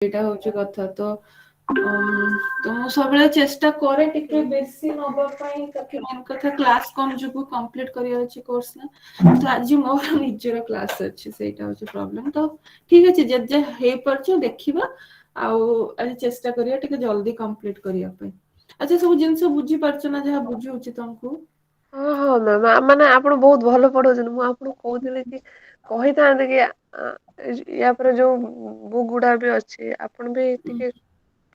ଏଇଟା ହଉଛି କଥା। ତ ତ ମୁଁ ସବୁବେଳେ ଚେଷ୍ଟା କରେ ଟିକେ ବେଶୀ ନବା ପାଇଁ, ତାକି ମେନ୍ କଥା କ୍ଲାସ୍ କମ୍ ଯୋଗୁ କମ୍ପ୍ଲିଟ୍ କରିବାର ଅଛି କୋର୍ସ ନା। ତ ଆଜି ମୋର ନିଜର କ୍ଲାସ୍ ଅଛି, ସେଇଟା ହଉଛି ପ୍ରୋବ୍ଲେମ୍। ତ ଠିକ୍ ଅଛି, ଯେ ହେଇପାରୁଛି ଦେଖିବା, ଆଉ ଆଜି ଚେଷ୍ଟା କରିବା ଟିକେ ଜଲ୍ଦି କମ୍ପ୍ଲିଟ୍ କରିବା ପାଇଁ। ଆଚ୍ଛା, ସବୁ ଜିନିଷ ବୁଝି ପାରୁଛ ନା ଯାହା ବୁଝଉଛି ତମକୁ? ହଁ ହଁ ମ୍ୟାମ୍, ମାନେ ଆପଣ ବହୁତ ଭଲ ପଢଉଛନ୍ତି। ମୁଁ ଆପଣଙ୍କୁ କହୁଥିଲି କି କହିଥାନ୍ତି କି ୟା ପରେ ଯୋଉ ବୁକ୍ ଗୁଡା ବି ଅଛି ଆପଣ ବି ଟିକେ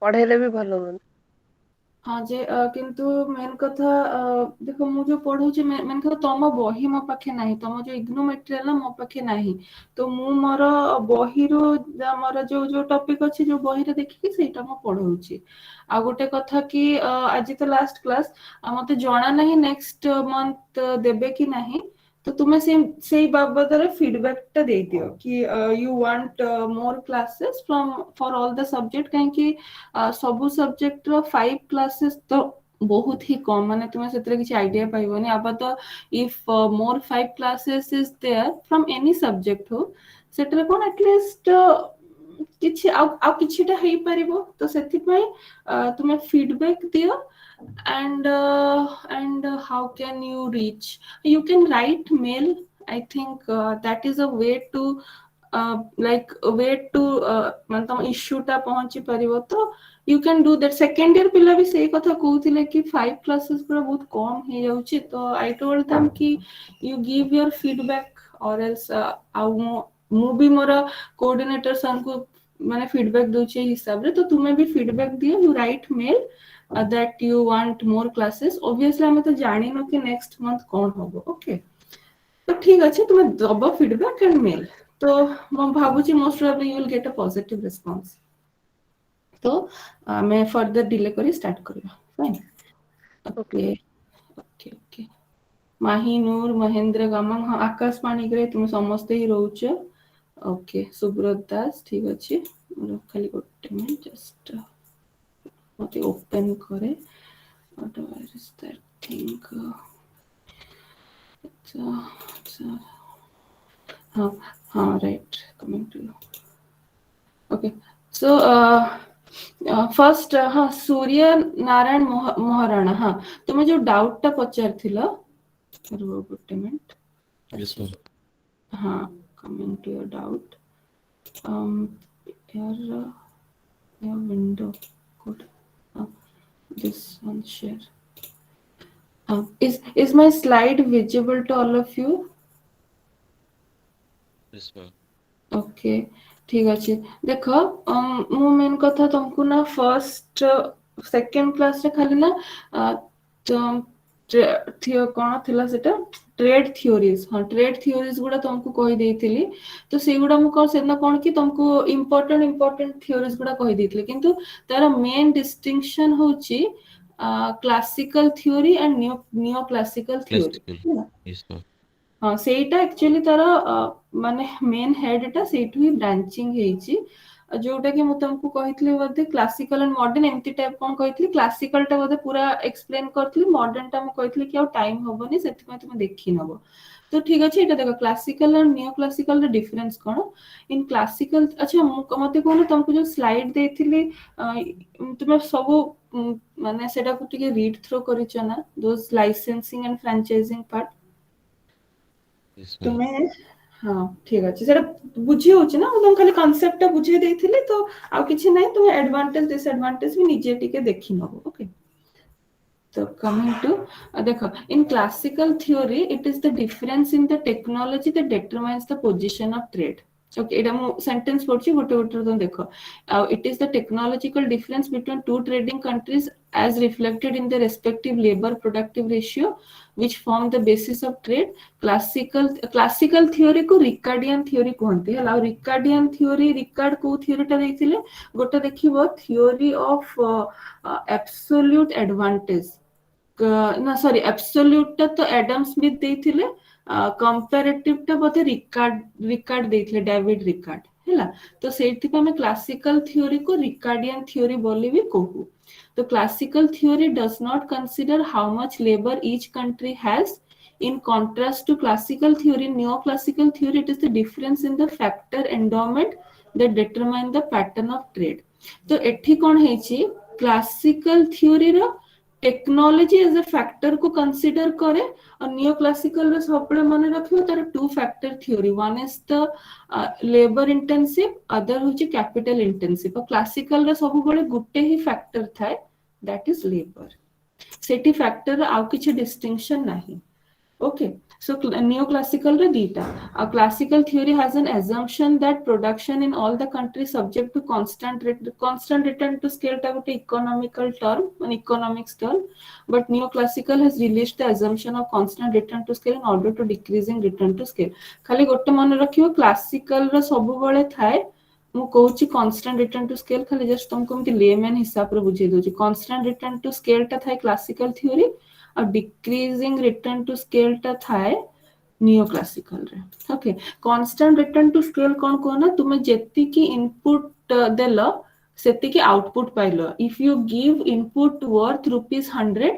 ପଢେଇଲେ ବି ଭଲ ହୁଅନ୍ତା। ହଁ ଯେ କିନ୍ତୁ ମେନ୍ କଥା ଦେଖ, ମୁଁ ଯୋଉ ପଢଉଛି ମେନ୍ କଥା ତମ ବହି ମୋ ପାଖେ ନାହିଁ, ତମ ଯୋଉ ଇଗ୍ନୋ ମେଟେରିଆଲ ମୋ ପାଖେ ନାହିଁ। ତ ମୁଁ ମୋର ବହିରୁ ଆମର ଯୋଉ ଟପିକ୍ ଅଛି ଯୋଉ ବହିରେ ଦେଖିକି ସେଇଟା ମୁଁ ପଢଉଛି। ଆଉ ଗୋଟେ କଥା କି ଆଜି ତ ଲାଷ୍ଟ କ୍ଲାସ୍, ଆଉ ମତେ ଜଣା ନାହିଁ ନେକ୍ସଟ ମନ୍ଥ ଦେବେ କି ନାହିଁ। ତ ତୁମେ ସେଇ ବାବଦରେ ଫିଡବ୍ୟାକ୍ ଟା ଦେଇଦିଅ କି you want more classes for all the subject. କାହିଁକି ସବୁ ସବଜେକ୍ଟ ର 5 କ୍ଲାसेस ତ ବହୁତ ହି କମ୍, ମାନେ ତୁମେ ସେଥିରେ କିଛି ଆଇଡିଆ ପାଇବନି। ଆପାତ if more 5 classes is there from any subject ହଉ, ସେଟାରେ କଣ ଆଟଲିଷ୍ଟ କିଛି ଆଉ କିଛିଟା ହେଇପାରିବ। ତ ସେଥିପାଇଁ ତୁମେ ଫିଡବ୍ୟାକ୍ ଦିଅ। And how can you reach? You can write mail. I think that is a way to ମାନେ ତମ ଇସ୍ୟୁ ଟା ପହଞ୍ଚି ପାରିବ। ତ you can do that. Second year ପିଲା ବି ସେଇ କଥା କହୁଥିଲେ କି 5 classes ପୁରା ବହୁତ କମ୍ ହେଇଯାଉଛି। ତ I told them କି you give your feedback or else ଆଉ ମୁଁ ବି ମୋର କୋଅର୍ଡିନେଟର ସାର୍ଙ୍କୁ ମାନେ ଫିଡବ୍ୟାକ୍ ଦଉଛି ଏଇ ହିସାବରେ। ତ ତୁମେ ବି ଫିଡବ୍ୟାକ୍ ଦିଅ, you write mail that you want more classes. Obviously ଆମେ ତ ଜାଣିନୁ କି next month କଣ ହବ। ଓକେ, ତ ଠିକ୍ ଅଛି, ତୁମେ ଦବ ଫିଡବ୍ୟାକ୍ and mail। ତ ମୁଁ ଭାବୁଛି most probably you will get a positive response। ତ ଆମେ ଫର୍ଦର ଡିଲେ କରି ଷ୍ଟାର୍ଟ କରିବା। Fine, okay. Okay okay okay. Mahinur, Mahendra Gaman, ହଁ ଆକାଶବାଣୀରେ ତୁମେ ସମସ୍ତେ ହିଁ ରହୁଛ। ଓକେ, ସୁବ୍ରତ ଦାସ, ଠିକ୍ ଅଛି। ମୋର ଖାଲି ଗୋଟେ ମିନିଟ୍ ଜଷ୍ଟ ମତେ ଓପେନ୍ କରେ। ହଁ ହଁ, right, coming to you. Okay, so first ହଁ, ସୂର୍ୟ ନାରାୟଣ ମହାରାଣା, ହଁ ତୁମେ ଯୋଉ ଡାଉଟ୍ ଟା ପଚାରିଥିଲ, ରୁହ ଗୋଟେ ମିନିଟ୍। Yes, ଆଚ୍ଛା, ma'am. ହଁ, coming to your doubt, your window, good, this one share, is my slide visible to all of you? Yes, ma'am. Okay, ଠିକ୍ ଅଛି। ଦେଖ, ମୁଁ ମେନ୍ କଥା ତମକୁ ନା ଫର୍ଷ୍ଟ ସେକେଣ୍ଡ କ୍ଲାସରେ ଖାଲି ନା କଣ ଥିଲା ସେଟା, ଟ୍ରେଡ୍ ଥିଓରିଜ, ହଁ ଟ୍ରେଡ୍ ଥିଓରିଜ ଗୁଡା ତମକୁ କହିଦେଇଥିଲି। ତ ସେଇଗୁଡା ମୁଁ ସେଦିନ କଣ କି ତମକୁ ଇମ୍ପୋର୍ଟାଣ୍ଟ ଥିଓରିଜ ଗୁଡା କହିଦେଇଥିଲି। କିନ୍ତୁ ତାର ମେନ୍ ଡିଷ୍ଟିଂସନ ହଉଛି classical theory and Neo classical theory, Classical. ହେଲା। Yes, ma'am. ହଁ, ସେଇଟା ଆକ୍ଚୁଆଲି ତାର ମାନେ ମେନ୍ ହେଡ୍ ଟା ସେଇଠୁ ହିଁ ବ୍ରାଞ୍ଚିଂ ହେଇଛି। ଯୋଉଟା କି ମୁଁ ତମକୁ କହିଥିଲି ବୋଧେ କ୍ଲାସିକାଲ ଆଣ୍ଡ ମଡର୍ଣ୍ଣ, ଏମିତି ଟାଇପ୍ କଣ କହିଥିଲି। କ୍ଲାସିକାଲ ଟା ବୋଧେ ପୁରା ଏକ୍ସପ୍ଲେନ କରିଥିଲି, ମଡର୍ଣ୍ଣ ଟା ମୁଁ କହିଥିଲି କି ଆଉ ଟାଇମ୍ ହବନି, ସେଥିପାଇଁ ତମେ ଦେଖି ନବ। ତ ଠିକ୍ ଅଛି, ଏଇଟା ଦେଖ, କ୍ଲାସିକାଲ ଆଉ ନିଓ କ୍ଲାସିକାଲ ର ଡିଫରେନ୍ସ କଣ। ଇନ୍ କ୍ଲାସିକାଲ, ଆଚ୍ଛା ମତେ କୁହନ୍ତୁ, ତମକୁ ଯୋଉ ସ୍ଲାଇଡ୍ ଦେଇଥିଲି ତୁମେ ସବୁ ମାନେ ସେଟାକୁ ଟିକେ ରିଡ୍ ଥ୍ରୋ କରିଛ ନା, those licensing and franchising part? Yes, ma'am. ତୁମେ, ହଁ ଠିକ୍ ଅଛି, ସେଟା ବୁଝି ହଉଛି ନା। ମୁଁ ତମକୁ ଖାଲି କନସେପ୍ଟ ଟା ବୁଝେଇ ଦେଇଥିଲି। ତ ଆଉ କିଛି ନାହିଁ, ତୁମେ ଆଡଭାଣ୍ଟେଜ ଡିସଆଡଭାଣ୍ଟେଜ ବି ନିଜେ ଟିକେ ଦେଖି ନବ। ଓକେ, ତ କମିଂ ଟୁ, ଦେଖ, in classical theory it is the difference in the technology that determines the position of trade. Okay, ଏଇଟା ମୁଁ ସେଣ୍ଟେନ୍ସ ପଢୁଛି, ଗୋଟେ ଗୋଟେ ତମେ ଦେଖ। It is the technological difference between two trading countries as reflected in the respective labor productive ratio which form the basis of trade. Classical theory କୁ ରିକାର୍ଡିଆନ theory କୁହନ୍ତି, ହେଲା। ଆଉ ରିକାର୍ଡିଆନ ଥିଓରି, ରିକାର୍ଡ କୋଉ ଥିଓରି ଟା ଦେଇଥିଲେ, ଗୋଟେ ଦେଖିବ, ଥିଓରି ଅଫ ଆବସୋଲ୍ୟୁଟ ଆଡଭାଣ୍ଟେଜ, ନା ସରି, ଆବସୋଲ୍ୟୁଟ ଟା ତ ଆଡାମ ସ୍ମିଥ ଦେଇଥିଲେ। କମ୍ପାରେଟିଭ ଟା ବୋଧେ ରିକାର୍ଡ ଦେଇଥିଲେ, ଡେଭିଡ ରିକାର୍ଡ, ହେଲା। ତ ସେଇଥିପାଇଁ ଆମେ କ୍ଲାସିକାଲ ଥିଓରିକୁ ରିକାର୍ଡିଆନ ଥିଓରି ବୋଲି ବି କହୁ। ତ classical theory does not consider how much labor each country has. In contrast to classical theory, neoclassical theory, it is the difference in the factor endowment that determine the pattern of trade. तो एठी कौन हेची classical theory रो technology as a factor को consider करे और neo classical रो सबले माने रखियो तार two factor theory one is the labour intensive other होची कैपिटल इंटेंसिव और क्लासिकल रो सब बळे गुटे ही फैक्टर थाए दैट इज लेबर सेठी फैक्टर आउ किछि डिस्टिंक्शन नाही okay so neoclassical re dita a classical theory has an assumption that production in all the countries subject to constant return to scale ta gote economical term an economics term but neoclassical has released the assumption of constant return to scale in order to decreasing return to scale khali gote mane rakhiyo classical ro sabu bale thae ମୁଁ କହୁଛି constant return to scale ଖାଲି just तुमको एमती layman हिसाब रे बुझेई दउची constant return to scale टा थाए classical theory और डिक्रीजिंग रिटर्न टू स्केल टा थाए नियोक्लासिकल रे okay constant return to scale कोन कोना तुमे जेति की इनपुट देलो सेति की आउटपुट पाइलो if you give input worth ₹100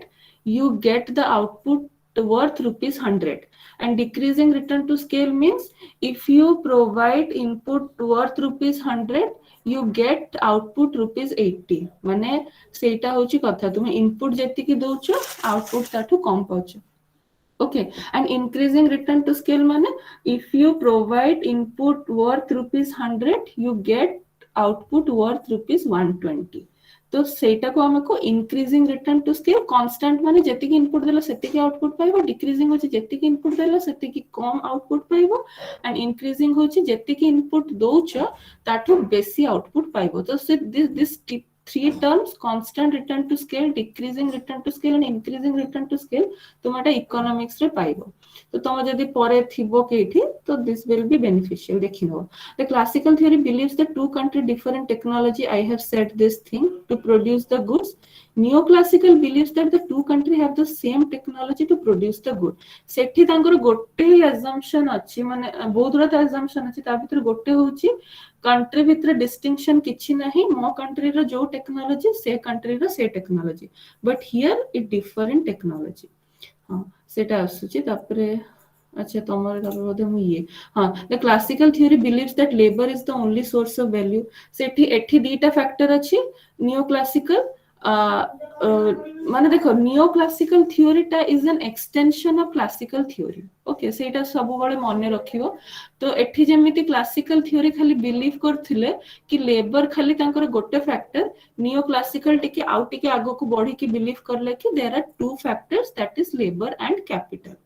you get the output worth ₹100 and decreasing return to scale means if you provide input worth ₹100 you get output ₹80 माने सेटा होची कथा तुमे इनपुट जेति की दोचो आउटपुट ताठू कम पाउचो okay and increasing return to scale माने if you provide input worth ₹100 you get output worth ₹120 तो सेटा को हमको increasing return to scale constant माने जेति की इनपुट देला सेति की आउटपुट पाइबो डिक्रीजिंग होची जेति की इनपुट देला सेति की कम आउटपुट पाइबो एंड इंक्रीजिंग होची जेति की इनपुट दोचो ताठू बेसी आउटपुट पाइबो तो से this three terms constant return to scale decreasing return to scale and increasing return to scale तुमाटा इकोनॉमिक्स रे पाइबो तो तम जदी परे थिबो केठी तो this will be beneficial देखिनो the classical theory believes that two country different technology I have said this thing to produce the goods neoclassical believes that the two country have the same technology to produce the good सेठी तांकर गोटे assumption अछि माने बहुत गुरा assumption अछि ता भीतर गोटे होची कंट्री भीतर डिस्टिंक्शन किछि नाही मो कंट्री रो जो टेक्नोलॉजी से कंट्री रो से technology but here it different technology हां सेटा आसुची तापरे अच्छा तमरे तापर बोधे मु ये हां the classical theory believes that labour is the only source of value सेठी एठी दीटा फैक्टर अछि नियो क्लासिकल माने देखो नियो क्लासिकल थ्योरी टा is an extension of classical theory okay सेटा सब बळे मने रखियो तो एठी जेमिति क्लासिकल थ्योरी खाली बिलीव करथिले कि लेबर खाली तांकर गोटे फैक्टर नियो क्लासिकल टिके आउट टिके आगो को बढ़ी कि बिलीव करले कि there are two factors that is labour and capital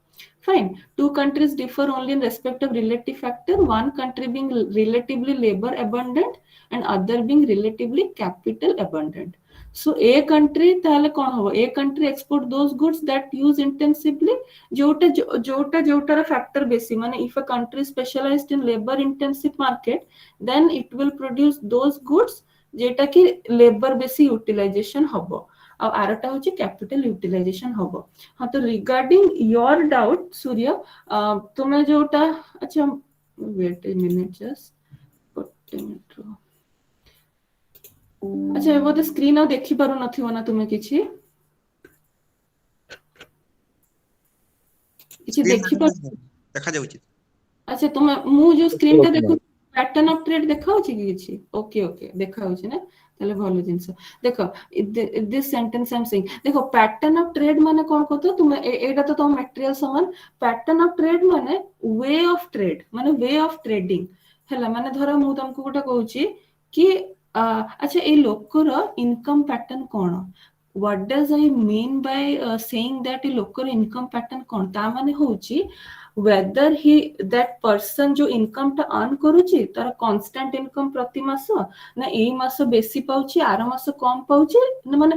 fine two countries differ only in respect of relative factor one country being relatively labor abundant and other being relatively capital abundant so a country ताले कौन हो a country export those goods that use intensively जोटा रा factor बेसी माने if a country specialized in labor intensive market then it will produce those goods जेटा की labor बेसी utilization हबो और आरटा होची कैपिटल यूटिलाइजेशन हबो हां तो रिगार्डिंग योर डाउट सूर्य तुमे जोटा अच्छा वेट ए मिनिट जस्ट अच्छा वो तो स्क्रीन आ देखि पारो नथिवो ना तुमे किछि देखि पारो देखा जाउची अच्छा तुमे मु जो स्क्रीन टा देखु पैटर्न ऑफ ट्रेड देखा होची किछि ओके ओके देखा होची ना ताले भलो जिंस देखो this sentence I am saying देखो पैटर्न ऑफ ट्रेड माने कोन कहतो तुम एटा तो तुम मटेरियल समान पैटर्न ऑफ ट्रेड माने वे ऑफ ट्रेड माने वे ऑफ ट्रेडिंग हला माने धरो मु तुमको गोटा कहूची कि अच्छा ए लोकर इनकम पैटर्न कोन what does I mean by saying that ए लोकर इनकम पैटर्न कोन ता माने होची whether he that person जो इनकम टा अर्न करूची तार कांस्टेंट इनकम प्रति मास ना एई मास बेसी पाउची आर मास कम पाउची ना माने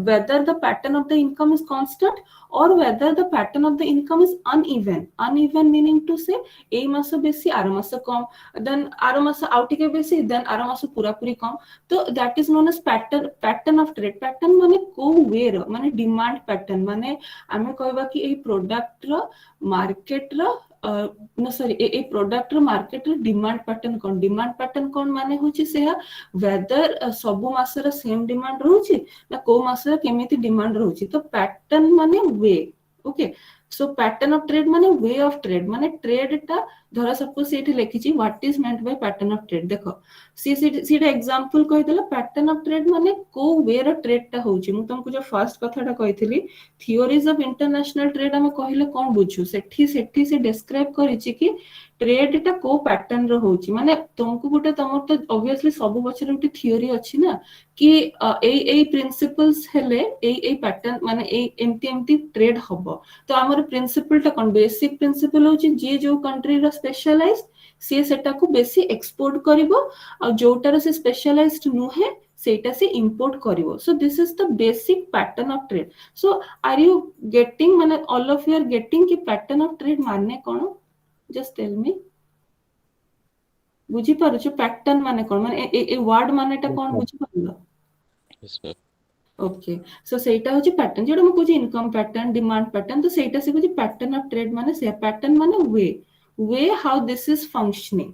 whether the pattern of the income is constant or whether the pattern of the income is uneven meaning to say एई मास बेसी आर मास कम then आर मास आउटिके बेसी then आर मास पूरा पूरी कम तो that is known as pattern of trade pattern माने को वे रो माने डिमांड पैटर्न माने हमें कहबा कि एई प्रोडक्ट रो मार्केट नो सॉरी ए प्रोडक्ट रो मार्केट रो डिमांड पैटर्न कोन माने होची से वेदर सब मास रो सेम डिमांड रहूची ना को मास रो केमिति डिमांड रहूची तो पैटर्न माने way okay so pattern of trade माने वे ऑफ ट्रेड माने ट्रेड टा धर सपोज से लिखी what is meant by pattern of trade देख सीटा एग्जांपल कहिदेला पैटर्न ऑफ ट्रेड माने को वे रो ट्रेड टा होची मु तुमको जो फर्स्ट कथाटा कहितली थियोरीज ऑफ इंटरनेशनल ट्रेड हम कहले कोन बुझू सेठी से डिस्क्राइब करिछि कि ट्रेड टा को पैटर्न रो होची माने तुमको गोटे तमर तो ऑब्वियसली सब बचर गोटे थियोरी अछि ना कि ए प्रिंसिपल्स हेले ए पैटर्न माने एमती ट्रेड हबो तो हमर प्रिंसिपल टा कोन बेसिक प्रिंसिपल होची जे जो कंट्री रो स्पेशलाइज्ड सी सेटा को बेसी एक्सपोर्ट करिवो आ जोटार से स्पेशलाइज्ड नुहे सेटा से इंपोर्ट करिवो so this is the basic pattern of trade so are you getting माने all of you are getting कि पैटर्न ऑफ ट्रेड माने कोन जस्ट टेल मी बुझी पारो छ पैटर्न माने कोन माने ए वर्ड मानेटा कोन बुझी पारो Yes, ma'am. ओके सो सेटा होची पैटर्न जेडो मु इनकम पैटर्न डिमांड पैटर्न तो सेटा से कुछ पैटर्न ऑफ ट्रेड माने से पैटर्न माने way how this is functioning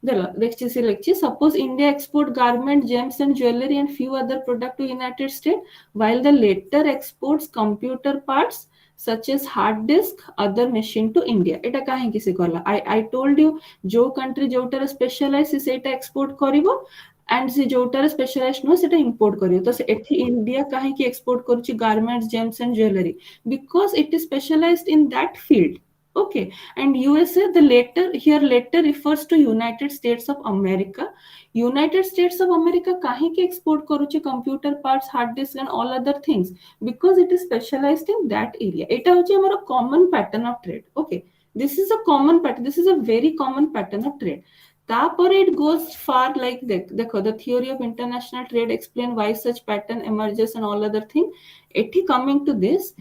देखिए suppose India export garment, gems and jewelry and few other product to United States, while the latter exports computer parts such as hard disk, other machine to India. एटा काहे किसी कहला I told you जो country जोटार specialize से एटा export करिवो and से जोटार specialized no सेटा import करिवो तो से एठी India काहे कि export करूची garments, gems and jewelry because it is specialized in that field. Okay, and USA the later refers to United States of America. United States of America kahi ki export karuche computer parts, hard disk and all other things because it is specialized in that area. Eta hoche amara common pattern of trade. Okay, this is a common pattern, this is a very common pattern of trade. Tapore it goes far like dekho the theory of international trade explain why such pattern emerges and all other thing. Ethi coming to this,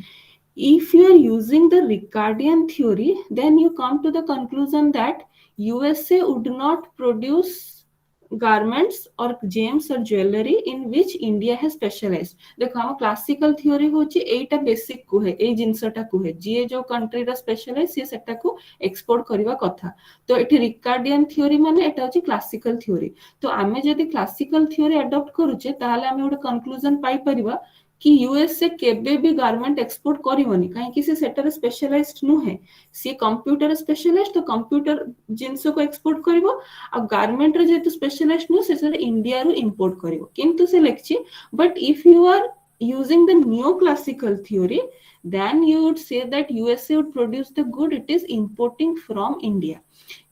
if you are using the Ricardian theory, then you come to the conclusion that USA would not produce garments or gems or jewelry in which India has specialized. देखो हम classical theory होची एटा basic कुहे ए जिंसटा कुहे जे जो country रा specialise से सेटा को export करबा कथा तो एठी रिकार्डियन थ्योरी माने एटा होची क्लासिकल थ्योरी तो आमे जदी क्लासिकल थ्योरी अडॉप्ट करूचे ताहाले आमे ओडे कंक्लूजन पाई परिबा कि यूएसए केबे भी गारमेंट एक्सपोर्ट करिवनी काहे कि से सेटर स्पेशलाइज्ड नु है से कंप्यूटर स्पेशलाइज्ड तो कंप्यूटर जिंस को एक्सपोर्ट करिवो आ गारमेंट रे जेतु स्पेशलाइज्ड नु से इंडिया रो इंपोर्ट करिवो किंतु से लेखछि but if you are using the neoclassical theory then you would say that USA would produce the good it is importing from India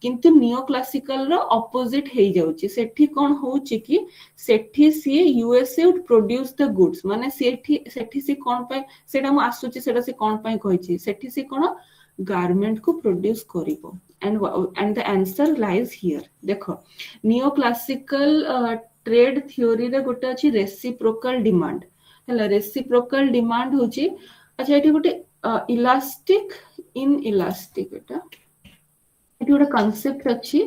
किंतु नियोक्लासिकल रो ऑपोजिट हे जाउची सेठी कोन होउची कि सेठी सी USA would produce the goods माने सेठी सी कोन पाई सेटा मु आसुची सेटा से कोन पाई कहिची सेठी सी कोन गारमेंट को प्रोड्यूस करिवो and the answer lies here देखो नियोक्लासिकल ट्रेड थ्योरी रे गोटे अछि रेसिप्रोकल डिमांड हला रेसिप्रोकल डिमांड होची अच्छा एठी गोटे इलास्टिक इन इलास्टिक एटा एठी गोटे कांसेप्ट अछि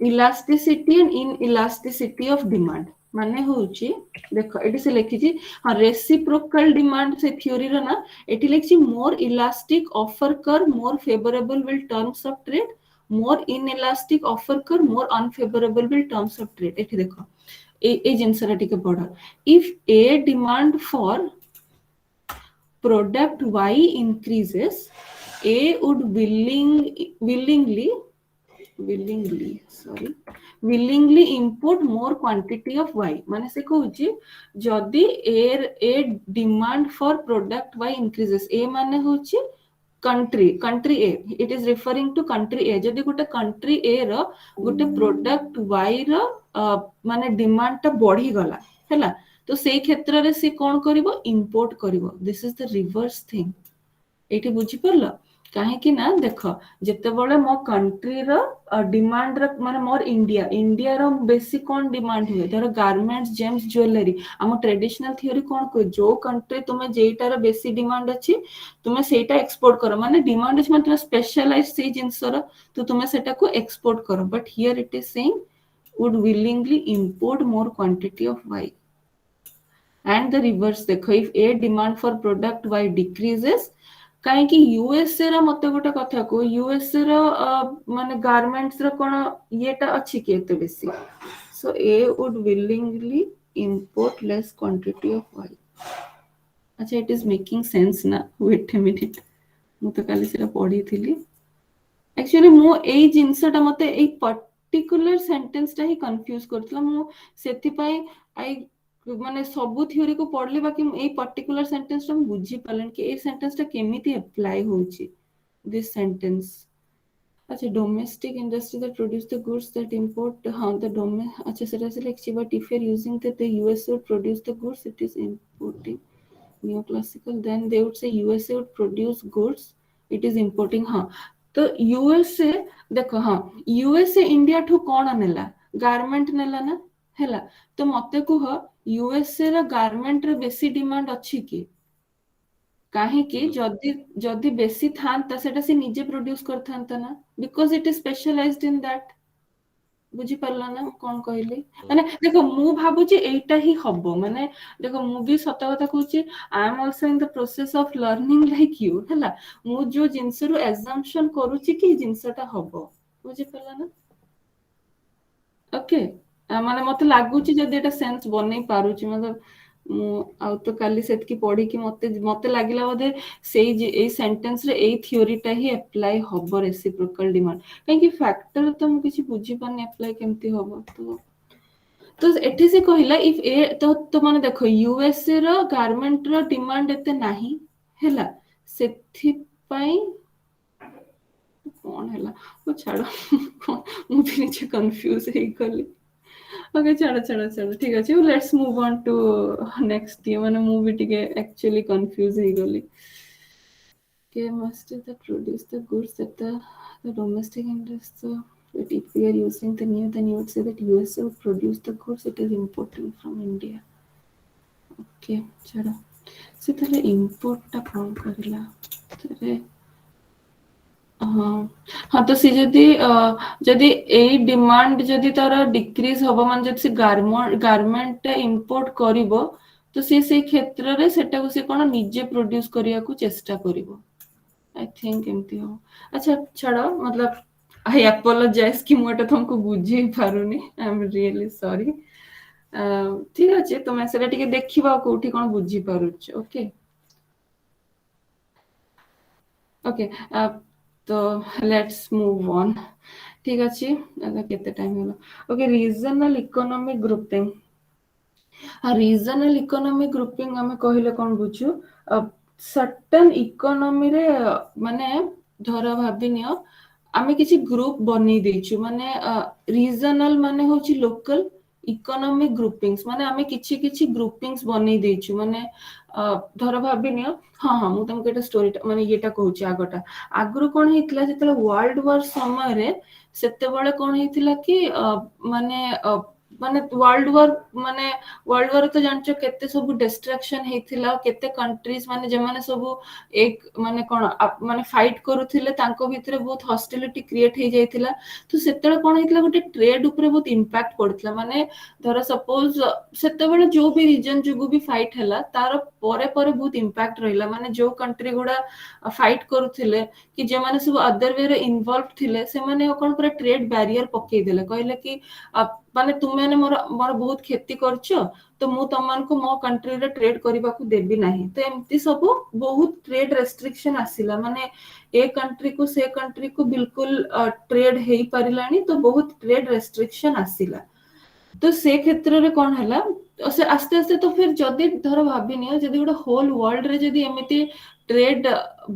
elasticity and inelasticity of demand माने होची देखो एठी से लिखि छी हां रेसिप्रोकल डिमांड से थ्योरी रो ना एठी लिखि छी more elastic offer curve more favourable will terms of trade more inelastic offer curve more unfavourable will terms of trade एठी देखो ए जिनसरा टिके पढा if a demand for product y increases a would willingly import more quantity of y माने से कहूची जदी a demand for product y increases a माने होची country A it is referring to country A जदी गोटे country A रो गोटे product Y रो माने demand ता बढ़ी गला हैला तो से क्षेत्र रे से कोन करिवो इंपोर्ट करिवो this is the reverse thing एठी बुझी परलो काहे कि ना देखो जते बळे मो कंट्री रो डिमांड रो माने मोर इंडिया रो बेसी कोन डिमांड हुए धर गारमेंट्स जेम्स ज्वेलरी हम ट्रेडिशनल थ्योरी कोन को जो कंट्री तुमे जेटा रो बेसी डिमांड अछि तुमे सेटा एक्सपोर्ट करो माने डिमांड अछि मतलब स्पेशलाइज्ड से जिंस रो तो तुमे सेटा को एक्सपोर्ट करो but here it is saying would willingly import more quantity of y and the reverse देखो if a demand for product y decreases काहे कि यूएसए रा मते गोटे कथा को यूएसए रा माने गारमेंट्स रा कोन येटा अछि कि एते बेसी सो a would willingly import less quantity of y अच्छा it is making sense ना wait a minute मु तो काली सेरा पढी थिली एक्चुअली मु एई जिंसटा मते एई पर्टिकुलर सेंटेंस टा ही कंफ्यूज करथला मु सेति पई आई माने सब थ्योरी को पढ़ली बाकी एई पर्टिकुलर सेंटेंस टा मु बुझी पालन कि एई सेंटेंस टा केमिति अप्लाई होउची दिस सेंटेंस अच्छा domestic industry that produce the goods that import हाँ द डोमे अच्छा सेटा से लिखछि but if you are using the US would produce the goods it is importing neoclassical then they would say USA would produce goods it is importing हाँ तो USA देखो हाँ USA इंडिया ठू कौन नेला गारमेंट नेला ना हैला तो मते कुह USA रा गारमेंट रे बेसी डिमांड अछि कि काहे कि जदी जदी बेसी थांता सेटा से निजे प्रोड्यूस करथांता ना because it is specialised in that बुझी पारला ना कौन कहली माने देखो मु भाबुची एटा ही हबो माने देखो मु भी सत कथा कहूची I am also in the process of learning like you हैला मु जो जिंस रु एजम्पशन करूची कि जिंसटा हबो बुझी पारला ना ओके माने मते लागुची जदी एटा सेंस बनै पारुची मतलब मु आउ तो काली सेत की पढ़ी कि मते मते लागिला बोधे सेई ए सेंटेंस रे ए थ्योरीटा ही अप्लाई हबो रेसिप्रोकल डिमांड काहे कि फैक्टर तो मु किछि बुझी पानी अप्लाई केमती हबो तो एठी से कहिला इफ ए तो माने देखो यूएसए रो गारमेंट रो डिमांड एते नाही हैला सेथि पई कौन हैला ओ छाड़ो मु भी नीचे कंफ्यूज हे गली ओके चलो चलो चलो ठीक अछि let's move on to next ये माने मूवी टिके एक्चुअली कंफ्यूज हे गली के must the produce the goods that the domestic industry that if we are using the new then you would say that USA would produce the goods it is importing from India okay चलो से तले import ता कौन करिला तरे हाँ तो सी जदि ए डिमांड जदि तार डिक्रीज हबो मान जदि से गारमेंट इंपोर्ट करिवो तो से क्षेत्र रे सेटा को से कोन निजे प्रोड्यूस करिया को चेष्टा करिवो आई थिंक एमती हो अच्छा छड़ो मतलब आई अपोलोजाइज कि मोटा तुमको बुझी पारुनी आई एम रियली सॉरी ठीक अछि तुम सेटा टिके देखिबा कोठी कोन बुझी पारुछ ओके ओके तो लेट्स मूव ऑन ठीक अछि केते टाइम होला okay regional economic grouping regional economic grouping हमें कहले कोन बुझू सर्टेन इकोनॉमी रे माने धरा भाबिनियो आमे किछि ग्रुप बनै दैछु माने रीजनल माने होछि लोकल इकोनॉमिक ग्रुपिंग्स माने आमे किछि किछि ग्रुपिंग्स बनै दैछु माने धरा भाबिनियो हाँ हाँ मु तुमको एटा स्टोरी माने येटा कहूची आगटा आगरु कोन हेतला जेतले वर्ल्ड वॉर समय रे सेते बेले कोन हेतला कि माने माने वर्ल्ड वॉर तो जानचो केते सब डिस्ट्रक्शन हेतिला केते कंट्रीज माने जे माने सब एक माने कोन माने फाइट करूथिले तांको भितरे बहुत हॉस्टिलिटी क्रिएट हे जायतिला तो सेतेले कोन हेतिला गोटे ट्रेड ऊपर बहुत इंपैक्ट पड़थिला माने धर सपोज सेते बेले जो भी रीजन जुगु भी फाइट हैला तार परे परे बहुत इंपैक्ट रहिला माने जो कंट्री गुडा फाइट करूथिले कि जे माने सब अदर वे रे इन्वॉल्व थिले से माने कोन पूरा ट्रेड बैरियर पक्के देले कहले कि माने तुम माने मोर बहुत खेती करछो तो मु तमन को मो कंट्री रे ट्रेड करबा को देबी नाही तो एम्ति सब बहुत ट्रेड रेस्ट्रिक्शन आसिला माने ए कंट्री को से कंट्री को बिल्कुल ट्रेड हेई परिलानी तो बहुत ट्रेड रेस्ट्रिक्शन आसिला तो से क्षेत्र रे कोन हला से आस्ते आस्ते तो फिर जदी धर भाबिनियो जदी गोटे होल वर्ल्ड रे जदी एमिति ट्रेड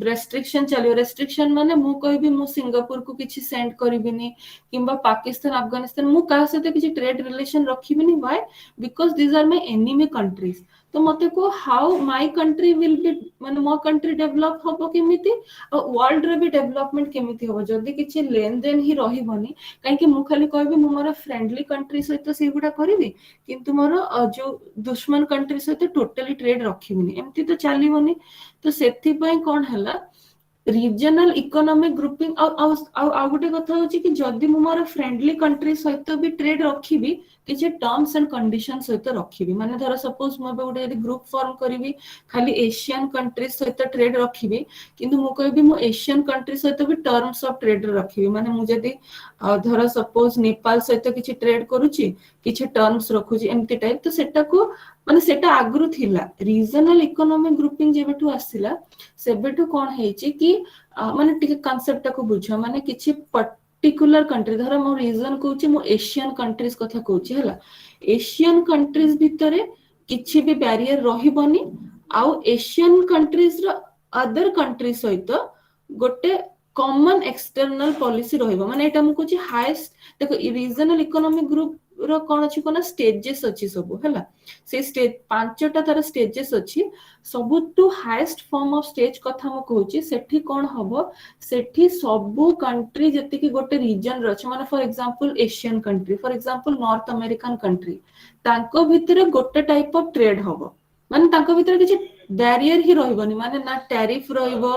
रेस्ट्रिक्शन चलियो रेस्ट्रिक्शन माने मु कहबी मु सिंगापुर को किछि सेंड करबिनी किंबा पाकिस्तान अफगानिस्तान मु का से किछि ट्रेड रिलेशन रखिबिनी why because these are my enemy countries तो मते को how my country will be माने मो कंट्री डेवलप होबो केमिति वर्ल्ड रे भी डेवलपमेंट केमिति होबो जदी किछि लेन देन ही रहिबनी काहे कि मु खाली कहबी मु मोर फ्रेंडली कंट्री सहित सेगुडा करबी किंतु मोर जो दुश्मन कंट्री सहित टोटली ट्रेड रखिबिनी एम्ति तो चलीबनी तो सेथि पय कोन हला रीजनल इकोनॉमिक ग्रुपिंग आ गोटे कथा होची कि जदी मु मोर फ्रेंडली कंट्री सहित भी ट्रेड रखिबी किछि टर्म्स एंड कंडीशन सहित रखिबी माने धर सपोज मु गोटे यदि ग्रुप फॉर्म करिवि खाली एशियन कंट्री सहित ट्रेड रखिबी किंतु मु कहबी मु एशियन कंट्री सहित भी टर्म्स ऑफ ट्रेड रखिबी माने मु जदी धर सपोज नेपाल सहित किछि ट्रेड करूची किछि टर्म्स रखुची एम्ति टाइप तो सेटा को माने सेटा आगरु थिला रीजनल इकोनॉमिक ग्रुपिंग जेबेटू आसिला सेबेटू कोन हेची कि माने टिके कांसेप्ट को बुझ माने किछि पर्टिकुलर कंट्री धर मो रीजन कहूची मो एशियन कंट्रीज कथा कहूची हला एशियन कंट्रीज भितरे किछि भी बैरियर रहिबनी आउ एशियन कंट्रीज रो अदर कंट्री सहित गोटे कॉमन एक्सटर्नल पॉलिसी रहिबो माने एटा मु कहूची हाईएस्ट देखो रीजनल इकोनॉमिक ग्रुप रो कोन अछि कोन स्टेजेस अछि सब हला से स्टेज पांचटा तार स्टेजेस अछि सबुटु हाईएस्ट फॉर्म ऑफ स्टेज कथा मु कहूची सेठी कोन हबो सेठी सबु कंट्री जति कि गोटे रीजन रछ माने for example Asian country for example north American country तांको भितरे गोटे टाइप ऑफ ट्रेड हबो माने तांको भितरे किछि बैरियर ही रहइबनी माने ना टैरिफ रहइबो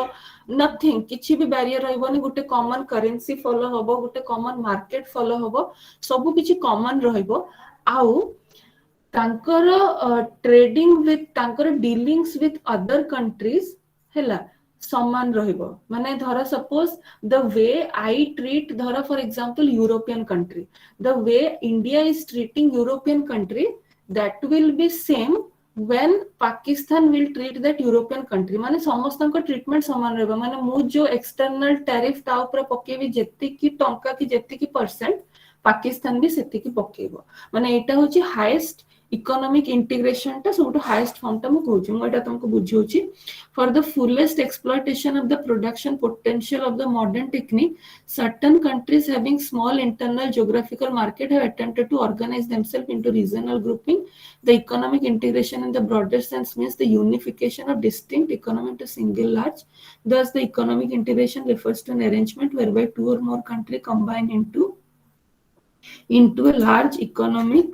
नथिंग किछि भी बैरियर रहइबनी गोटे कॉमन करेंसी फॉलो हबो गोटे कॉमन मार्केट फॉलो हबो सब किछि कॉमन रहइबो आउ तांकर ट्रेडिंग विथ तांकर डीलिंग्स विथ अदर कंट्रीज हैला समान रहइबो माने धर suppose the way I treat धर for example European country the way India is treating European country that will be same when Pakistan will treat that European country माने समस्त को treatment समान रहबो माने मु जो एक्सटर्नल टैरिफ ता ऊपर पकेबी जेति की टंका की जेति की परसेंट पाकिस्तान भी सेति की पकेबो माने एटा होची हाईएस्ट इकोनॉमिक इंटीग्रेशन ता सबटो हाईएस्ट फॉर्म ता मु कहूची मु एटा तुमको बुझियोची for the fullest exploitation of the production potential of the modern technique certain countries having small internal geographical market have attempted to organize themselves into regional grouping. The economic integration in the broader sense means the unification of distinct economy into single large. Thus, the economic integration refers to an arrangement whereby two or more countries combine into a large economic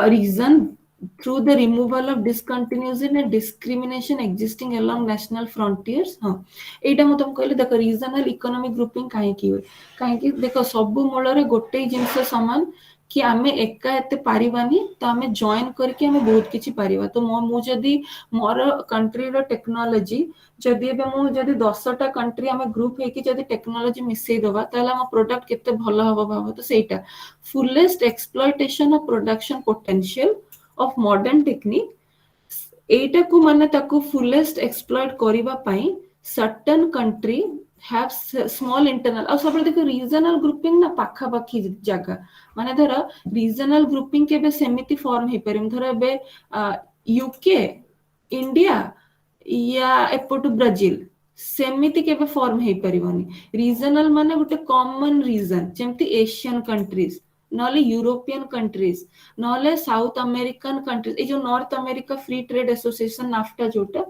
region through the removal of discontinuity and discrimination existing along national frontiers. हाँ एटा मु तुम कहले देखो regional economic grouping काहे की होय काहे की देखो सब मूल रे गोटे जिंस समान कि आमे एका एते पारिबानी तो आमे जॉइन करके आमे बहुत किछि पारिबा तो मु जदी मोर कंट्री रो टेक्नोलॉजी जदी बे मु जदी 10 टा कंट्री आमे ग्रुप हे कि जदी टेक्नोलॉजी मिसै दबा ताला हम प्रोडक्ट केते भलो हबो भाबो तो सेटा fullest exploitation of production potential of modern technique एटा को माने ताको फुलेस्ट एक्सप्लॉइट करिबा पई certain country have small internal और सब देखो रीजनल ग्रुपिंग ना पाखा पाखी जगह माने धर रीजनल ग्रुपिंग के बे सेमिति फॉर्म हे परम धर बे यूके इंडिया या एपोटु ब्राजील सेमिति के बे फॉर्म हे परिबनी रीजनल माने गोटे कॉमन रीजन जेमति एशियन कंट्रीज नॉले यूरोपियन कंट्रीज नॉले साउथ अमेरिकन कंट्रीज ए जो North America free trade association NAFTA जोटा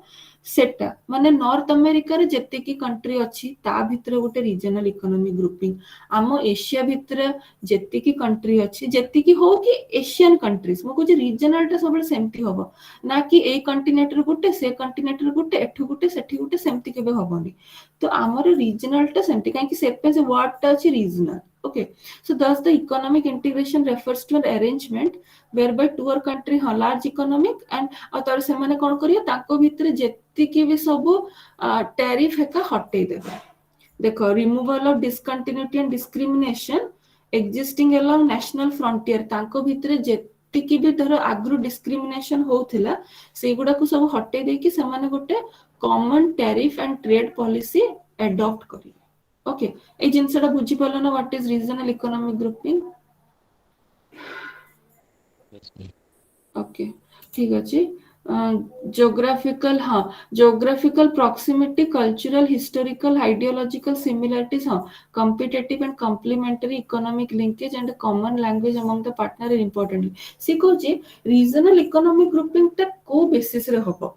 सेटा माने नॉर्थ अमेरिका रे जत्ते की कंट्री अछि ता भितरे गोटे रीजनल इकोनॉमिक ग्रुपिंग आमो एशिया भितरे जत्ते की कंट्री अछि जत्ते की हो कि एशियन कंट्रीज मो कुछ रीजनल टा सबले सेमती होबो ना कि ए कंटिनेंट रे गोटे से कंटिनेंट रे गोटे एठु गोटे सेठी गोटे सेमती केबे होबोनी तो आमर रीजनल टा सेमती काहे कि सेपे से वर्ड टा अछि regional okay so thus the economic integration refers to an arrangement whereby two or country ha large economic and atar se mane kon kariya ताको भितरे जेति की भी सब टैरिफ है का हटे देबे देखो removal of discontinuity and discrimination existing along national frontier ताको भितरे जेति की भी धर आग्रु डिस्क्रिमिनेशन होउथिला से गुडा को सब हटे दे कि से माने गोटे common tariff and trade policy adopt करी ओके ए जिनसटा बुझी पलो ना what is regional economic grouping Yes, ma'am. Okay ठीक अछि geographical हाँ geographical proximity cultural historical ideological similarities हाँ competitive and complementary economic linkage and a common language among the partner are important C कहूची regional economic grouping ता को basis रे होबो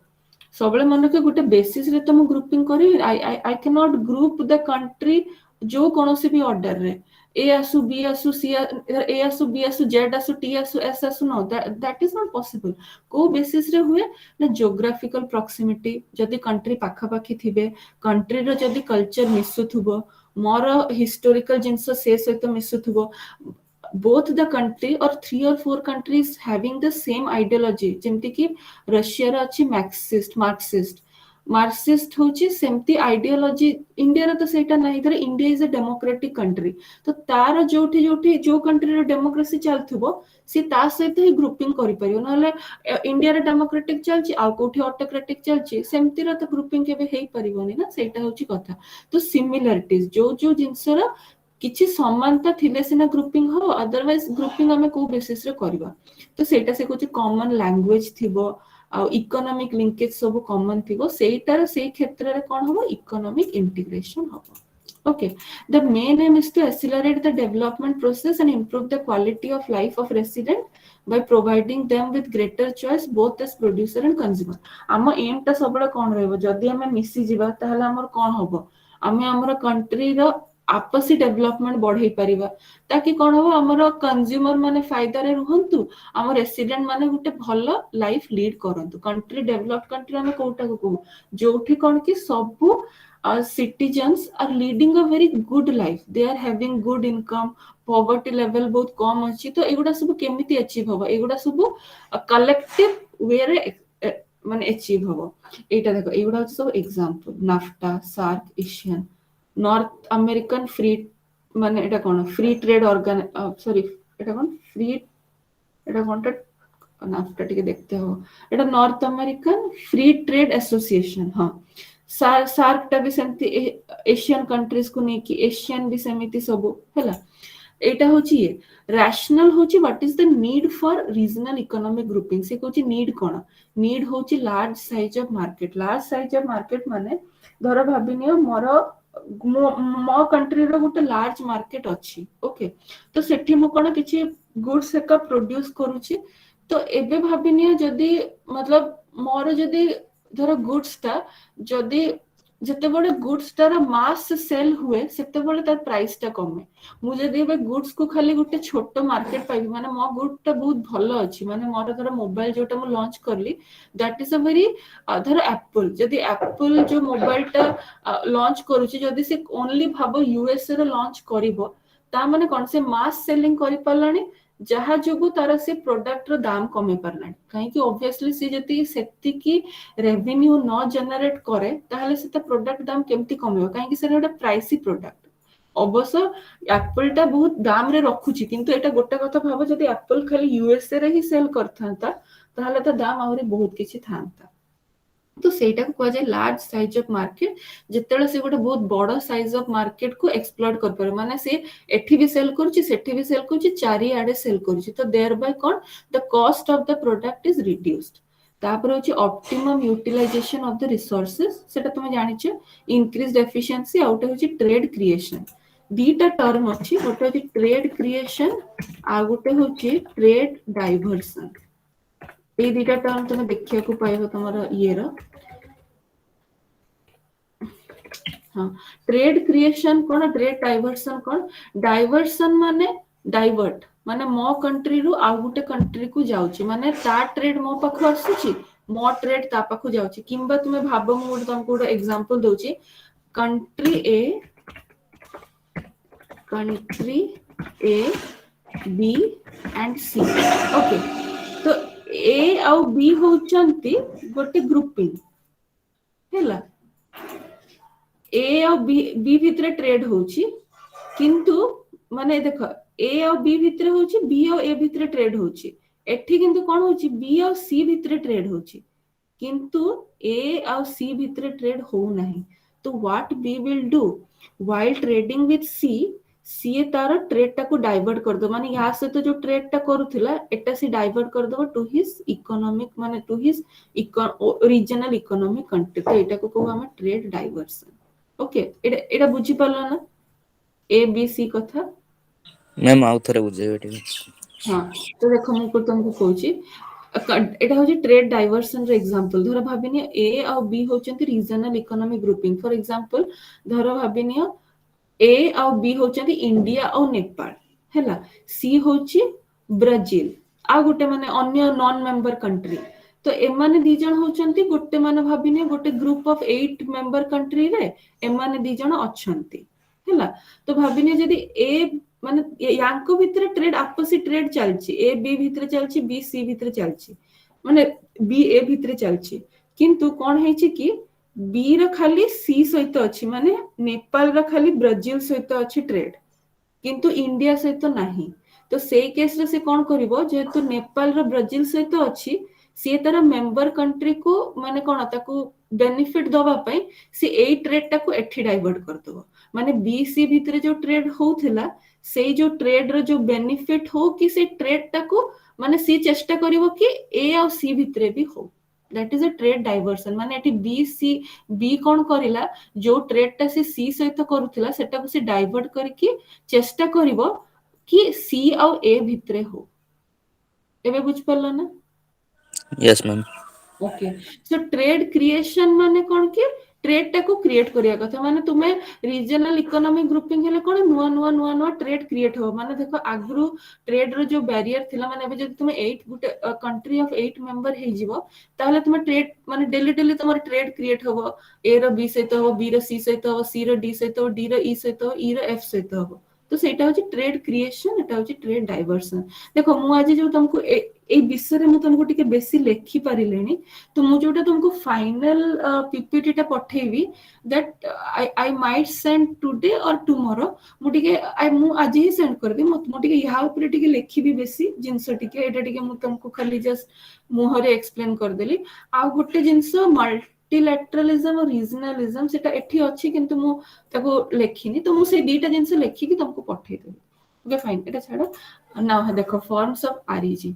सबले मन के गोटे बेसिस रे तो मु ग्रुपिंग करी I can not group the country जो कोनोसी भी ऑर्डर रे ए आसु बी आसु सी ए आसु बी आसु जेड आसु टी आसु एस आसु know that is not possible को बेसिस रे हुए ना ज्योग्राफिकल प्रॉक्सिमिटी जदी कंट्री पाखा पाखी थिबे कंट्री रो जदी कल्चर मिसुथुबो मोर हिस्टोरिकल जिंस से सहित मिसुथुबो both the country or 3 or 4 countries having the same ideology जेमति कि रशिया रा अछि मार्क्सिस्ट मार्क्सिस्ट होची सेमती आइडियोलॉजी इंडिया रे तो सेटा नाही धर India is a democratic country तो तार जोठी जोठी जो कंट्री रो डेमोक्रेसी चलथुबो सी ता सहित ही ग्रुपिंग करि परियो नले इंडिया रे डेमोक्रेटिक चलची आ कोठी ऑटोक्रेटिक चलची सेमती रो तो ग्रुपिंग केबे हेई परिबोनी ना सेटा होची कथा तो सिमिलरिटीज जो जो जिंसर किछि समानता थिले सिना ग्रुपिंग हो अदरवाइज ग्रुपिंग हमें को बेसिस रे करबा तो सेटा से कुछ कॉमन लैंग्वेज थिबो आ इकोनॉमिक लिंकेज सब कॉमन थिबो सेटार से क्षेत्र रे कोन होबो इकोनॉमिक इंटीग्रेशन होबो okay the main aim is to accelerate the development process and improve the quality of life of resident by providing them with greater choice both as producer and consumer ଆମ aim टा सबले कोन रहबो जदी हमें मिसी जिबा ताहले हमर कोन होबो हमें हमर कंट्री रो आपसी डेवलपमेंट बढ़ाई परिबा ताकि कोन हो हमर कंज्यूमर माने फायदा रे रहंतु हमर रेसिडेंट माने गुटे भलो लाइफ लीड करंतु कंट्री डेवलप कंट्री हमें कोटा को जोठी कोन कि सबु citizens are leading a very good life they are having good income poverty level बहुत कम अछि तो एगुडा सब केमिति अचीव होबो एगुडा सब कलेक्टिव वे रे माने अचीव होबो एटा देखो एगुडा सब example NAFTA SAARC ASEAN North American free माने एटा कोन फ्री ट्रेड ऑर्गन सॉरी एटा कोन फ्री एटा कोनटा नाफ्टा टिके देखते हो एटा north American free trade association हां सार्क टा भी सेमती एशियन कंट्रीज को नेकी एशियन भी सेमिति सबो हैला एटा होची ये रैशनल होची what is the need for regional economic grouping से कोची नीड कोन नीड होची लार्ज साइज ऑफ मार्केट माने धर भाबिनियो मोर मो कंट्री रो गुटे लार्ज मार्केट अछि ओके तो सेठी मो कोन किछि गुड्स एका प्रोड्यूस करूची तो एबे भाबिनियो जदी मतलब मोर जदी धर गुड्स टा जदी जते बड़े गुड्स टार मास सेल हुए सेते बड़े तार प्राइस टा कमे मु जदी बे गुड्स को खाली गुटे छोटो मार्केट पाइबी माने मो गुड टा बहुत भलो अछि माने मोर धर मोबाइल जोटा मु लॉन्च करली दैट इज अ वेरी धर एप्पल जदी एप्पल जो मोबाइल टा लॉन्च करूची जदी से ओनली भाबो यूएस रे लॉन्च करिवो ता माने कोन से मास सेलिंग करि परलानी जहा जोगु तार से प्रोडक्ट रो दाम कमे परलानी काहे कि ऑब्वियसली से जति सेति की रेवेन्यू न जनरेट करे ताहले से प्रोडक्ट दाम केमती कमेबो काहे कि से एटा प्राइसी प्रोडक्ट अवश्य एप्पल टा बहुत दाम रे रखुची किंतु एटा गोटे कथा भाबो जदी एप्पल खाली यूएसए रे ही सेल करथांता ताहले त दाम आउरी बहुत किछि थांता तो सेटा को कह जाय लार्ज साइज ऑफ मार्केट जेतेले से गोटे बहुत बड़ साइज ऑफ मार्केट को एक्सप्लोर कर पारे माने से एठी भी सेल करूची सेठी भी सेल करूची चारि आडे सेल करूची तो देयर बाय कोन the cost of the product is reduced तापर होची optimum utilisation of the resources सेटा तुमे जानि छ इंक्रीज्ड एफिशिएंसी आउट होची ट्रेड क्रिएशन दीटा टर्म अछि गोटे होची ट्रेड क्रिएशन आ गोटे होची ट्रेड डाइवर्सन ए दीटा टर्म तुमे देखिया को पाइबो तमरा ये रो हां ट्रेड क्रिएशन कोन ट्रेड डाइवर्सन माने डाइवर्ट माने मो कंट्री रु आ गुटे कंट्री को जाउची माने ता ट्रेड मो पाखु आसुची मो ट्रेड ता पाखु जाउची किंबा तुमे भाबो मु तुमको एक एग्जांपल दोची country A B and C okay तो ए और बी होचंती गोटे ग्रुपिंग हैला ए और बी भितरे ट्रेड होची किंतु माने देखो ए और बी भितरे होची बी और ए भितरे ट्रेड होची एठी किंतु कोन होची बी और सी भितरे ट्रेड होची किंतु ए और सी भितरे ट्रेड हो नहीं तो what B will do while trading with C तार ट्रेड टा को डाइवर्ट कर दो माने यहाँ से तो जो ट्रेड टा करूथिला एटा सी डाइवर्ट कर दो टू हिज इकोनॉमिक माने to his regional economic country तो एटा को कहू हम ट्रेड डाइवर्सन ओके एटा बुझी पालो ना ए बी सी कथा मैम आउ थरे बुझेबे ठीक हां तो देखो मु को तुमको कहूची एटा होची ट्रेड डाइवर्सन रे एग्जांपल धर भाबिनी ए और बी होचंती regional economic grouping for example धर भाबिनी ए और बी होचंती इंडिया और नेपाल हैला सी होची ब्राजील आ गोटे माने अन्य नॉन मेंबर कंट्री तो एमाने दी जण होचंती गोटे माने भाबिने गोटे ग्रुप ऑफ 8 मेंबर कंट्री रे एमाने दी जण अछंती हैला तो भाबिने जदी ए माने यांको भितरे ट्रेड आपसी ट्रेड चलची ए बी भितरे चलची बी सी भितरे चलची माने बी ए भितरे चलची किंतु कोन हेची कि बी ର ଖାଲି सी सहित अछि माने नेपाल ର खाली ब्राजिल सहित अछि ट्रेड किंतु इंडिया सहित नाही तो सेई केस रे से कोन करिवो जेतु नेपाल रो ब्राजिल सहित अछि सी तार मेंबर कंट्री को माने कोन ताकू बेनिफिट दबा पई सी एई ट्रेड टाकू एठी डाइवर्ट कर दबो माने बी सी भितरे जो ट्रेड होउथिला सेई जो ट्रेड रो जो बेनिफिट हो कि से ट्रेड टाकू माने सी चेष्टा करिवो कि ए और सी भितरे भी हो that is a trade diversion माने एठी बी सी बी कोन करिला जो ट्रेड टा से सी सहित करूथिला सेटा को से डाइवर्ट करके चेष्टा करिवो कि सी और ए भितरे हो एबे बुझ परलो ना yes ma'am okay so trade creation माने कोन कि ट्रेड टाको क्रिएट करिया कथा माने तुमे रीजनल इकोनॉमिक ग्रुपिंग हेले कोन नुआ ट्रेड क्रिएट हो माने देखो आगरु ट्रेड रो जो बैरियर थिला माने अबे जदि तुमे 8 गुटे कंट्री ऑफ 8 मेंबर हे जिवो ताहले तुमे ट्रेड माने डेली डेली तुमर ट्रेड क्रिएट होबो ए रो बी सहित हो बी रो सी सहित हो सी रो डी सहित हो डी रो ई सहित हो ई रो एफ सहित हो तो सेटा होची ट्रेड क्रिएशन एटा होची ट्रेड डाइवर्सन देखो मु आज जो तुमको ए विषय रे मु तुमको टिके बेसी लेखि पारिलेनी तो मु जोटा तुमको फाइनल पीपीटी टा पठेबी that I might send today और टुमारो मु टिके मु आज ही सेंड कर दे मु टिके या ऊपर टिके लेखिबी बेसी जिंस टिके एटा टिके मु तुमको खाली जस्ट मुहरे एक्सप्लेन कर देली आ गुटे जिंस मल्टीलैटरलिज्म और रीजनलिज्म सेटा एठी अछि किंतु मु ताको लेखिनी तो मु से दीटा जिंस लेखि कि तुमको पठे देबी ओके फाइन एटा छाड़ो नाउ देखो forms of REG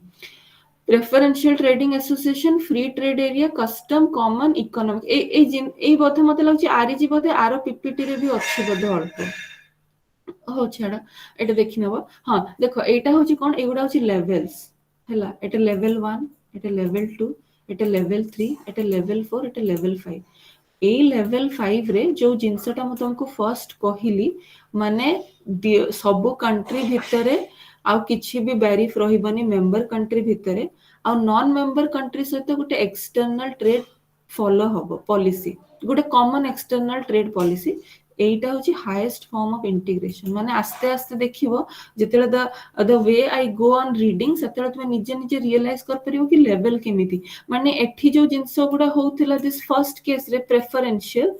preferential trading association free trade area custom common economic ए बोधे मते लागछि आरईजी बोधे आरो पीपीटी रे भी अछि बोधे अल्प हो छाड़ा एटा देखि नबो हां देखो एटा होछि कोन एगुडा होछि लेवल्स हैला एटा लेवल 1 एटा लेवल 2 एटा लेवल 3 एटा लेवल 4 एटा लेवल 5 ए लेवल 5 रे जो जिंसटा म तुमको फर्स्ट कहिली माने सब कंट्री भितरे आ किछि भी बैरिफ रहिबनी मेंबर कंट्री भितरे आ नॉन मेंबर कंट्री सहित गोटे एक्सटर्नल ट्रेड फॉलो हबो पॉलिसी गोटे कॉमन एक्सटर्नल ट्रेड पॉलिसी एटा होची हाईएस्ट फॉर्म ऑफ इंटीग्रेशन माने आस्ते आस्ते देखिबो जेतेले the way I go on reading सेतेले तुमे निजे निजे रियलाइज कर परियो कि लेवल केमिति माने एठी जो जिंस गुडा होउथिला दिस फर्स्ट केस रे प्रेफरेंशियल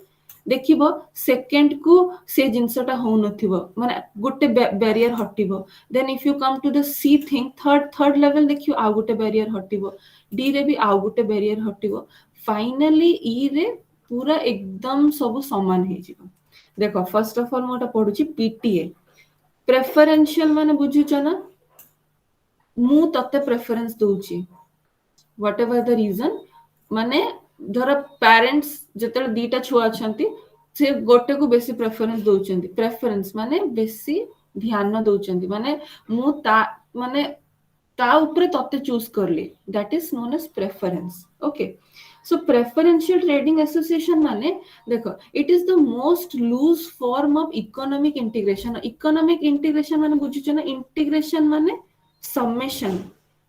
देखिबो सेकंड को से जिंसटा हो नथिबो माने गोटे बैरियर हटिबो then if you come to the C thing third level देखियो आ गोटे बैरियर हटिबो डी रे भी आ गोटे बैरियर हटिबो फाइनली ई रे पूरा एकदम सब समान हे जिवो देखो फर्स्ट ऑफ ऑल मोटा पढुची पीटीए प्रेफरेंशियल माने बुझुछ ना मु तते प्रेफरेंस दोउची व्हाट एवर द रीजन माने धर पेरेंट्स जतले दीटा छुआ अछंती से गोटे को बेसी प्रेफरेंस दोउचंती प्रेफरेंस माने बेसी ध्यान दोउचंती माने मु ता माने ता ऊपर तते चूज करली that is known as preference okay so preferential trading association माने देखो it is the most loose form of economic integration माने बुझुछ ना इंटीग्रेशन माने समेशन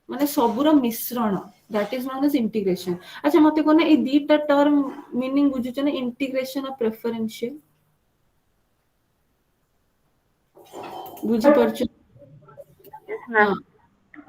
माने सबुर मिश्रण that is known as integration अच्छा मते कोने ए दीटा टर्म मीनिंग बुझुछ ना इंटीग्रेशन और प्रेफरेंशियल बुझि परछ हां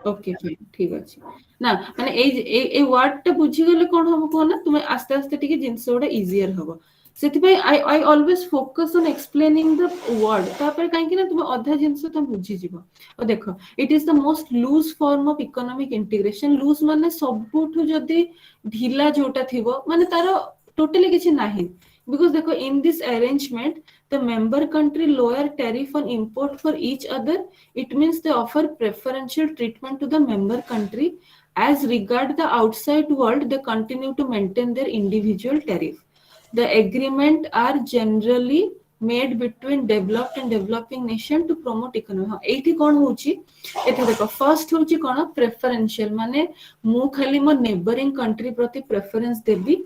ओके फाइन ठीक अछि ना माने ए वर्ड टा बुझि गेले कोन हम को ना तुमे आस्ते आस्ते टिके जिंस ओडा इजियर हबो सेति भाई I always focus on explaining the word तापर काहे कि ना तुमे अधा जिंस तुम बुझि जिवो और देखो it is the most loose form of economic integration loose माने सबुठु जदी ढिला जोटा थिबो माने तारो टोटली किछि नाही because देखो in this arrangement the member country lower tariff on import for each other it means they offer preferential treatment to the member country as regard the outside world they continue to maintain their individual tariff the agreement are generally made between developed and developing nation to promote economy हां एठी कोन होची एठी देखो first होची कोन preferential माने मु खाली मो नेबरिंग कंट्री प्रति प्रेफरेंस देबी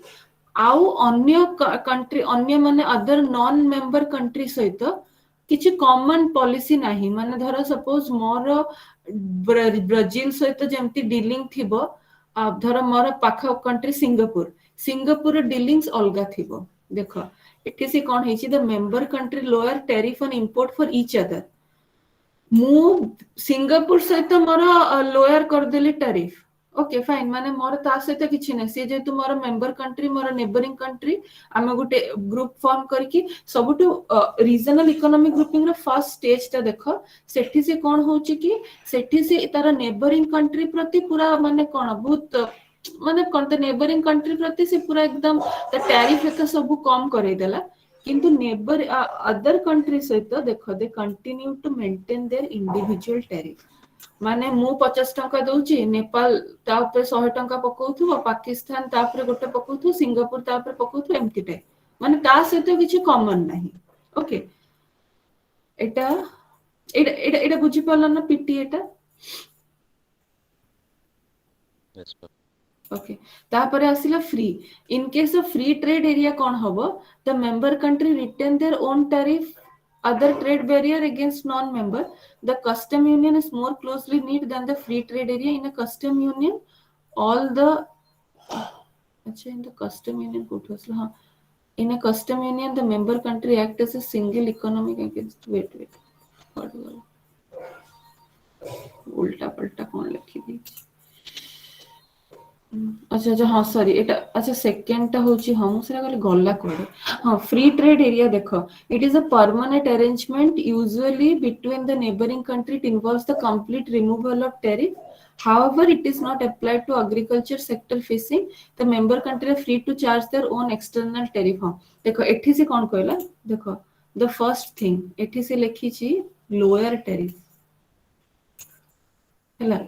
आउ अन्य कंट्री अन्य माने अदर नॉन मेंबर कंट्री सहित किछि कॉमन पॉलिसी नाही माने धर सपोज मोर ब्राजील सहित जेमति डीलिंग थिबो धर मोर पाख कंट्री सिंगापुर डीलिंग्स अलगा थिबो देखो एठी से कोन हेछि the member country lower tariff on import for each other मु सिंगापुर सहित मोर लोअर कर देली टैरिफ ओके फाइन माने मोर ता सहित किछि नै से जेतु more member country more neighbouring country आमे गुटे ग्रुप फॉर्म करके सबुटु रीजनल इकोनॉमिक ग्रुपिंग रो फर्स्ट स्टेज ता देखो सेठी से कोन होची कि सेठी से तार नेबरिंग कंट्री प्रति पूरा माने कोन बहुत माने कोन त नेबरिंग कंट्री प्रति से पूरा एकदम त टैरिफ एक सब कम करे देला किंतु नेबर अदर कंट्री सहित देखो they continue to maintain their individual tariff माने मु 50 टंका दउची नेपाल ता ऊपर 100 टंका पकौथु पाकिस्तान ता ऊपर गोटे पकौथु सिंगापुर ता ऊपर पकौथु एमती टाइप माने ता सहित किछि कॉमन नाही ओके एटा एटा एटा एटा बुझी पाला ना पीटी एटा Yes, ma'am. ओके तापर आसिला free in case of free trade area कोन हबो the member country retain their own tariff other trade barrier against non-member the custom union is more closely knit than the free trade area in a custom union all the acha in the custom union ha in a custom union the member country act as a single economic against wait उल्टा पलटा कौन लिखी दी अच्छा अच्छा हाँ sorry एटा अच्छा second टा होची हम सेरा गले गल्ला कोडे हाँ फ्री ट्रेड एरिया देखो it is a permanent arrangement usually between the neighbouring country it involves the complete removal of tariff however it is not applied to agriculture sector facing the member country are free to charge their own external tariff हाँ देखो एठी से कौन कहला देखो the first thing एठी से लिखी छी lower tariff हैला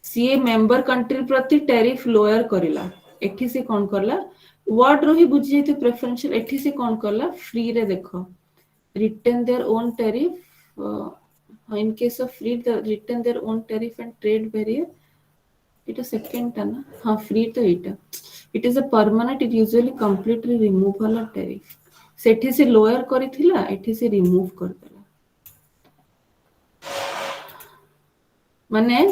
सीए मेंबर कंट्री प्रति टैरिफ लोअर करिला एठी से कोन करला वर्ड रही बुझी जेते प्रेफरेंशियल एठी से कोन करला फ्री रे देखो retain their own tariff in case of free the retain their own tariff and trade barrier it is second ta na ha free to it is a permanent it usually completely removal of tariff सेठी से lower करिथिला एठी से remove कर देला माने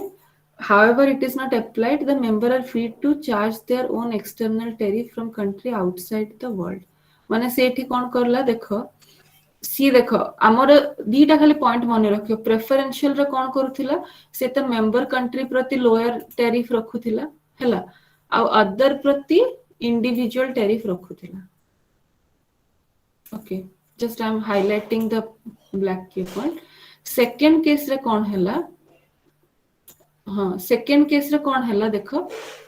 however it is not applied the member are free to charge their own external tariff from country outside the world माने सेठी कोन करला देखो सी देखो हमर दीटा खाली पॉइंट मने रखियो प्रेफरेंशियल रे कोन करूथिला से त मेंबर कंट्री प्रति लोअर टैरिफ रखुथिला हैला आ अदर प्रति इंडिविजुअल टैरिफ रखुथिला okay just I am highlighting the black key point second case रे कोन हैला हाँ सेकंड केस रे कोन हैला देखो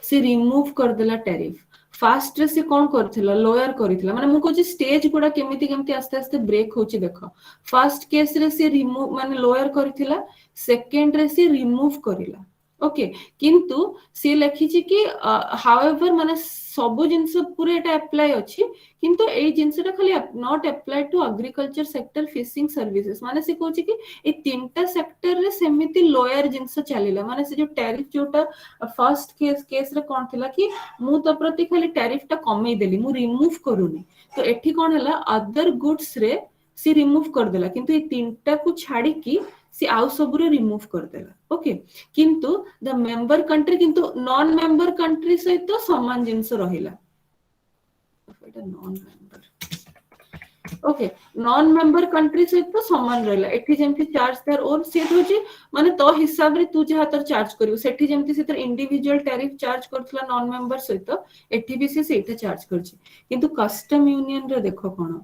से रिमूव कर देला टैरिफ फास्ट रे से कोन करथिला लोअर करिथिला माने मु कोची स्टेज गुडा केमिति केमिति आस्ते आस्ते ब्रेक होची देखो फर्स्ट केस रे से रिमूव माने लोअर करिथिला सेकंड रे से रिमूव करिला ओके किंतु से लिखिछि कि हाउएवर माने सब जिंस पूरे एटा अप्लाई अछि किंतु एई जिंसटा खाली not applied to agriculture sector fishing services माने से कोची कि ए तीनटा सेक्टर रे सेमिति लोअर जिंस चलिला माने से जो टैरिफ जोटा फर्स्ट केस रे कोन थिला कि मु तो प्रति खाली टैरिफ टा कमै देली मु रिमूव करूनी तो एठी कोन हला अदर गुड्स रे सी रिमूव कर देला किंतु ए तीनटा को छाडी कि सी आउ सब रे रिमूव कर देला ओके किंतु द मेंबर कंट्री किंतु नॉन मेंबर कंट्री सहित तो समान जिंस रहिला एटा non member okay non member country सहित तो समान रहिला एठी जेमति चार्ज देयर ओन सेट होची माने तो हिसाब रे तू जहा तर चार्ज करियो सेठी जेमति से तर इंडिविजुअल टैरिफ चार्ज करथला नॉन मेंबर सहित एठी भी से सेटा चार्ज करची किंतु कस्टम यूनियन रे देखो कोन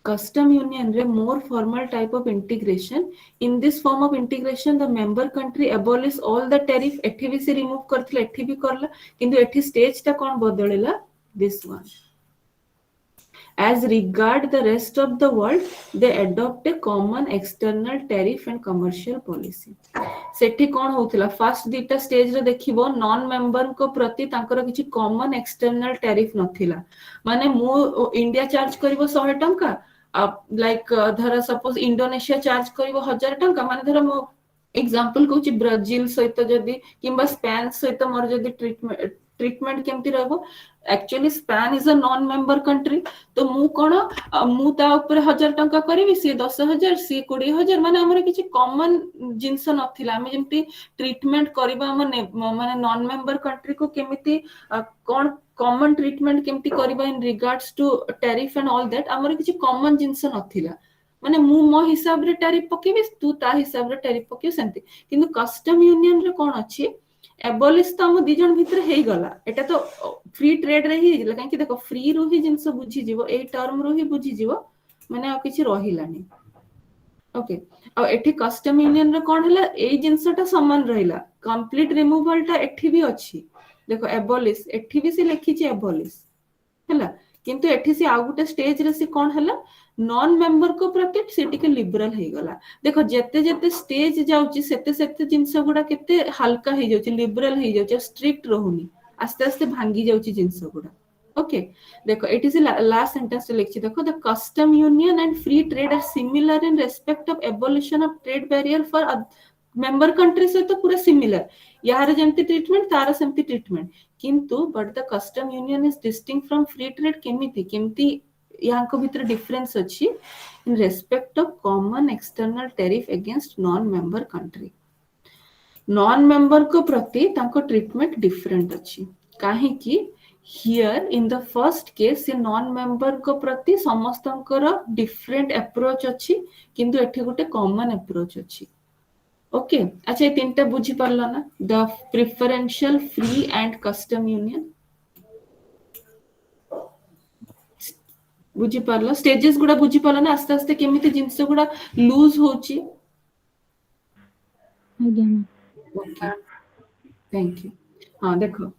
custom union re more formal type of integration in this form of integration the member country abolish all the tariff ethi भी से remove करथले ethi भी करला किंतु ethi stage ता कोन बदलेला this one as regard the rest of the world they adopt a common external tariff and commercial policy सेठी कोन होतला first दीटा stage रे देखिबो non member को प्रति तांकर किछि कॉमन एक्सटर्नल टैरिफ नथिला माने मु इंडिया चार्ज करिवो 100 टंका लाइक धर सपोज इंडोनेशिया चार्ज करिवो 1000 टंका माने धर मो एग्जांपल कहूची ब्राजील सहित जदी किंबा स्पेन सहित मोर जदी ट्रीटमेंट केमती रहबो actually Spain is a non member country तो मु कोन मु ता ऊपर 1000 टंका करबी सी 10000 सी 20000 माने हमर किछि कॉमन जिंस नथिला हम जेमती ट्रीटमेंट करबा माने नॉन मेंबर कंट्री को केमिति कोन कॉमन ट्रीटमेंट केमती करबा in regards to tariff and all that हमर किछि कॉमन जिंस नथिला माने मु मो हिसाब रे टैरिफ पकेबी तू ता हिसाब रे टैरिफ पकेबी सेंती किंतु कस्टम यूनियन रे कोन अछि एबोलिश तो हम दी जन भितर हे गला एटा तो फ्री ट्रेड रे ही गेला काहे देखो फ्री रू ही जिंस बुझी जीवो ए टर्म रू ही बुझी जीवो माने आ किछि रहिलानी ओके आ एठी कस्टम यूनियन रे कोन हला ए जिंसटा समान रहिला कंप्लीट रिमूवल टा एठी भी अछि देखो एबोलिश एठी भी से लिखि छि एबोलिश हला किंतु एठी से आ गुटे स्टेज रे से कोन हला नॉन मेंबर को प्रति से टिके लिबरल हे गला देखो जेते जेते स्टेज जाउची सेते सेते जिंस गुडा केते हल्का हे जाउची लिबरल हे जाउची स्ट्रिक्ट रहउनी आस्ते आस्ते भांगी जाउची जिंस गुडा ओके देखो इट इज लास्ट सेंटेंस लिखछि देखो the custom union and free trade are similar in respect of abolition of trade barrier for member country से तो पूरा सिमिलर यार जेमति ट्रीटमेंट तार सेमति ट्रीटमेंट किंतु but the custom union is distinct from free trade केमति यहाँ को भीतर डिफरेंस अछि in respect of common external tariff against non member country non member को प्रति तांको ट्रीटमेंट डिफरेंट अछि काहे कि here in the first case से नॉन मेंबर को प्रति समस्तंकर डिफरेंट अप्रोच अछि किंतु एठी गुटे कॉमन अप्रोच अछि ओके अच्छा ये तीनटा बुझी परला ना the preferential free and custom union बुझी परला स्टेजेस गुडा बुझी परला ना आस्ते आस्ते केमिति जिंस गुडा लूज होची आज्ञा मैम ओके थैंक यू हाँ देखो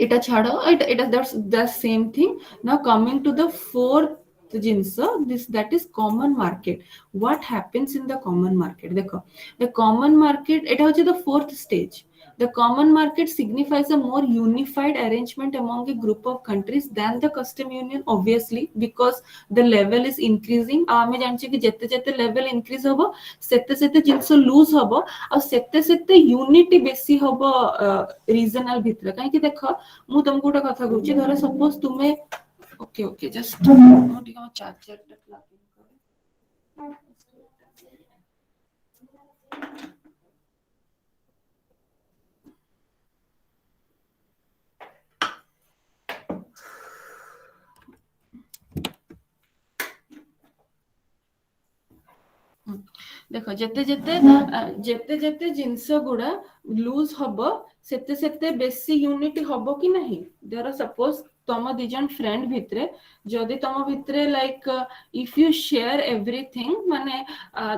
इटा छाड़ो इटा that's the same thing now coming to the fourth जिंस this that is common market what happens in the common market देखो द कॉमन मार्केट इटा होची the fourth stage the common market signifies a more unified arrangement among a group of countries than the custom union obviously because the level is increasing आमे जानछि कि जते जते level increase होबो सेते सेते जिंस loose होबो आ सेते सेते यूनिटी बेसी होबो रीजनल भितर काहे कि देखो मु तुमको गोटा कथा कहूची धर सपोज तुमे ओके ओके जस्ट मोटी का चार्जर टा प्लग इन करे देखो जेते जेते जेते जेते जिंस गुडा लूज हबो सेते सेते बेसी यूनिट हबो कि नहीं देयर सपोज तम दी जन फ्रेंड भितरे जदी तम भितरे like if you share everything माने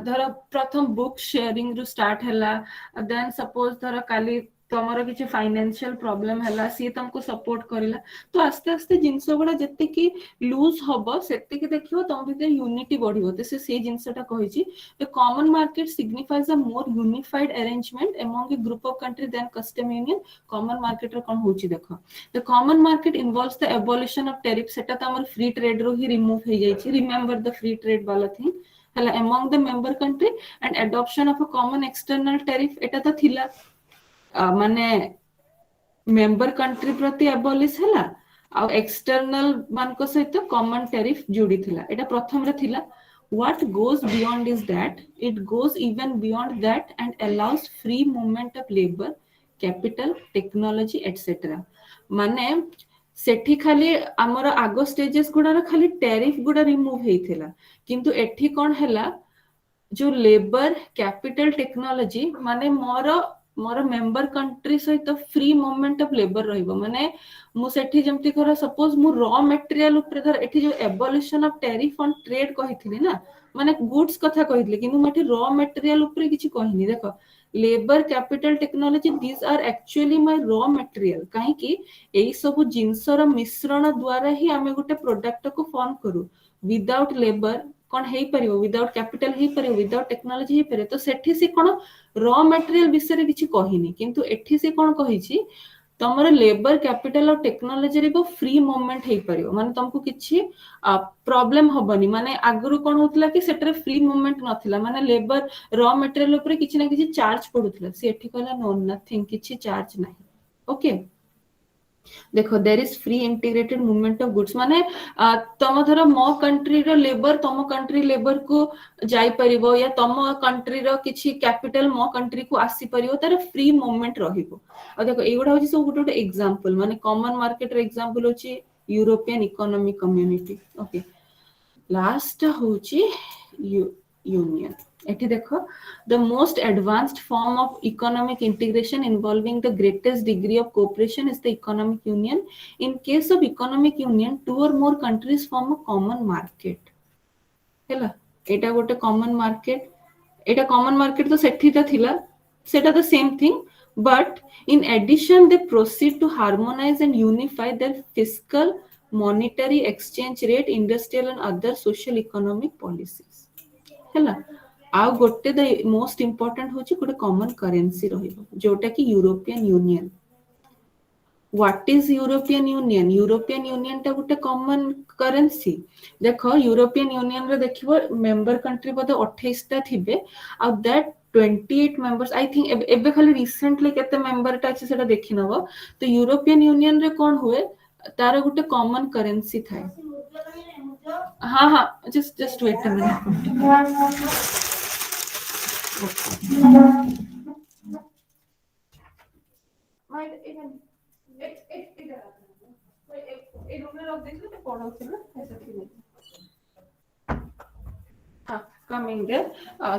धर प्रथम बुक शेयरिंग रु स्टार्ट हला देन सपोज धर काली तमरो किछि फाइनेंशियल प्रॉब्लम हला सी तुमको सपोर्ट करिला तो आस्ते आस्ते जिंस गुडा जते कि लूज हबो सेते कि देखियो तम भितरे यूनिटी बढ़िबो तो से जिंसटा कहिछि the common market signifies a more unified arrangement among a group of countries than custom union common market रो कोन होची देखो the common market involves the abolition of tariff सेटा त हमर फ्री ट्रेड रो ही रिमूव हे जाई छी remember the free trade वाला thing हला among the member country and adoption of a common external tariff एटा त थिला माने मेंबर कंट्री प्रति एबोलिश हला आ एक्सटर्नल मान को सहित कॉमन टैरिफ जोड़ी थिला एटा प्रथम रे थिला what goes beyond is that it goes even beyond that and allows free movement of labor capital technology etc माने सेठी खाली हमर आगो स्टेजेस गुडा खाली टैरिफ गुडा रिमूव हेइथिला किंतु एठी कोन हला जो लेबर कैपिटल टेक्नोलॉजी माने मोर मेंबर कंट्री सहित फ्री मूवमेंट ऑफ लेबर रहइबो माने मु सेठी जेमति कर सपोज मु रॉ मटेरियल ऊपर धर एठी जो abolition of tariff on trade कहिथिली ना माने गुड्स कथा कहिथिली किंतु मठी रॉ मटेरियल ऊपर किछि कहिनी देखो labour capital technology this are actually my raw material काहे कि एई सब जिंसर मिश्रण द्वारा ही आमे गोटे प्रोडक्ट को फॉर्म करू विदाउट लेबर कोन हेई परिबो विदाउट कैपिटल हेई परिबो विदाउट टेक्नोलॉजी हेई परिबो तो सेठी से कोन रॉ मटेरियल विषय रे किछि कहिनी किंतु एठी से कोन कहिछि तमर लेबर कैपिटल और टेक्नोलॉजी रे फ्री मूवमेंट हेई परिबो माने तुमको किछि प्रॉब्लम होबनी माने आगरु कोन होतला कि सेटरे फ्री मूवमेंट नथिला माने लेबर रॉ मटेरियल ऊपर किछि ना किछि चार्ज पडुतला से एठी कहला नो नथिंग किछि चार्ज नाही ओके देखो there is free integrated movement of goods माने तम धर मो कंट्री रो लेबर तम कंट्री लेबर को जाई परिबो या तम कंट्री रो किछि कैपिटल मो कंट्री को आसी परिबो तार फ्री मूवमेंट रहिबो आ देखो एगुडा होची सब गुटे एग्जांपल माने कॉमन मार्केट रो एग्जांपल होची European economic community okay last होची यूनियन एठी देखो the most advanced form of economic integration involving the greatest degree of cooperation is the economic union. In case of economic union, two or more countries form a common market. ହେଲା ଏଟା ଗୋଟେ common market, ଏଟା common market ତ ସେଠିଟା ଥିଲା, ସେଟା the same thing, but in addition they proceed to harmonize and unify their fiscal, monetary, exchange rate, industrial and other social economic policies. ହେଲା ଆଉ ଗୋଟେ ଦ ମୋଷ୍ଟ ଇମ୍ପୋର୍ଟାଣ୍ଟ ହଉଛି ଗୋଟେ କମନ କରେନ୍ସି ରହିବ ଯୋଉଟା କି European union. What is European Union? European Union ଟା ଗୋଟେ common currency। ଦେଖ ୟୁରୋପିଆନ ୟୁନିୟନ ରେ ଦେଖିବ ମେମ୍ବର कंट्री ବୋଧେ 28 ଟା ଥିବେ ଆଉ that 28 members I think ଏବେ ଖାଲି ରିସେଣ୍ଟଲି କେତେ ମେମ୍ବର ଟା ଅଛି ସେଟା ଦେଖି ନବ। ତ ୟୁରୋପିଆନ ୟୁନିୟନ ରେ କଣ ହୁଏ ତାର ଗୋଟେ କମନ କରେନ୍ସି ଥାଏ। ହଁ ହଁ just wait a minute। Coming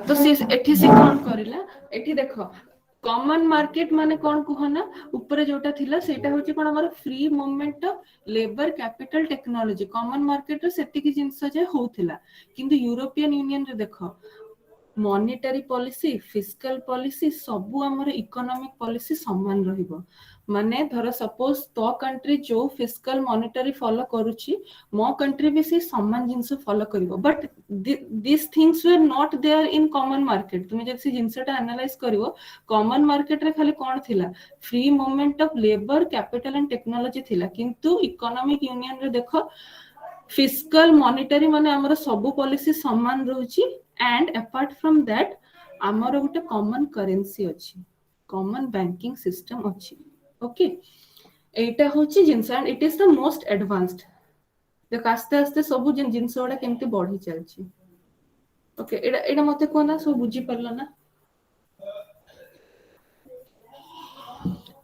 तो सी एठी से कौन करिला एठी देखो कॉमन मार्केट माने कौन कहना ऊपर जोटा थिला सेटा होची कोन हमर free movement labour capital technology common market रे सेति की जिंस जे होउथिला किंतु यूरोपियन यूनियन रे देखो मॉनेटरी पॉलिसी फिस्कल पॉलिसी सबु हमर इकोनॉमिक पॉलिसी समान रहिबो। माने धर सपोज तो कंट्री जो फिस्कल मॉनेटरी फॉलो करूची मो कंट्री भी से समान जिंस फॉलो करिवो but this things were not there in common market. तुम जब से जिंसटा एनालाइज करिवो कॉमन मार्केट रे खाली कोन थिला free movement of labour capital and technology थिला किंतु इकोनॉमिक यूनियन रे देखो फिस्कल मॉनेटरी माने हमर सबु पॉलिसी समान रहउची एंड अपार्ट फ्रॉम दैट हमर गोटे कॉमन करेंसी अछि कॉमन बैंकिंग सिस्टम अछि। ओके एटा होची जिंस and it is the most advanced. देख आस्ते आस्ते सबु जिंस ओडा केमती बढ़ी चलची। ओके एटा एटा मते कोना सब बुझी परलो ना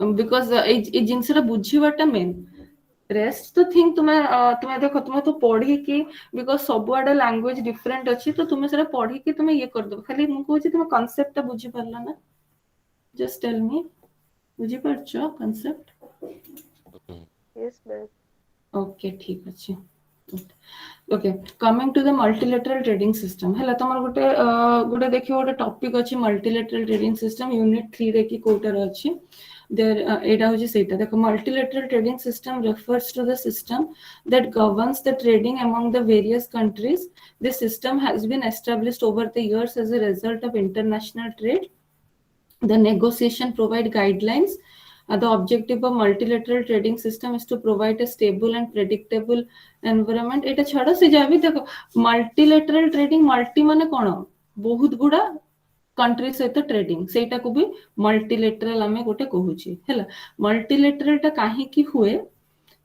बिकॉज ए जिंसरा बुझीवाटा मेन रेस्ट तो थिंक तुम्हें देखो तुम्हें तो पढ़ी कि बिकॉज सब आडा लैंग्वेज डिफरेंट अच्छी तो तुम्हें सेटा पढ़ी कि तुम्हें ये कर दो खाली मु कहूची तुम्हें कांसेप्ट ता बुझी परला ना जस्ट टेल मी बुझी परछो कांसेप्ट। Yes ma'am. ओके ठीक अछि। Okay coming to the multilateral trading system हैला तमर गोटे गोटे देखियो गोटे टॉपिक अछि मल्टीलेटरल ट्रेडिंग सिस्टम यूनिट 3 रे कि कोटर अछि there eta hoji seita the multilateral trading system refers to the system that governs the trading among the various countries. This system has been established over the years as a result of international trade. The negotiation provide guidelines. The objective of multilateral trading system is to provide a stable and predictable environment. eta chhado se jabi dekho multilateral trading multi mane kono बहुत गुड़ा country सहित trading सेटा को भी multilateral आमे गोटे कहूची हैला। Multilateral टा काहे की हुए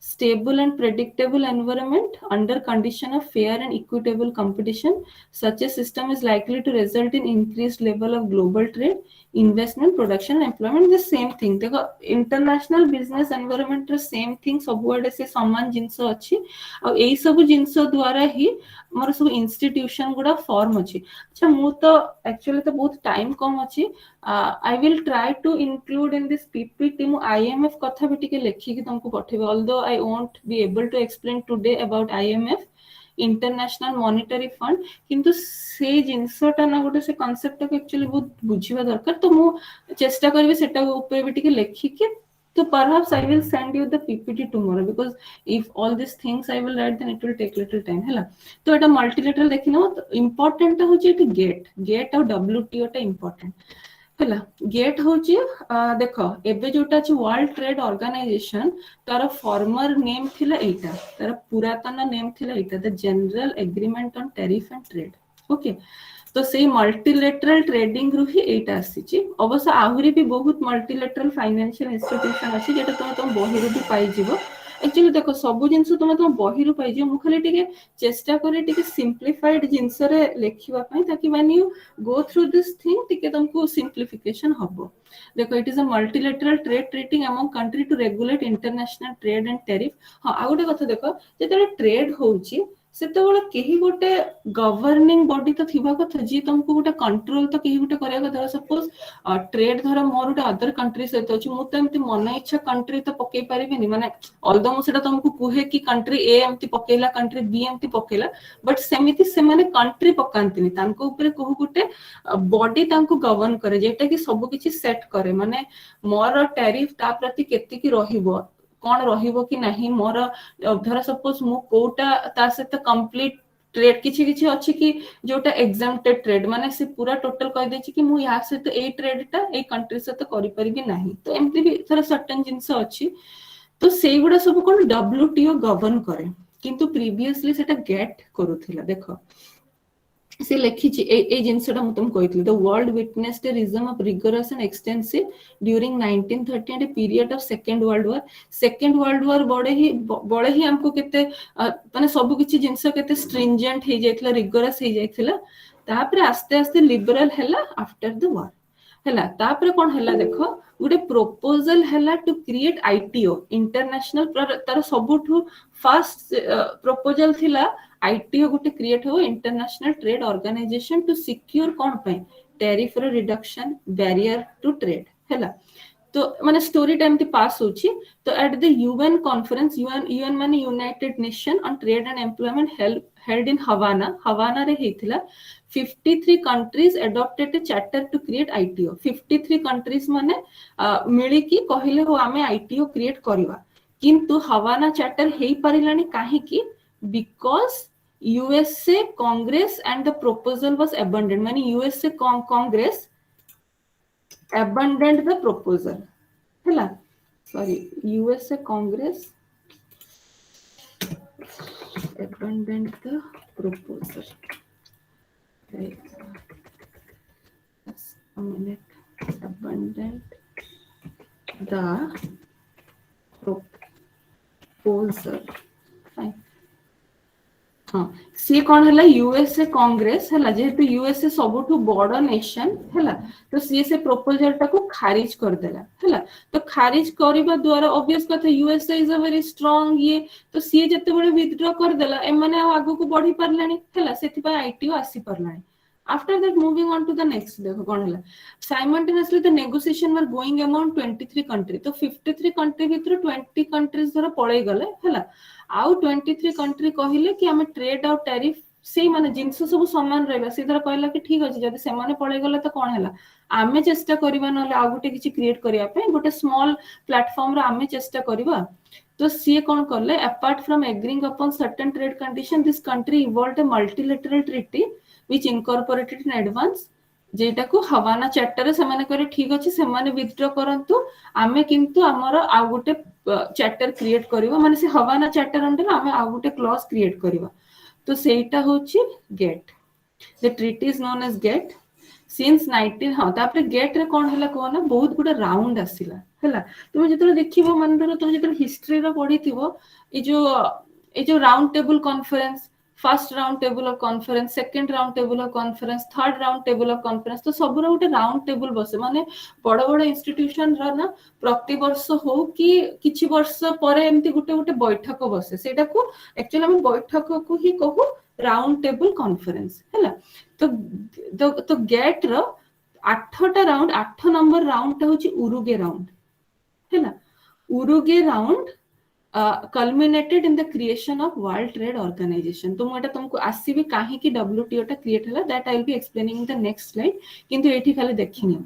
stable and predictable environment under condition of fair and equitable competition. Such a system is likely to result in increased level of global trade, investment, production, employment. The same thing देखो international business environment रे same thing सबुआडे से समान जिंस अछि आ एई सब जिंस द्वारा ही हमर सब institution गुडा form अछि। अच्छा मु तो एक्चुअली तो बहुत टाइम कम अछि I will try to include in this PPT मु IMF कथा भी टिके लेखि कि तुमको पठेबे although I won't be able to explain today about IMF international monetary fund किंतु से जिंसटा ना गोटे से कांसेप्ट को एक्चुअली बहुत बुझिबा दरकार तो मु चेष्टा करबे सेटा ऊपर भी टिके लेखि कि तो perhaps I will send you the PPT tomorrow because if all these things I will write then it will take little time हैला। तो एटा मल्टीलेटरल देखिनो इंपोर्टेंट होची एटी गेट और WTO टा इंपोर्टेंट हैला। गेट होची देखो एबे जोटा अछि वर्ल्ड ट्रेड ऑर्गेनाइजेशन तार फॉर्मर नेम थिला एटा तार पुरातन नेम थिला एटा the general agreement on tariff and trade. Okay तो सेही मल्टीलेटरल ट्रेडिंग रु ही एटा आसीची। अवश्य आहुरी भी बहुत मल्टीलेटरल फाइनेंशियल इंस्टीट्यूशन अछि जेटा तुम बही रु भी पाई जिवो। एक्चुअली देखो सब जिंस तुम बही रु पाई जिवो मु खाली टिके चेष्टा करे टिके सिंपलीफाइड जिंस रे लेखिबा पई ताकि when you go through this thing टिके तुमको सिंपलीफिकेशन हबो। देखो it is a multilateral trade treating among country to regulate international trade and tariff. हां आ गोटे कथा देखो जेते ट्रेड होउची ସେତେବେଳେ କେହି ଗୋଟେ ଗଭର୍ଣ୍ଣିଂ ବଡି ତ ଥିବା କଥା ଯିଏ ତମକୁ ଗୋଟେ କଣ୍ଟ୍ରୋଲ ତ କେହି ଗୋଟେ କରିବା କଥା। ସପୋଜ ଟ୍ରେଡ ଧର ମୋର ଗୋଟେ ଅଦର କଣ୍ଟ୍ରି ସହିତ ଅଛି, ମୁଁ ତ ଏମିତି ମନ ଇଚ୍ଛା କଣ୍ଟ୍ରି ତ ପକେଇ ପାରିବିନି, ମାନେ ଅଲଦା ମୁଁ ସେଟା ତମକୁ କୁହେ କି କଣ୍ଟ୍ରି ଏ ଏମିତି ପକେଇଲା, କଣ୍ଟ୍ରି ବି ଏମିତି ପକେଇଲା, ବଟ୍ ସେମିତି ସେମାନେ କଣ୍ଟ୍ରି ପକାନ୍ତିନି, ତାଙ୍କ ଉପରେ କୋଉ ଗୋଟେ ବଡି ତାଙ୍କୁ ଗଭର୍ଣ୍ଣ କରେ, ଯେଟା କି ସବୁ କିଛି ସେଟ୍ କରେ, ମାନେ ମୋର ଟ୍ୟାରିଫ ତା ପ୍ରତି କେତିକି ରହିବ, କଣ ରହିବ କି ନାହିଁ, ମୋର ଧର ସପୋଜ ମୁଁ କୋଉଟା ତା ସହିତ କମ୍ପ୍ଲିଟ ଟ୍ରେଡ କିଛି କିଛି ଅଛି କି ଯୋଉଟା ଏକ୍ସାମ୍ପଟେଡ ଟ୍ରେଡ, ମାନେ ସେ ପୁରା ଟୋଟାଲ କହିଦେଇଛି କି ମୁଁ ୟା ସହିତ ଏଇ ଟ୍ରେଡ ଟା ଏଇ କଣ୍ଟ୍ରି ସହିତ କରିପାରିବି ନାହିଁ, ତ ଏମିତି ବି ଧର ସର୍ଟନ ଜିନିଷ ଅଛି, ତ ସେଇଗୁଡା ସବୁ କଣ WTO ଗଭର୍ଣ୍ଣ କରେ, କିନ୍ତୁ ପ୍ରିଭିୟସଲି ସେଟା ଗେଟ୍ କରୁଥିଲା। ଦେଖ ସେ ଲେଖିଛି ଏଇ ଜିନିଷଟା ମୁଁ ତମକୁ କହିଥିଲି, the world witnessed a regime of rigorous and extensive during 1930 and a period of second world war बड़े ही हमको केते माने सब किछि जिंस केते स्ट्रिंजेंट हे जायतला, रिगरस हे जायतला, तापरे आस्ते आस्ते लिबरल हैला आफ्टर द वॉर हैला। तापरे कोन हैला देखो, गुटे प्रपोजल हैला टू क्रिएट आईटीओ इंटरनेशनल, तार सबुठु फर्स्ट प्रपोजल थिला आईटीओ गुटे क्रिएट हो, international trade organisation, to secure कोन पे टैरिफ रो रिडक्शन, बैरियर टू ट्रेड हैला। तो माने स्टोरी टाइम ती पास होची, तो at the UN conference, UN माने united nation on trade and employment held in Havana रे हेथिला, 53 countries adopted a charter to create ITO. 53 countries माने मिली की कहिले हो आमे आईटीओ क्रिएट करबा, किंतु हवाना चार्टर हेई परिलानी काहे की, because USA congress and the proposal was abundant, माने USA congress abandoned the proposal हैला, sorry, USA Congress abandoned the proposal, right, just a minute, abandoned the proposal, fine, हाँ सी कौन है यूएसए कांग्रेस है, जेहेतु यूएसए सबुठु बड़ नेशन है, तो सी से प्रपोजल टाको खारिज कर देला है, तो खारिज करबा द्वारा ऑब्वियस कथा USA is a very strong ये, तो सी जते बळे विथड्रॉ कर देला, ए माने आगु को बढ़ी परलानी है, सेति पय आईटीओ आसी परलानी। After that, moving on to the next, देखो कौन है, simultaneously the negotiation were going among 23 country, तो 53 country भितर 20 countries धर पळै गले है, आउ 23 कंट्री कहिले कि हमें ट्रेड और टैरिफ से माने जिंस सब समान रहबा, से धर कहला कि ठीक अछि जदी से माने पळै गले तो कोन हैला, आमे चेष्टा करबा नले आ गुटे किछि क्रिएट करिया पे, गुटे स्मॉल प्लेटफॉर्म रे आमे चेष्टा करबा। तो सी कोन करले, apart from agreeing upon certain trade condition, this country evolved a multilateral treaty which incorporated in advance, जेटा को हवाना चैप्टर से माने करे ठीक अछि से माने विथड्रॉ करंतु, आमे किंतु हमर आ गुटे चैप्टर क्रिएट करबा, माने से हवाना चैप्टर अंडर आमे आ गुटे क्लॉज क्रिएट करबा, तो सेटा होची GATT, the treaty is known as GATT since 19, हां तापर गेट रे कोन हैला कोना, बहुत गुडा राउंड आसिला हैला। तुम जेतले देखिबो मन धर तुम जेतले हिस्ट्री रो पढिथिबो, ए जो round table conference, first round table of conference, second round table of conference, third round table of conference, तो सब रो गुटे राउंड टेबल बसे, माने बड़ बड़ इंस्टीट्यूशन रा ना प्रति वर्ष हो कि किछि वर्ष परे एम्ति गुटे गुटे बैठक बसे, सेटा को एक्चुअली हम बैठक को ही कहू राउंड टेबल कॉन्फ्रेंस हैला। तो गेट रो 8टा राउंड, 8 नंबर राउंड ता होची उरुगे राउंड हैला। उरुगे round culminated in the creation of World Trade Organization, तो मोटा तुमको आसीबी काहे कि WTO टा क्रिएट हला, that I will be explaining in the next slide, किंतु एठी खाली देखिनी।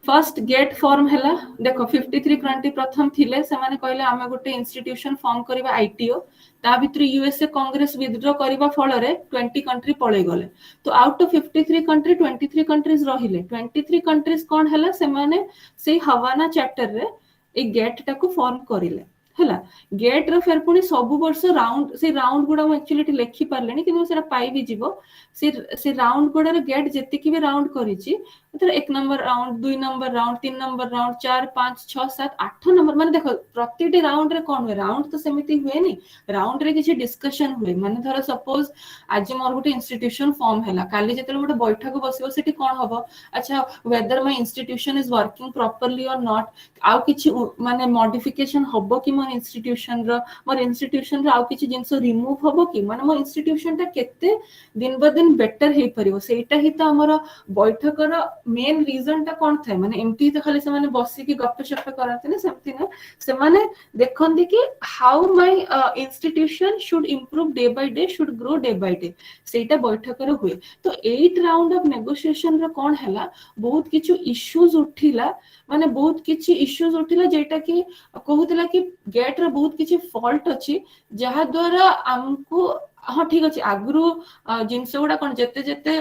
फर्स्ट गेट फॉर्म हला, देखो 53 कंट्री प्रथम थिले, से माने कहले आमे गुटे इंस्टीट्यूशन फॉर्म करबा आईटीओ, ता भितर यूएसए कांग्रेस विथड्रॉ करबा फल रे 20 कंट्री पळे गले, तो आउट ऑफ 53 कंट्री 23 कंट्रीज रहिले, 23 कंट्रीज कोन हला, से माने से हवाना चैप्टर रे ए गेट टा को फॉर्म करिले हैला। गेट रो फेर पुनी सब वर्ष राउंड, से राउंड गुडा हम एक्चुअली लेखि पारलेनी, किंतु सेरा पाई भी जीवो, से राउंड गुडा रे गेट जेति कि भी राउंड करिछि, मतलब 1 number round, 2 number round, 3 number round, 4 5 6 7 8 number, माने देखो प्रतिटी राउंड रे कोन हुए, राउंड तो सेमिति हुए नी, राउंड रे किछि डिस्कशन हुए, माने धर सपोज आज मोर गुटे इंस्टीट्यूशन फॉर्म हैला, काली जेतले गुटे बैठक बसिबो सेठी कोन हबो, अच्छा whether my institution is working properly or not, आउ किछि माने मॉडिफिकेशन हबो कि मो मोर इंस्टीट्यूशन रो मोर इंस्टीट्यूशन रो आउ किछि जिंस रिमूव होबो कि माने मोर इंस्टीट्यूशन ता केते दिन ब दिन बेटर हे परिबो सेटा ही त हमर बैठक रो मेन रीजन ता कोन थाय माने एमटी त खाली से माने बसी की गप्प शप्प करते ने सेमती ना से माने देखंदी कि how my institution should improve day by day should grow day by day सेटा बैठक रो हुए तो 8 राउंड ऑफ नेगोशिएशन रो कोन हला बहुत किछु इश्यूज उठिला माने बहुत किछि इश्यूज उठिला जेटा कि कहूतला कि गेट रो बहुत किछि फॉल्ट अछि जहा द्वारा हमको हाँ ठीक अछि आगुरु जिंस गुडा कोन जते जते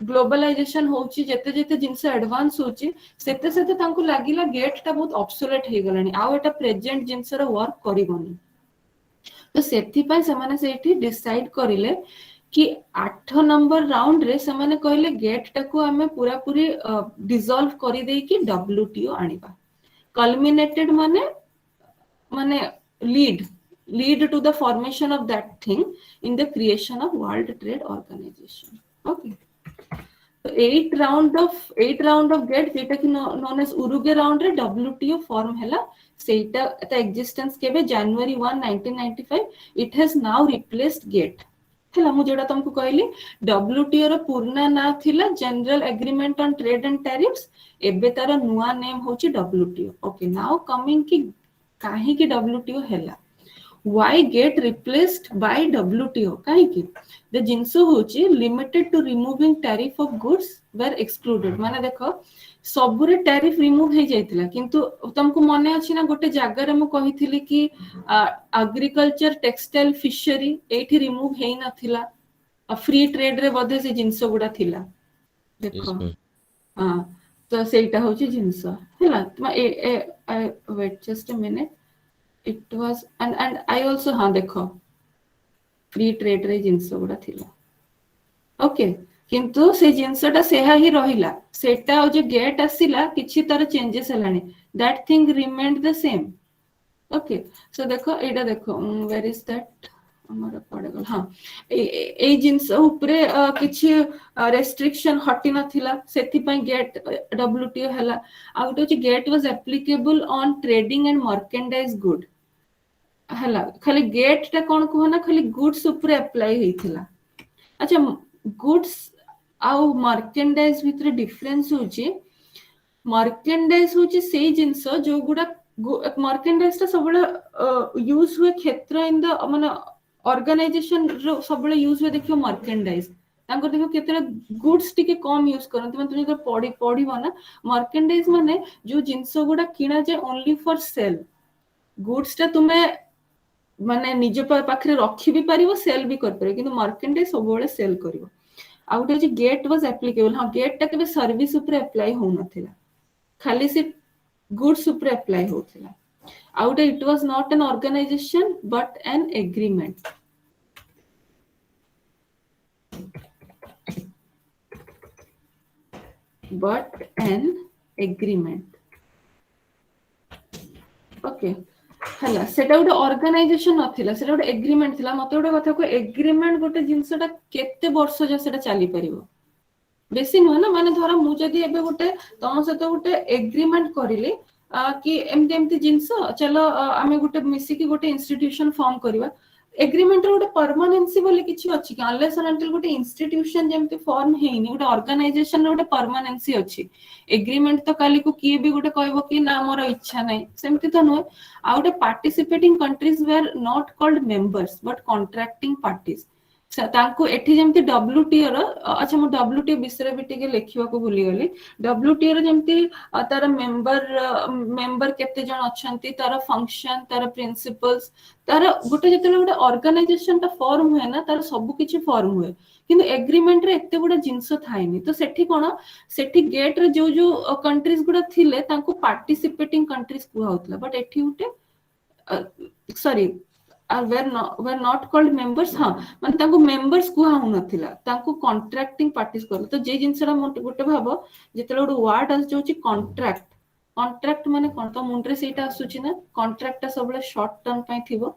ग्लोबलाइजेशन होची जते जते जिंस एडवांस होची सेते सेते तांको लागिला गेट ता बहुत ऑब्सोलेट हे गलानी आ एटा प्रेजेंट जिंस रो वर्क करिवनी तो सेथि पय समाने सेठी डिसाइड करिले कि 8 नंबर राउंड रे समाने कहले गेट टाको हमें पूरा पूरी डिसॉल्व करि देई कि डब्ल्यूटीओ आनिबा कल्मिनेटेड माने माने lead to the formation of that thing in the creation of World Trade Organization. Okay. So 8 round of GATT जेटा कि known as Uruguay round रे WTO form हैला सेटा ता existence केबे January 1 1995 it has now replaced GATT हैला मु जेटा तुमको कहली WTO रो पूर्ण ना थिला General Agreement on Trade and Tariffs एबे तार नुवा नेम होची WTO. Okay, now coming कि काहे कि WTO हैला why get replaced by WTO काहे कि the जिंसो होची limited to removing tariff of goods were excluded माने देखो सबुरे टैरिफ रिमूव हे जाइतिला किंतु तुमको मने अछि ना गोटे जागा रे मु कहिथिली कि एग्रीकल्चर टेक्सटाइल फिशरी एठी रिमूव हे नथिला फ्री ट्रेड रे बधे से जिंसो गुडा थिला Yes, देखो ma'am. हां तो सेटा होची जिंसो हैला wait just a minute it was and I also हाँ देखो फ्री ट्रेड रे जिंस गुडा थिला ओके किंतु से जिंसटा सेहा ही रहिला सेटा ओ जे गेट आसिला किछि तार चेंजेस हलानी that thing remained the same okay so देखो एटा देखो वेयर इज दैट हमर पड़े गल हां ए जिंस ऊपरे किछि रेस्ट्रिक्शन हटि नथिला सेथि पय गेट डब्ल्यूटीओ हला आ गोटे जे GATT was applicable on trading and merchandise good हला खाली गेट टा कोन कहना खाली गुड्स ऊपर अप्लाई हेथिला अच्छा गुड्स आउ मर्केंडाइज भितर डिफरेंस होची मर्केंडाइज होची से जिंस जो गुडा मर्केंडाइज ता सबले यूज हुए क्षेत्र इन द माने ऑर्गेनाइजेशन रो सबले यूज हुए देखियो मर्केंडाइज तांको देखो केतरा गुड्स टिके कम यूज करन तुम जो पढ़िबो ना मर्केंडाइज माने जो जिंस गुडा किना जे ओनली फॉर सेल गुड्स ता तुमे माने निज पाखरे रखि भी परिबो सेल भी कर परिबो किंतु मर्केंडाइज सबले सेल करिवो आ उटे जे गेट वाज एप्लीकेबल हां गेट ता केबे सर्विस ऊपर अप्लाई हो नथिला खाली से गुड्स ऊपर अप्लाई होथिला आ उटे it was not an organisation but an agreement okay हला सेटा गोटे ऑर्गेनाइजेशन नथिला सेटा गोटे एग्रीमेंट थिला मते गोटे कथा को एग्रीमेंट गोटे जिंसटा केते वर्ष जो सेटा चली परिबो बेसी न ना माने धर मु जदी एबे गोटे तम सहित गोटे एग्रीमेंट करिले कि एमती एमती जिंस चलो आमे गोटे मिसी की गोटे इंस्टीट्यूशन फॉर्म करबा एग्रीमेंट रो गोटे परमानेंसी बोली किछि अछि कि अनलेस एंड अंटिल गोटे इंस्टीट्यूशन जेमती फॉर्म हेनी गोटे ऑर्गेनाइजेशन रो गोटे परमानेंसी अछि एग्रीमेंट तो काली को किए भी गोटे कहबो कि ना मोर इच्छा नै सेमती तो न आ गोटे participating countries were not called members but contracting parties तांको एठी जेमती डब्ल्यूटीओ रो अच्छा मु डब्ल्यूटीओ विषय भी टिके लेखिबा को भूली गली डब्ल्यूटीओ रो जेमती तार मेंबर केते जण अछंती तार फंक्शन तार प्रिंसिपल्स तार गोटे जतले गोटे ऑर्गेनाइजेशन ता फॉर्म हुए ना तार सब किछि फॉर्म हुए किंतु एग्रीमेंट रे एते गुडा जिंस थाइनी तो सेठी कोन सेठी गेट रे जो जो कंट्रीज गुडा थिले तांको पार्टिसिपेटिंग कंट्रीज कुहा होतला बट एठी उटे sorry were not called members हाँ माने तांको मेंबर्स कुहा हो नथिला तांको कॉन्ट्रैक्टिंग पार्टीज करले तो जे जिंसरा गोटे भाबो जेतले गोटे वर्ड आस जोची कॉन्ट्रैक्ट माने कोन तो मुंडरे सेटा आसुची ना कॉन्ट्रैक्ट सबले शॉर्ट टर्म पय थिबो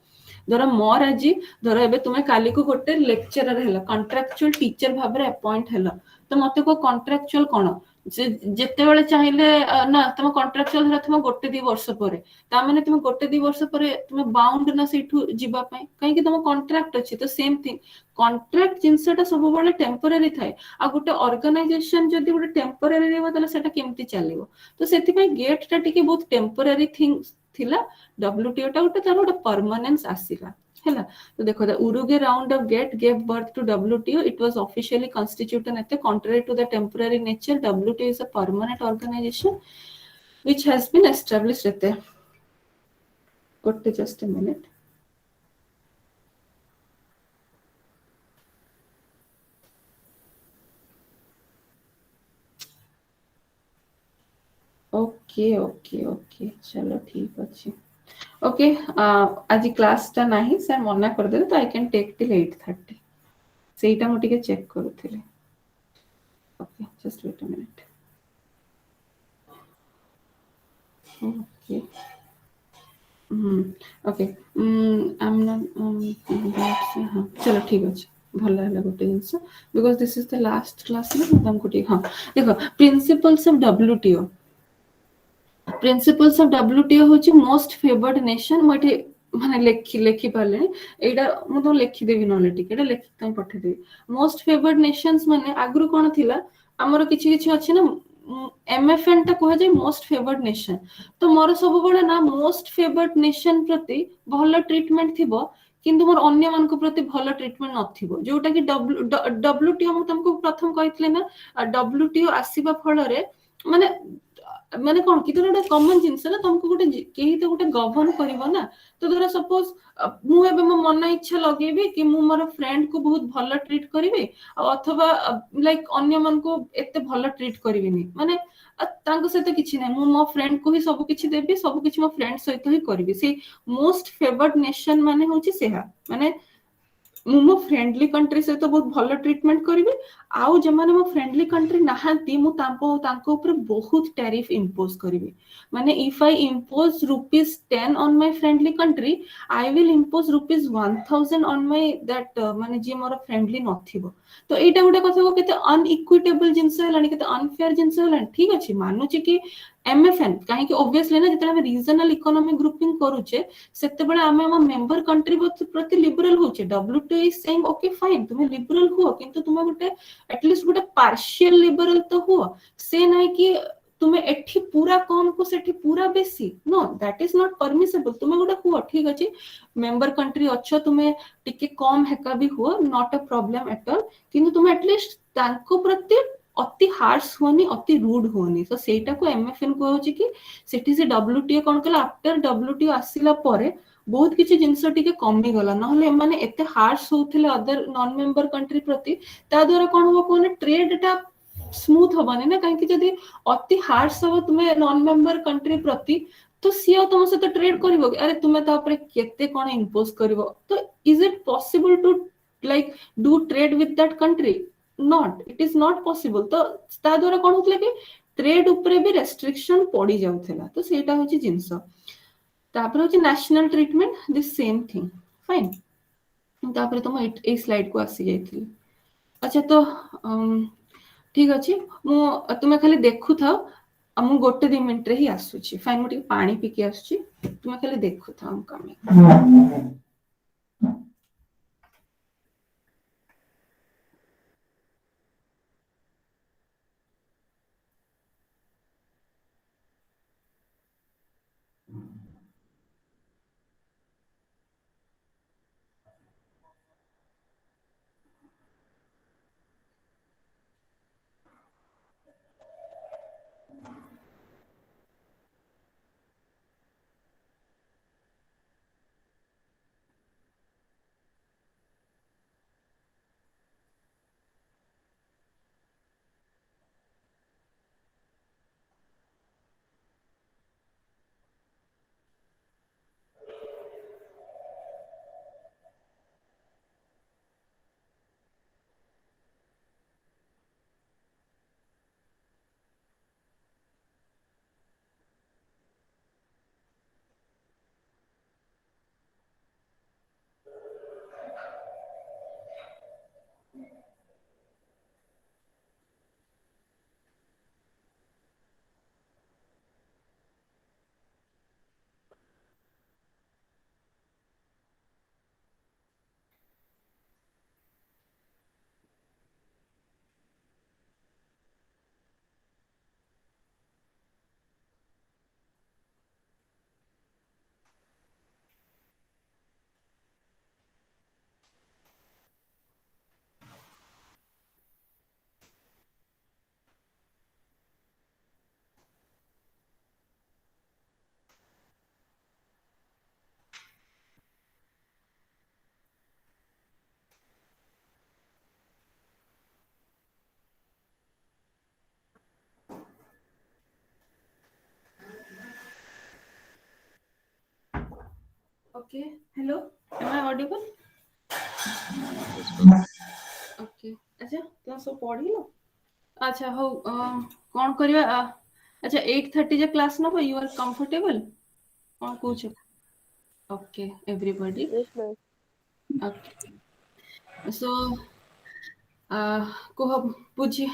धर मोर आजी धर एबे तुमे काली को गोटे लेक्चरर हैला कॉन्ट्रैक्चुअल टीचर भाबरे अपॉइंट हैला तो मते को कॉन्ट्रैक्चुअल कोन ଯେତେବେଳେ ଚାହିଁଲେ ନା ତମ କଣ୍ଟ୍ରାକ୍ଚୁଆଲ ଧର ତମ 1-2 ବର୍ଷ ପରେ, ତା ମାନେ ତମେ 1-2 ବର୍ଷ ପରେ ତମେ ବାଉଣ୍ଡ ନା ସେଇଠୁ ଯିବା ପାଇଁ, କାହିଁକି ତମ କଣ୍ଟ୍ରାକ୍ଟ ଅଛି। ତ ସେମ୍ ଥିଙ୍ଗ କଣ୍ଟ୍ରାକ୍ଟ ଜିନିଷଟା ସବୁବେଳେ ଟେମ୍ପୋରାରୀ ଥାଏ। ଆଉ ଗୋଟେ ଅର୍ଗାନାଇଜେସନ ଯଦି ଗୋଟେ ଟେମ୍ପୋରାରୀ ରହିବ ତାହେଲେ ସେଟା କେମିତି ଚାଲିବ। ତ ସେଥିପାଇଁ ଗେଟ୍ ଟା ଟିକେ ବହୁତ ଟେମ୍ପୋରାରୀ ଥିଙ୍ଗ ଥିଲା। WTO ଟା ଗୋଟେ ତାର ଗୋଟେ ପରମାନେନ୍ସ ଆସିଲା ହେଲା। तो देखो the Uruguay round of GATT gave birth to WTO. It was officially constituted at the contrary to the temporary nature. WTO is a permanent organization which has been established at the. Just a minute. Okay चलो ठीक अच्छे। Okay आज class टा नहीं sir मना कर दे तो I can take till 8:30 सेटा मु टिके चेक करूथिले। Okay just wait a minute. Okay okay I am not हाँ चलो ठीक अच्छे भल है गोटे जिनस because this is the last class ना तुमको ठीक हाँ देखो principles of WTO principles of WTO होची मोस्ट फेवर्ड नेशन मोटे माने लेखि पाले एटा मु तो लेखि देबी नले टिके एटा लेखि तम पठे देबी मोस्ट फेवर्ड नेशंस माने आगरु कोन थिला हमर किछि किछि अछि ना MFN ता कह जाय मोस्ट फेवर्ड नेशन तो मोर सब बळे ना मोस्ट फेवर्ड नेशन प्रति भलो ट्रीटमेंट थिबो किंतु मोर अन्य मान को प्रति भलो ट्रीटमेंट नथिबो जोटा कि WTO मु तुमको प्रथम कहितले ना WTO आसीबा फल रे माने माने कोन कि तोरा कॉमन जिंस ना तुमको गोटे केही तो गोटे गवर्न करिवो ना तो धर सपोज मु एबे मो मन इच्छा लगेबी कि मु मोर फ्रेंड को बहुत भलो ट्रीट करिवे अथवा लाइक अन्य मन को एते भलो ट्रीट करिविनी माने तांको सहित किछि नै मु मो फ्रेंड को ही सब किछि देबी सब किछि मो फ्रेंड सहित ही करिवि से मोस्ट फेवर्ड नेशन माने होची सेहा माने मु मो फ्रेंडली कंट्री से तो बहुत भलो ट्रीटमेंट करिवि आउ जे माने मो फ्रेंडली कंट्री नाहांती मु तांको ऊपर बहुत टैरिफ इंपोज करिवि माने if I impose ₹10 on my friendly country I will impose ₹1000 on my that माने जे मोर फ्रेंडली नथिबो तो एटा गुटे कथा को केते अनइक्विटेबल जिंस हलानी केते अनफेयर जिंस हलानी ठीक अछि मानुची कि MFN काहे कि ऑब्वियसली ना जतले हम रीजनल इकोनॉमिक ग्रुपिंग करूचे सेते बेले आमे हम मेंबर कंट्री प्रति लिबरल होचे WTO is saying okay fine तुमे लिबरल हो किंतु तुमे गुटे एटलीस्ट गुटे पार्शियल लिबरल तो हो से नाही कि तुमे एठी पूरा कम को सेठी पूरा बेसी know that is not permissible तुमे गुटे हो ठीक अछि मेंबर कंट्री अच्छो तुमे टिके कम हेका भी हो not a problem at all किंतु तुमे एटलीस्ट तांको प्रति अति हार्श होनी अति रूड होनी तो सेटा को MFN कहउची कि सेठी से WTO कोन कला आफ्टर WTO आसीला परे बहुत किछि जिंस टिके कमी गला नहले माने एते हार्श होथिले अदर नॉन मेंबर कंट्री प्रति ता द्वारा कोन हो कोन ट्रेड टा स्मूथ होबानी ना काहे कि जदी अति हार्श हो तुमे नॉन मेंबर कंट्री प्रति तो सिया तुम से तो ट्रेड करिवो अरे तुमे ता ऊपर केते कोन इंपोज करिवो तो is it possible to like do trade with that country not it is not possible तो ता द्वारा कोन होतले कि ट्रेड ऊपर भी रेस्ट्रिक्शन पड़ी जाउथला तो सेटा होची जिंस तापर होची national treatment this same thing fine तापर तुम ए स्लाइड को आसी जाइथिली अच्छा तो ठीक अछि मु तुमे खाली देखु थाओ मु 1-2 मिनिट रे ही आसुची फाइन मु पानी पी के आसुची तुमे खाली देखु थाओ कमी Okay, hello, am I audible? Yes, perfect. Okay, अच्छा तुम सब पढ़िलो? अच्छा हो कौन करिया अच्छा 8:30 जे क्लास नबो, you are comfortable कौन Yes, कहूछ? Okay, everybody. Yes, ma'am. Okay, so କୁହ ବୁଝି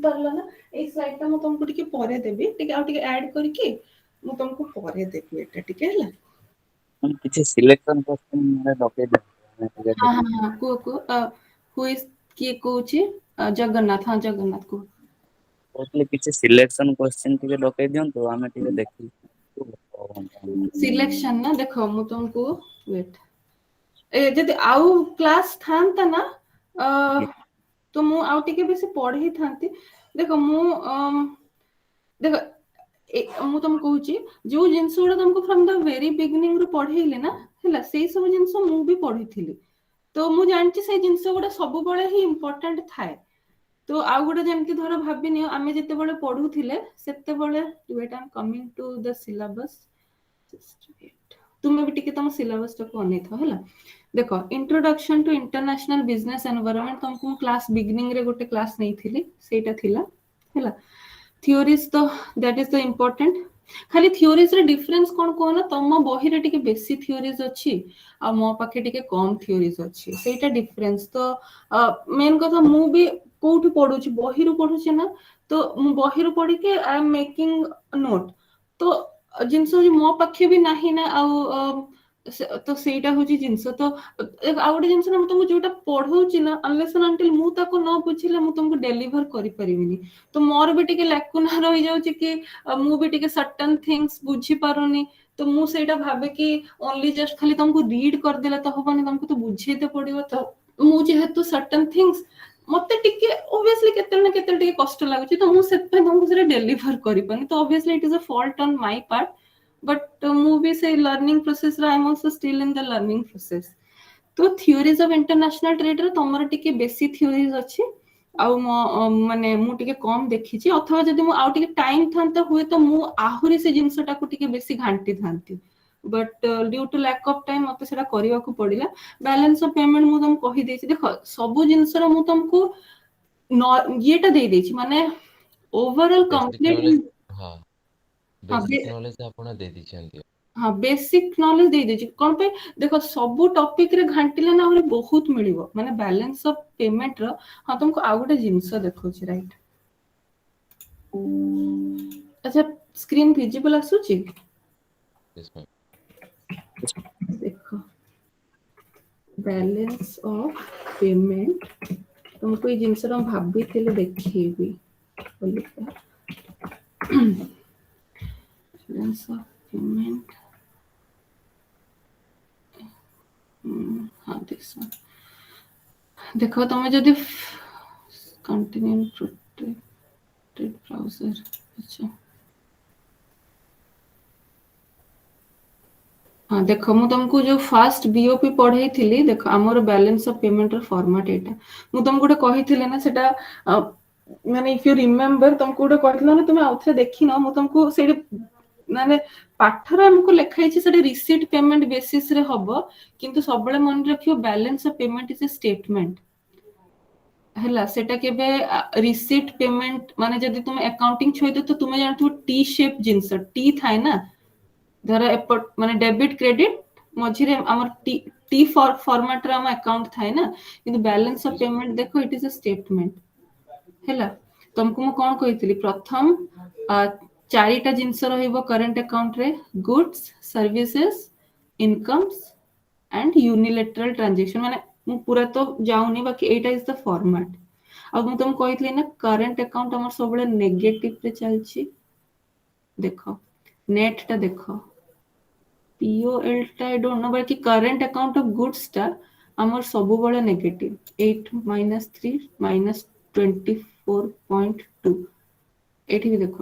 ପାରିଲ ନା? ଏଇ ସ୍ଲାଇଡ ଟା ମୁଁ ତମକୁ ଟିକେ ପରେ ଦେବି, ଟିକେ ଆଉ ଟିକେ ଆଡ କରିକି ମୁଁ ତମକୁ ପରେ ଦେବି ଏଟା ଟିକେ ହେଲା। हम किसी सिलेक्शन क्वेश्चन में डके दे हमें टिके ହଁ देखी ହଁ ହଁ କୁହ ହୁ ଇଜ କିଏ କହୁଛି? ଜଗନ୍ନାଥ, ହଁ ଜଗନ୍ନାଥ କୁହ। कहले किसी सिलेक्शन क्वेश्चन टिके डके दियंतु हमें टिके देखी ସିଲେକ୍ସନ ନା ଦେଖ ମୁଁ ତମକୁ ୱେଟ ଯଦି ଆଉ କ୍ଲାସ ଥାନ୍ତା ନା ତ ମୁଁ ଆଉ ଟିକେ ବେଶୀ ପଢେଇଥାନ୍ତି। ଦେଖ ମୁଁ ଦେଖ ମୁଁ ତମକୁ କହୁଛି ଯୋଉ ଜିନିଷ ଗୁଡା ତମକୁ ଫ୍ରମ ଦ ଭେରି ବିଗିନିଂ ରୁ ପଢେଇଲେ ନା ହେଲା, ସେଇ ସବୁ ଜିନିଷ ମୁଁ ବି ପଢିଥିଲି। ତ ମୁଁ ଜାଣିଛି ସେଇ ଜିନିଷ ଗୁଡା ସବୁବେଳେ ହିଁ ଇମ୍ପୋର୍ଟାଣ୍ଟ ଥାଏ। ତ ଆଉ ଗୋଟେ ଯେମିତି ଧର ଭାବିନିଅ ଆମେ ଯେତେବେଳେ ପଢୁଥିଲେ ସେତେବେଳେ wait I am coming to the syllabus, ତୁମେ ବି ଟିକେ ତମ ସିଲାବସ୍ ଟାକୁ ଅନେଇଥାଅ ହେଲା। ଦେଖ introduction to international business environment ତମକୁ ମୁଁ କ୍ଲାସ ବିଗିନିଂ ରେ ଗୋଟେ କ୍ଲାସ ନେଇଥିଲି, ସେଇଟା ଥିଲା ହେଲା। ଥିଓରିଜ ତ ଦ୍ୟାଟ ଇଜ ଦ ଇମ୍ପୋର୍ଟାଣ୍ଟ। ଖାଲି ଥିଓରିଜ ରେ ଡିଫରେନ୍ସ କଣ କହୁନ, ତମ ବହିରେ ଟିକେ ବେଶୀ ଥିଓରିଜ ଅଛି ଆଉ ମୋ ପାଖେ ଟିକେ କମ ଥିଓରିଜ ଅଛି, ସେଇଟା ଡିଫରେନ୍ସ। ତ ମେନ୍ କଥା ମୁଁ ବି କୋଉଠି ପଢୁଛି, ବହିରୁ ପଢୁଛି ନା, ତ ମୁଁ ବହିରୁ ପଢିକି ଆଇ ଏମ୍ ମେକିଂ ନୋଟ। ତ ଜିନିଷ ହଉଛି ମୋ ପାଖେ ବି ନାହିଁ ନା, ଆଉ ତ ସେଇଟା ହଉଛି ଜିନିଷ। ତ ଆଉ ଗୋଟେ ଜିନିଷ ନା, ମୁଁ ତମକୁ ଯୋଉଟା ପଢଉଛି ନା, ଅନଲେସ୍ ଆଣ୍ଡ ଅନଟିଲ୍ ମୁଁ ତାକୁ ନ ବୁଝିଲେ ମୁଁ ତମକୁ ଡେଲିଭର କରିପାରିବିନି। ତ ମୋର ବି ଟିକେ ଲାକୁନା ରହିଯାଉଛି କି ମୁଁ ବି ଟିକେ ସର୍ଟନ ଥିଙ୍ଗସ ବୁଝି ପାରୁନି। ତ ମୁଁ ସେଇଟା ଭାବେ କି ଓନଲି ଜଷ୍ଟ ଖାଲି ତମକୁ ରିଡ କରିଦେଲେ ତ ହବନି, ତମକୁ ତ ବୁଝେଇତେ ପଡିବ। ତ ମୁଁ ଯେହେତୁ ସର୍ଟନ ଥିଙ୍ଗସ ମତେ ଟିକେ obviously କେତେବେଳେ ନା କେତେବେଳେ ଟିକେ କଷ୍ଟ ଲାଗୁଛି, ତ ମୁଁ ସେଥିପାଇଁ ତମକୁ ସେଟା ଡେଲିଭର କରିପାରୁନି। ତ obviously it is a fault on my part, but ମୁଁ ବି ସେଇ ଲର୍ନିଂ ପ୍ରୋସେସ ରେ I am also still in the learning process। ତ ଥିଓରିଜ ଅଫ ଇଣ୍ଟରନ୍ୟାସନାଲ ଟ୍ରେଡ ରେ ତମର ଟିକେ ବେଶୀ ଥିଓରିଜ ଅଛି, ଆଉ ମାନେ ମୁଁ ଟିକେ କମ ଦେଖିଛି। ଅଥବା ଯଦି ମୁଁ ଆଉ ଟିକେ ଟାଇମ ଥାନ୍ତା ହୁଏତ ମୁଁ ଆହୁରି ସେ ଜିନିଷଟାକୁ ଟିକେ ବେଶୀ ଘାଣ୍ଟି ଥାନ୍ତି, but due to lack of time ମତେ ସେଟା କରିବାକୁ ପଡିଲା। ବାଲାନ୍ସ ଅଫ ପେମେଣ୍ଟ ମୁଁ ତମକୁ କହିଦେଇଛି। ଦେଖ ସବୁ ଜିନିଷର ମୁଁ ତମକୁ ଇଏଟା ଦେଇଦେଇଛି, ମାନେ ଓଭରଅଲ Basic କମ୍ପ୍ଲିଟ। knowledge, हाँ, ହଁ basic knowledge ଆପଣ ଦେଇ ଦେଇଛନ୍ତି। ହଁ ବେସିକ ନଲେଜ ଦେଇଦେଇଛି। କଣ ପାଇଁ ଦେଖ ସବୁ ଟପିକ ରେ ଘାଣ୍ଟିଲେ ନା ଆହୁରି ବହୁତ ମିଳିବ, ମାନେ ବାଲାନ୍ସ ଅଫ ପେମେଣ୍ଟ ର। ହଁ ତମକୁ ଆଉ ଗୋଟେ ଜିନିଷ ଦେଖଉଛି, ରାଇଟ? ଆଚ୍ଛା ସ୍କ୍ରିନ ଭିଜିବଲ ଆସୁଛି? Yes, ma'am. ଦେଖ ବାଲାନ୍ସ ଅଫ ପେମେଣ୍ଟ, ତମକୁ ଏଇ ଜିନିଷଟା ମୁଁ ଭାବିଥିଲି ଦେଖେଇବି ବୋଲି। ବାଲାନ୍ସ ଅଫ ପେମେଣ୍ଟ, ହଁ ଦେଖ ତମେ ଯଦି କଣ୍ଟିନ୍ୟୁ ପ୍ରୋଟେକ୍ଟେଡ ବ୍ରାଉଜର, ଆଚ୍ଛା ହଁ ଦେଖ ମୁଁ ତମକୁ ଯୋଉ ଫାଷ୍ଟ ବିଓପି ପଢେଇଥିଲି, ଦେଖ ଆମର ବାଲାନ୍ସ ଅଫ ପେମେଣ୍ଟ ର ଫର୍ମାଟ ଏଇଟା। ମୁଁ ତମକୁ ଗୋଟେ କହିଥିଲି ନା ସେଟା, ମାନେ ଇଫ ୟୁ ରିମେମ୍ବର ତମକୁ ଗୋଟେ କହିଥିଲା ନା, ତୁମେ ଆଉଥରେ ଦେଖିନ। ମୁଁ ତମକୁ ସେଇଠି ମାନେ ପାଠରେ ଆମକୁ ଲେଖା ହେଇଛି ସେଟା ରିସିଟ ପେମେଣ୍ଟ ବେସିସ ରେ ହବ, କିନ୍ତୁ ସବୁବେଳେ ମନେ ରଖିବ balance of payment is a statement ହେଲା। ସେଟା କେବେ ରିସିଟ ପେମେଣ୍ଟ, ମାନେ ଯଦି ତୁମେ ଆକାଉଣ୍ଟିଂ ଛୁଇଁଛ ତ ତୁମେ ଜାଣିଥିବ ଟି ସେପ୍ ଜିନିଷ, ଟି ଥାଏ ନା, ଧର ଏପଟ ମାନେ ଡେବିଟ କ୍ରେଡିଟ ମଝିରେ ଆମର ଟି ଫର୍ମାଟରେ ଆମ ଆକାଉଣ୍ଟ ଥାଏ ନା, କିନ୍ତୁ ବାଲାନ୍ସ ଅଫ ପେମେଣ୍ଟ ଦେଖ ଇଟ ଇଜ ଏ ଷ୍ଟେଟମେଣ୍ଟ ହେଲା। ତମକୁ ମୁଁ କଣ କହିଥିଲି, ପ୍ରଥମ ଚାରିଟା ଜିନିଷ ରହିବ କରେଣ୍ଟ ଆକାଉଣ୍ଟରେ, goods, services, incomes and unilateral transaction. ମାନେ ମୁଁ ପୁରା ତ ଯାଉନି, ବାକି ଏଇଟା ଇଜ ଦ ଫର୍ମାଟ। ଆଉ ମୁଁ ତମକୁ କହିଥିଲି ନା କରେଣ୍ଟ ଆକାଉଣ୍ଟ ଆମର ସବୁବେଳେ ନେଗେଟିଭ ରେ ଚାଲିଛି। ଦେଖ ନେଟ ଟା ଦେଖ, POL ଟା I don't know, ବାକି କରେଣ୍ଟ ଆକାଉଣ୍ଟ ଅଫ ଗୁଡସ୍ ଟା ଆମର ସବୁବେଳେ ନେଗେଟିଭ, 8 - 3 -24.2। ଏଇଠି ବି ଦେଖ,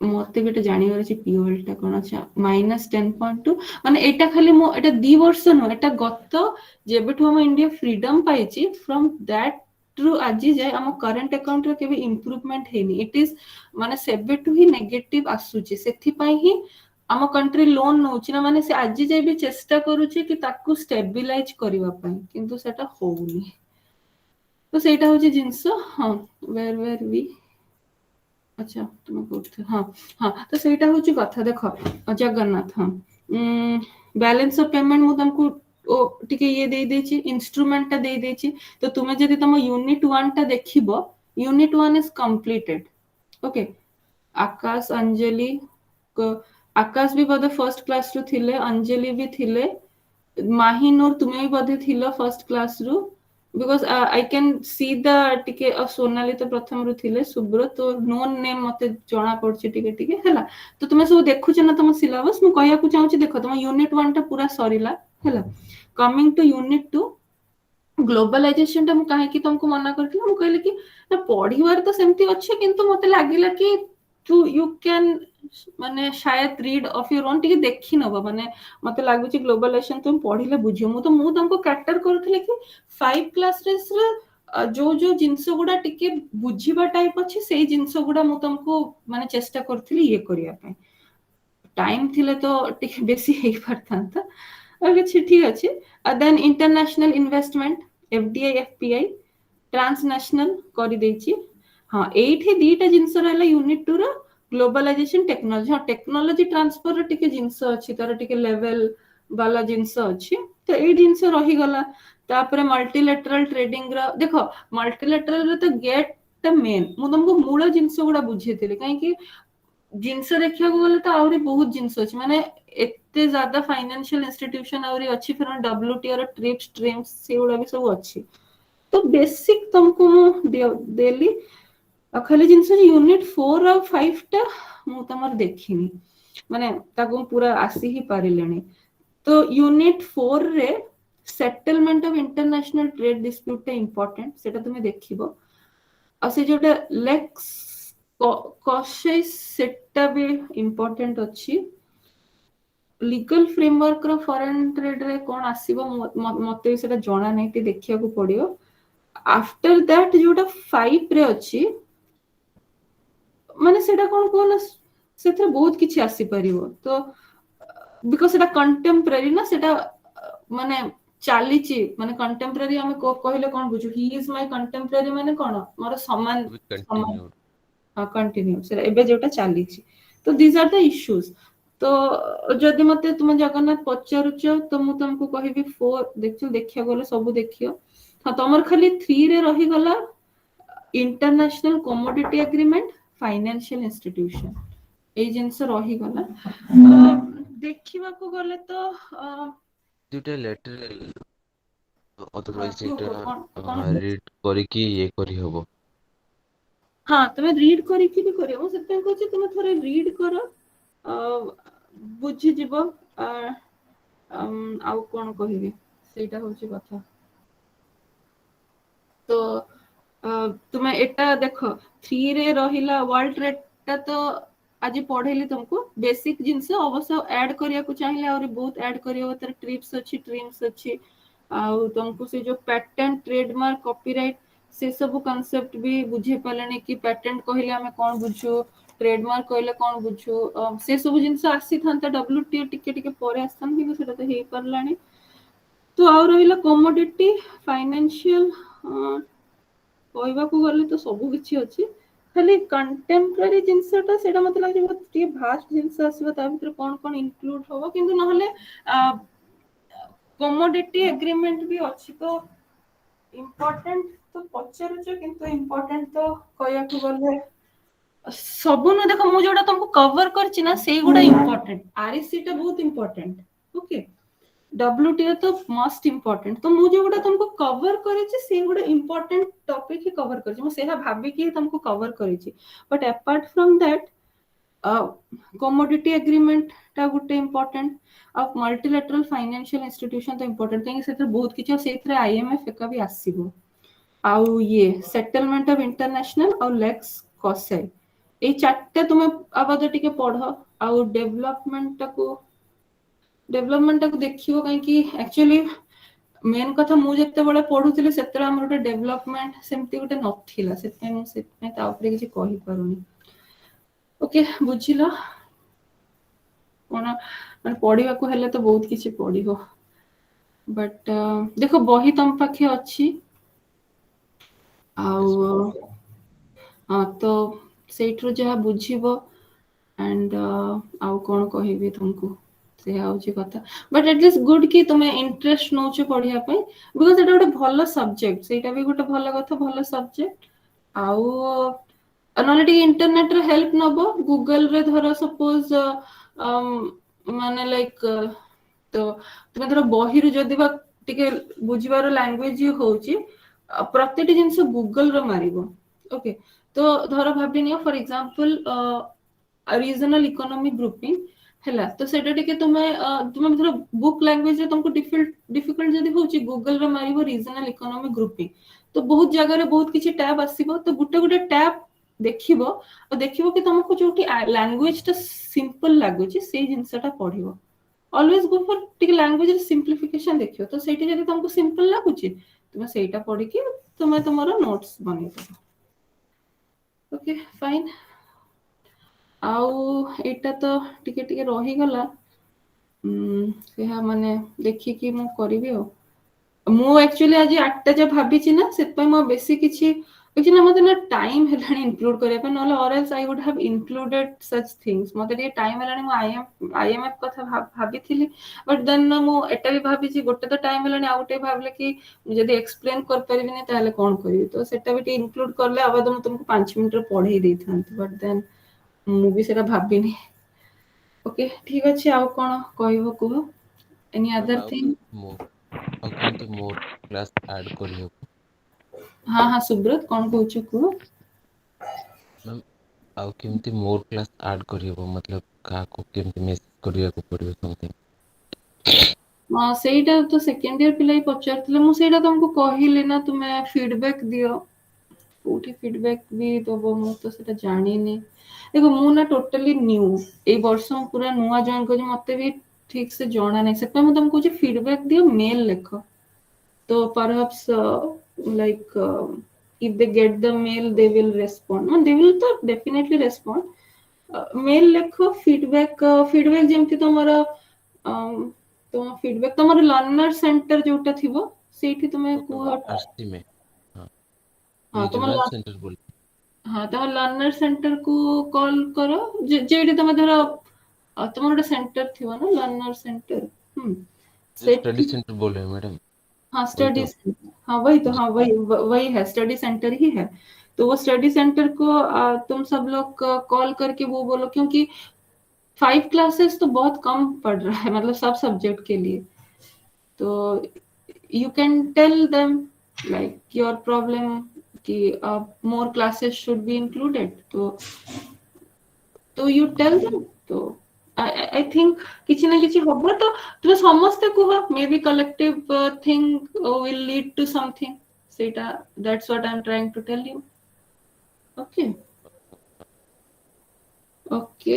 ମତେ ବି ଏଟା ଜାଣିବାର ଅଛି POL ଟା କଣ ଅଛି, -10.2। ମାନେ ଏଇଟା ଖାଲି ମୁଁ ଏଟା 2 ବର୍ଷ ନୁହଁ, ଏଟା ଗତ ଯେବେଠୁ ଆମ ଇଣ୍ଡିଆ ଫ୍ରିଡମ ପାଇଛି ଫ୍ରମ ଦ୍ୟାଟ ରୁ ଆଜି ଯାଏ ଆମ କରେଣ୍ଟ ଆକାଉଣ୍ଟରେ କେବେ ଇମ୍ପ୍ରୁଭମେଣ୍ଟ ହେଇନି। ଇଟ ଇଜ ମାନେ ସେବେଠୁ ହିଁ ନେଗେଟିଭ ଆସୁଛି। ସେଥିପାଇଁ ହିଁ आम कंट्री लोन नौछि ना माने से आज जाय भी चेष्टा करूछि कि ताकू स्टेबिलाइज करबा पई किंतु सेटा होउनी तो सेटा होछि जिंस हां वेयर वी अच्छा तुम कोठे हां हां तो सेटा होछि कथा देखो जगन्नाथ हां बैलेंस ऑफ पेमेंट मु तुमको ओ टिके ये दे देछि इंस्ट्रूमेंट ता दे देछि तो तुमे जदि तुम यूनिट 1 ता देखिबो यूनिट 1 इज कंप्लीटेड ओके आकाश अंजलि आकाश भी बोधे फर्स्ट क्लास रु थिले अंजलि भी थिले माहिनूर तुम्हें भी बोधे थिलो फर्स्ट क्लास रु because I can see the टिके सोनाली तो प्रथम रु थिले सुब्रत तो नोन नेम मते जणा पड़छि टिके टिके हैला तो तुमे सब देखु छ ना तुम सिलेबस मु कहया को चाहूछि देखो तुम यूनिट 1 टा पूरा सरीला हैला कमिंग टू यूनिट 2 ग्लोबलाइजेशन टा मु काहे कि तुमको मना करथि मु कहले कि ना पढिवार तो सेमती अछि किंतु मते लागिला कि यू कैन माने शायद रीड ऑफ योर ओन टिके देखि नबो माने मते लागुची ग्लोबलाइजेशन तुम पढिले बुझियो मु तुमको कैटर करथले कि 5 क्लास रेस जो जो जिंस गुडा टिके बुझिबा टाइप अछि सेही जिंस गुडा मु तुमको माने चेष्टा करथली ये करिया पे टाइम थिले तो टिके बेसी हेई परथांता अच्छा ठीक अछि then international investment FDI FPI transnational करि देछि हां एठी दीटा जिंस रहला यूनिट 2 रो ग्लोबलाइजेशन टेक्नोलॉजी हां टेक्नोलॉजी ट्रांसफर रो टिके जिंस अछि तार टिके लेवल वाला जिंस अछि तो ए जिंस रही गला तापरे मल्टीलेटरल ट्रेडिंग रो देखो मल्टीलेटरल रो तो गेट द मेन मु तुमको मूल जिंस गुडा बुझेतिले काहे कि जिंस देखिया गले तो आउरी बहुत जिंस अछि माने एते ज्यादा फाइनेंशियल इंस्टीट्यूशन आउरी अछि फिर डब्ल्यूटीओ रो ट्रिप्स स्ट्रीम्स सेउडा भी सब अछि तो बेसिक तुमको मु देली खाली जिंस यूनिट 4 और 5 टा मु तमर देखिनी माने ताको पूरा आसी ही पारिलेनी तो यूनिट 4 रे settlement of international trade dispute टा इंपोर्टेंट सेटा तुमे देखिबो आ से जोटा लेक्स कॉशे सेटा भी इंपोर्टेंट अछि लीगल फ्रेमवर्क रो फॉरेन ट्रेड रे कोन आसीबो मते सेटा जणा नै ती देखिया को पड़ियो आफ्टर दैट जोटा 5 रे अछि माने सेटा कोन कोन सेथरे बहुत किछि आसी परिबो तो बिकॉज़ सेटा कंटेम्पररी ना सेटा माने चालीची माने कंटेम्पररी हम कहले कोन बुझु ही इज माय कंटेम्पररी माने कोन मोर समान To be समान continued. कंटिन्यू सेटा एबे जोटा चालीची तो दीज आर द इश्यूज तो जदि मते तुम जगन्नाथ पचारुच तो मु तुमको कहबी 4 देखिया गले सब देखियो हां तमर खाली 3 रे रही गला international commodity agreement financial institution ए जिंस रही गला देखिबा को गले तो दुटा लेटर अदरवाइज कुह एटा कौन रीड करिकी ये करी हबो हाँ तुम रीड करिकी भी करियो से कहछि तुम थोड़े रीड करो बुझी जीवो आउ कोन कहिबी सेटा होछि कथा तो तुम्हें एटा देखो 3 रे रहिला वर्ल्ड ट्रेड ता तो आज पढेली तुमको बेसिक जिंस अवश्य ऐड करिया को चाहिए और बहुत ऐड करियो तर ट्रिप्स अछि ट्रिम्स अछि आ तुमको से जो पेटेंट ट्रेडमार्क कॉपीराइट से सब कांसेप्ट भी बुझे पलेनी कि पेटेंट कहले हमें कोन बुझो ट्रेडमार्क कहले कोन बुझो से सब जिंस आसी थांता डब्ल्यूटीओ टिके टिके परे आस्थान कि सेटा तो हेई परलानी तो आ रहिला कमोडिटी फाइनेंशियल कहबा को गले तो सब किछि अछि खाली कंटेम्पररी जिंसटा सेटा मते लागे बहुत टी भास्ट जिंस आसीबो ता भीतर कोन कोन इंक्लूड होबो किंतु नहले कमोडिटी एग्रीमेंट भी अछि तो इंपोर्टेंट तो पचारुच किंतु इंपोर्टेंट तो कहया को गले सबु न देखो मु जोटा तुमको कवर करछि ना सेही गुडा इंपोर्टेंट आरएससी टा बहुत इंपोर्टेंट ओके डब्ल्यूटीओ तो मोस्ट इंपोर्टेंट तो मु जो गुडा तुमको कवर करे छी से गुडा इंपोर्टेंट टॉपिक ही कवर कर छी मु सेहा भाबी कि तुमको कवर करे छी but apart from that commodity agreement ता गुटे important of multilateral financial institution तो इंपोर्टेंट थिंग सेत्र बहुत किछ सेत्र आईएमएफ का भी आसीबो आउ ये सेटलमेंट ऑफ इंटरनेशनल और लेक्स कॉसे ए चारटे तुम आबाद टिके पढो आउ डेवलपमेंट को देखियो काहे कि एक्चुअली मेन कथा मु जत्ते बळे पढुतिले सेत्र हमर गोटे डेवलपमेंट सेमती गोटे नथिला सेते ता ऊपर किछि कहि पारुनी ओके बुझिलो कोन माने पढ़िबा को हेले तो बहुत किछि पढ़िबो बट देखो बही तम पाखे अछि आउ हाँ तो सेठरू जहाँ बुझिबो एंड आउ कोन कहिबी तुमको से आउची कथा बट एटलीस्ट गुड कि तुमे इंटरेस्ट नोच पढ़िया पई बिकॉज़ एटा गोटे भलो सब्जेक्ट सेटा भी गोटे भलो कथा भलो सब्जेक्ट आउ नॉलेज इंटरनेट रे हेल्प नबो गूगल रे धरो सपोज माने लाइक तो तुमे धरो बही रु जदी बा टिके बुझिबार लैंग्वेज होउची प्रतिटी जिंस गूगल रो मारिबो ओके तो धरो भाबी neo for example regional economic grouping हैला तो सेटा टिके तुमे धरो बुक लैंग्वेज रे तुमको डिफिकल्ट जदी होउची गूगल रे मारिबो रीजनल इकोनॉमिक ग्रुपिंग तो बहुत जगह रे बहुत किछि टैब आसीबो तो गुटे गुटे टैब देखिबो और देखिबो कि तुमको जोटी लैंग्वेज टा सिंपल लागुची से जिंसटा पढिबो ऑलवेज गो फॉर टिके लैंग्वेज रे सिंपलीफिकेशन देखियो तो सेठी जदी तुमको सिंपल लागुची तुमे सेटा पढी कि तुमे तुमरो नोट्स बनै दबो ओके फाइन आउ एटा तो टिके टिके रही गला सेहा माने देखि कि मु करिवि हो मु एक्चुअली आज 8टा जे भाबी छि ना सेत पय म बेसी किछि एक्चुअली मते ना टाइम हेलानी इंक्लूड करे पे नले और else I would have included such things मते ये टाइम हेलानी मु आईएमएफ कथा भाबी थिली बट देन ना मु एटा भी भाबी छि गोटे तो टाइम हेलानी आउटे भाबले कि जदी एक्सप्लेन कर परिबि नै ताले कोन करिवि तो सेटा भी इंक्लूड करले आबाद मु तुमको 5 मिनिट रे पढाई देथांत बट देन मु भी सेटा भाबिनी ओके ठीक अछि आउ कोन कहइबो को एनी मैम अदर थिंग ଆଉ କେମିତି ମୋର କ୍ଲାସ୍ ଆଡ୍ କରିହେବ हाँ हाँ सुब्रत कौन कहूछ को मैम ଆଉ କେମିତି ମୋର କ୍ଲାସ୍ ଆଡ୍ କରିହେବ मतलब କାହାକୁ କେମିତି ମେସେଜ କରିବାକୁ ପଡ଼ିବ समथिंग ସେଇଟା ତ ସେକେଣ୍ଡ ଇୟର ପିଲା ପଚାରୁଥିଲେ ମୁଁ ସେଇଟା ତମକୁ କହିଲି ନା ତୁମେ ଫିଡବ୍ୟାକ୍ ଦିଅ କୋଉଠି ଫିଡବ୍ୟାକ୍ ବି ଦବ ମୁଁ ତ ସେଟା ଜାଣିନି ଦେଖ ମୁଁ ନା ଟୋଟାଲି ନ୍ୟୁ ଏଇ ବର୍ଷ ମୁଁ ପୁରା ନୂଆ ଜଏନ୍ କରିଛି ମତେ ବି ଠିକ ସେ ଜଣା ନାହିଁ ସେଥିପାଇଁ ମୁଁ ତମକୁ କହୁଛି ଫିଡବ୍ୟାକ୍ ଦିଅ ମେଲ୍ ଲେଖ ତ perhaps like if they get the mail they will respond they will to definitely respond mail ଲେଖ feedback ଯେମିତି ତମର तो फीडबैक तमर लर्नर सेंटर जोटा थिबो सेठी तुमे को आरसी में हाँ हां रीजनल सेंटर बोल हां तमर लर्नर सेंटर को कॉल करो जेडी तमे धरो तमर गोटे सेंटर थिबो ना लर्नर सेंटर स्टडी सेंटर बोल रहे हैं मैडम हाँ स्टडी हाँ वही तो हाँ वही है स्टडी सेंटर ही है तो वो स्टडी सेंटर को तुम सब लोग कॉल करके वो बोलो क्योंकि 5 क्लासेस तो बहुत कम पड़ रहा है मतलब सब सब्जेक्ट के लिए तो you can tell them like your problem कि more classes should be included तो यू टेल देम तो आई थिंक किछि ना किछि होबो तो तुम समस्त कुह may be collective thing will lead to something सेटा that's what I am trying to tell you okay okay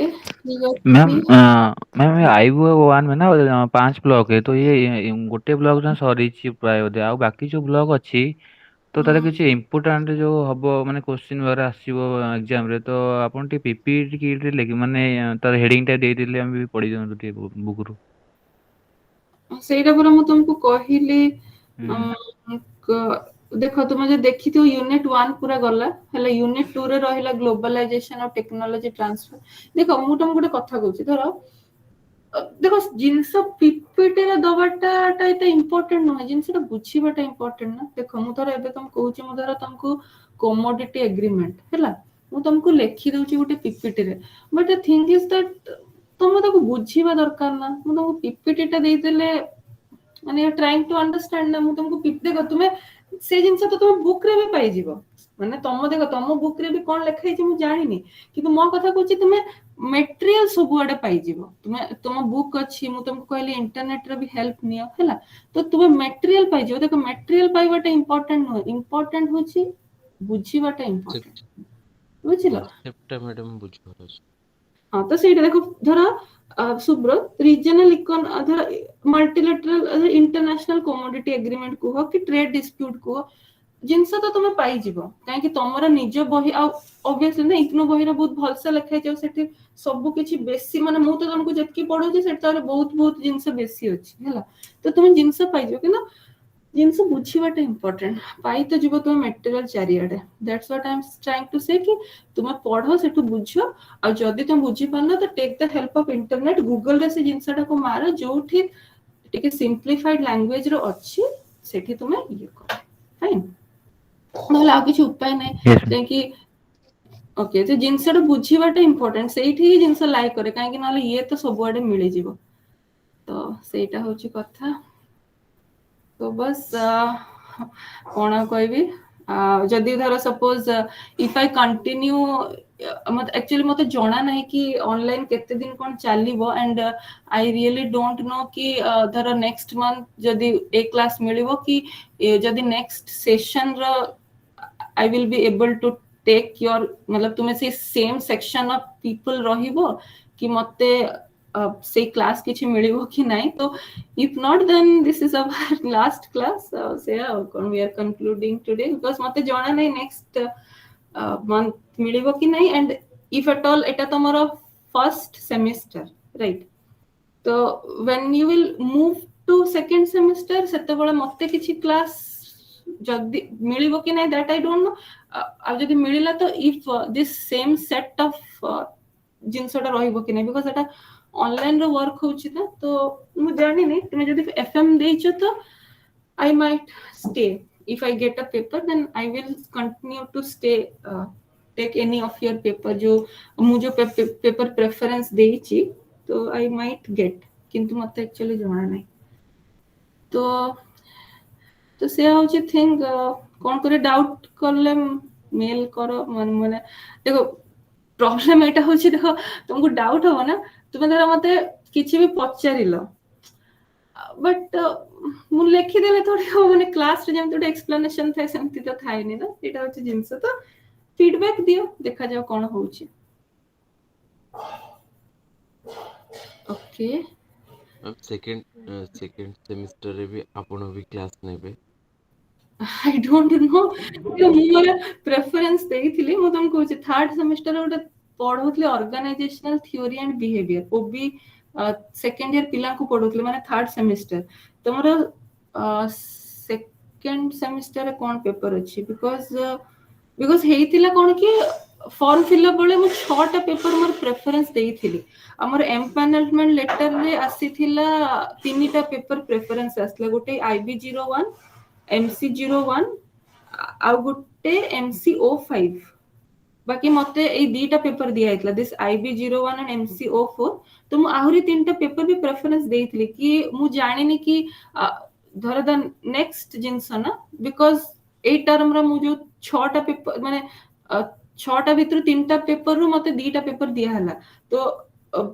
ma'am ma'am आईबो 1 में ना 5 ब्लॉक है तो ये गोटे ब्लॉक जो सॉरी प्राय बोधे आ बाकी जो ब्लॉक अच्छी तो तार किसी इम्पोर्टाट जो हम माने क्वेश्चन वगैरह आसो एग्जाम रे तो आपन टी पीपीटी किट लेखि माने तार हेडिंग टा दे दिले हम भी पढ़ी दंतु टी बुक रू ସେଇଟା ପରା ମୁଁ ତୁମକୁ କହିଲି ଦେଖ ତୁମେ ଯେ ଦେଖିଥିବ ୟୁନିଟ୍ 1 ପୁରା ଗଲା ହେଲା ୟୁନିଟ୍ 2 ରେ ରହିଲା ଗ୍ଲୋବାଲାଇଜେସନ ଆଉ ଟେକ୍ନୋଲୋଜି ଟ୍ରାନ୍ସଫର ଦେଖ ମୁଁ ତୁମକୁ ଗୋଟେ କଥା କହୁଛି ଧର ଦେଖ ଜିନିଷ ପିପିଟି ରେ ଦବାଟା ଏତେ ଇମ୍ପୋର୍ଟାଣ୍ଟ ନୁହେଁ ଜିନିଷଟା ବୁଝିବାଟା ଇମ୍ପୋର୍ଟାଣ୍ଟ ନା ଦେଖ ମୁଁ ଧର ଏବେ ତମକୁ କହୁଛି ମୁଁ ଧର ତମକୁ କମୋଡିଟି ଏଗ୍ରିମେଣ୍ଟ ହେଲା ମୁଁ ତମକୁ ଲେଖି ଦଉଛି ଗୋଟେ ପିପିଟି ରେ but the thing is that ତମେ ତାକୁ ବୁଝିବା ଦରକାର ନା ମୁଁ ତମକୁ ପିପିଟି ଟା ଦେଇଦେଲେ ମାନେ ଟ୍ରାଇଙ୍ଗ ଟୁ ଅଣ୍ଡରଷ୍ଟାଣ୍ଡ ନା ମୁଁ ତମକୁ ଦେଖ ତୁମେ ସେ ଜିନିଷ ତ ତମ ବୁକ୍ ରେ ବି ପାଇଯିବ ମାନେ ତମ ଦେଖ ତମ ବୁକ୍ ରେ ବି କଣ ଲେଖା ହେଇଛି ମୁଁ ଜାଣିନି କିନ୍ତୁ ମୋ କଥା କହୁଛି ତୁମେ ମେଟେରିଆଲ ସବୁ ଆଡେ ପାଇଯିବ ତୁମେ ତମ ବୁକ୍ ଅଛି ମୁଁ ତମକୁ କହିଲି ଇଣ୍ଟରନେଟ ରେ ବି ହେଲ୍ପ ନିଅ ହେଲା ତ ତୁମେ ମେଟେରିଆଲ ପାଇଯିବ ଦେଖ ମେଟେରିଆଲ ପାଇବାଟା ଇମ୍ପୋର୍ଟାଣ୍ଟ ନୁହେଁ ଇମ୍ପୋର୍ଟାଣ୍ଟ ହଉଛି ବୁଝିବାଟା ଇମ୍ପୋର୍ଟାଣ୍ଟ ବୁଝିଲ କନସେପ୍ଟଟା ମ୍ୟାଡାମ ବୁଝିବାର ଅଛି हाँ तो ସେଇଟା ଦେଖ ଧର ସୁବ୍ରତ ରିଜନାଲ ଧର ମଲ୍ଟିଲେଟରାଲ ଇଣ୍ଟରନ୍ୟାସନାଲ କମୋଡିଟି ଏଗ୍ରିମେଣ୍ଟ କୁହ କି ଟ୍ରେଡ ଡିସ୍ପ୍ୟୁଟ କୁହ जिनस तो तुम पाइज कहीं तुम निज बही आब्वियसली ना इग्नू बही बहुत भलसे लिखाई से सब किसी बेसी माने मु तो तुमको जितकी पढ़ाऊँ से बहुत बहुत जिनस बेसी अच्छी है तो तुम जिनस पाइज कि जिनस बुझीवाटा इंपोर्टेंट पाई तो जीव तुम मेटेरियल चारिआडे that's what I am trying to say कि तुम पढ़ से बुझ आ जदि तुम बुझी पारन तो take the help of internet Google रे से जिनसटा को मार जो टिके सिंप्लीफाइड लैंग्वेज रो अच्छी सेठी तुम ये कर फाइन नहले आ किसी उपाय नहीं Yes, ma'am. कि ओके तो जिनसटा बुझीवाटा इंपोर्टेंट सेठी ही जिनस लाइक करे काहे कि नहले ये तो सबआडे मिली जीवो तो सेटा होची कथा तो बस कौन कहबी जदि धर सपोज इफ आई कंटिन्यू मत एक्चुअली मते जाना नहीं कि ऑनलाइन केते दिन कोन चलिबो and I really don't know कि धर नेक्स्ट मंथ जदि ए क्लास मिलिबो कि जदि नेक्स्ट सेशन रो I will be able to take your मतलब तुम्हें से सेम सेक्शन ऑफ पीपल रहिबो कि मते से क्लास किछि मिलिबो कि नहीं तो if not then this is our last class say we are concluding today because mate jana nahi next month मिलिबो कि नहीं and if at all eta tomoro first semester right तो when you will move to second semester सेते बळे मते किछि class जदी मिलिबो कि नहीं that I don't know आ जदी मिलिला तो if this same set of जिनसटा रहिबो कि नहीं because Etah online row work होची ना तो मु जानि नहीं तुमे जदी एफएम देइछो तो I might stay if I get a paper then I will continue to stay take any of your paper जो मु जो पेपर प्रेफरेंस देइछि तो I might get किंतु मते एक्चुअली जाना नहीं तो से होची थिंग कोन करे डाउट करले मेल करो माने देखो प्रॉब्लम एटा होची देखो तुमको डाउट हो ना तुम धर मते किछि भी पचारिलो बट मु लेखि देले थोड़ी हो माने क्लास रे जेम तो एक्सप्लेनेशन थाय सेमति तो थाय नि ना एटा होची जिंस तो फीडबैक दियो देखा जाओ कोन होची ओके सेकेंड सेमिस्टर रे भी आपण भी क्लास नेबे आई डोंट नो तो मोर प्रेफरेंस देइथिली मु तुम कहूची थर्ड सेमेस्टर ओटे पढौतले organisational theory and behaviour OB second year पिला को पढौतले माने थर्ड सेमेस्टर तमरो सेकंड सेमेस्टर कोन पेपर अछि बिकॉज़ हेइतिला कोन कि फॉर्म फिलअप बेले मु 6 टा पेपर मोर प्रेफरेंस देइथिली हमर एम्पैनलमेंट लेटर रे आसीथिला 3 टा पेपर प्रेफरेंस आसला गोटे IB01 MC01 आ गोटे MC05 बाकी मते ए दीटा पेपर दिया हेतला दिस IB01 एंड MC04 तो मु आहुरी 3 टा पेपर भी प्रेफरेंस देइथिली कि मु जानिनी कि धर द नेक्स्ट जिंस ना बिकॉज़ ए टर्म रा मु जो 6 टा पेपर माने 6 टा भितर 3 टा पेपर रु मते 2 टा पेपर दिया हला तो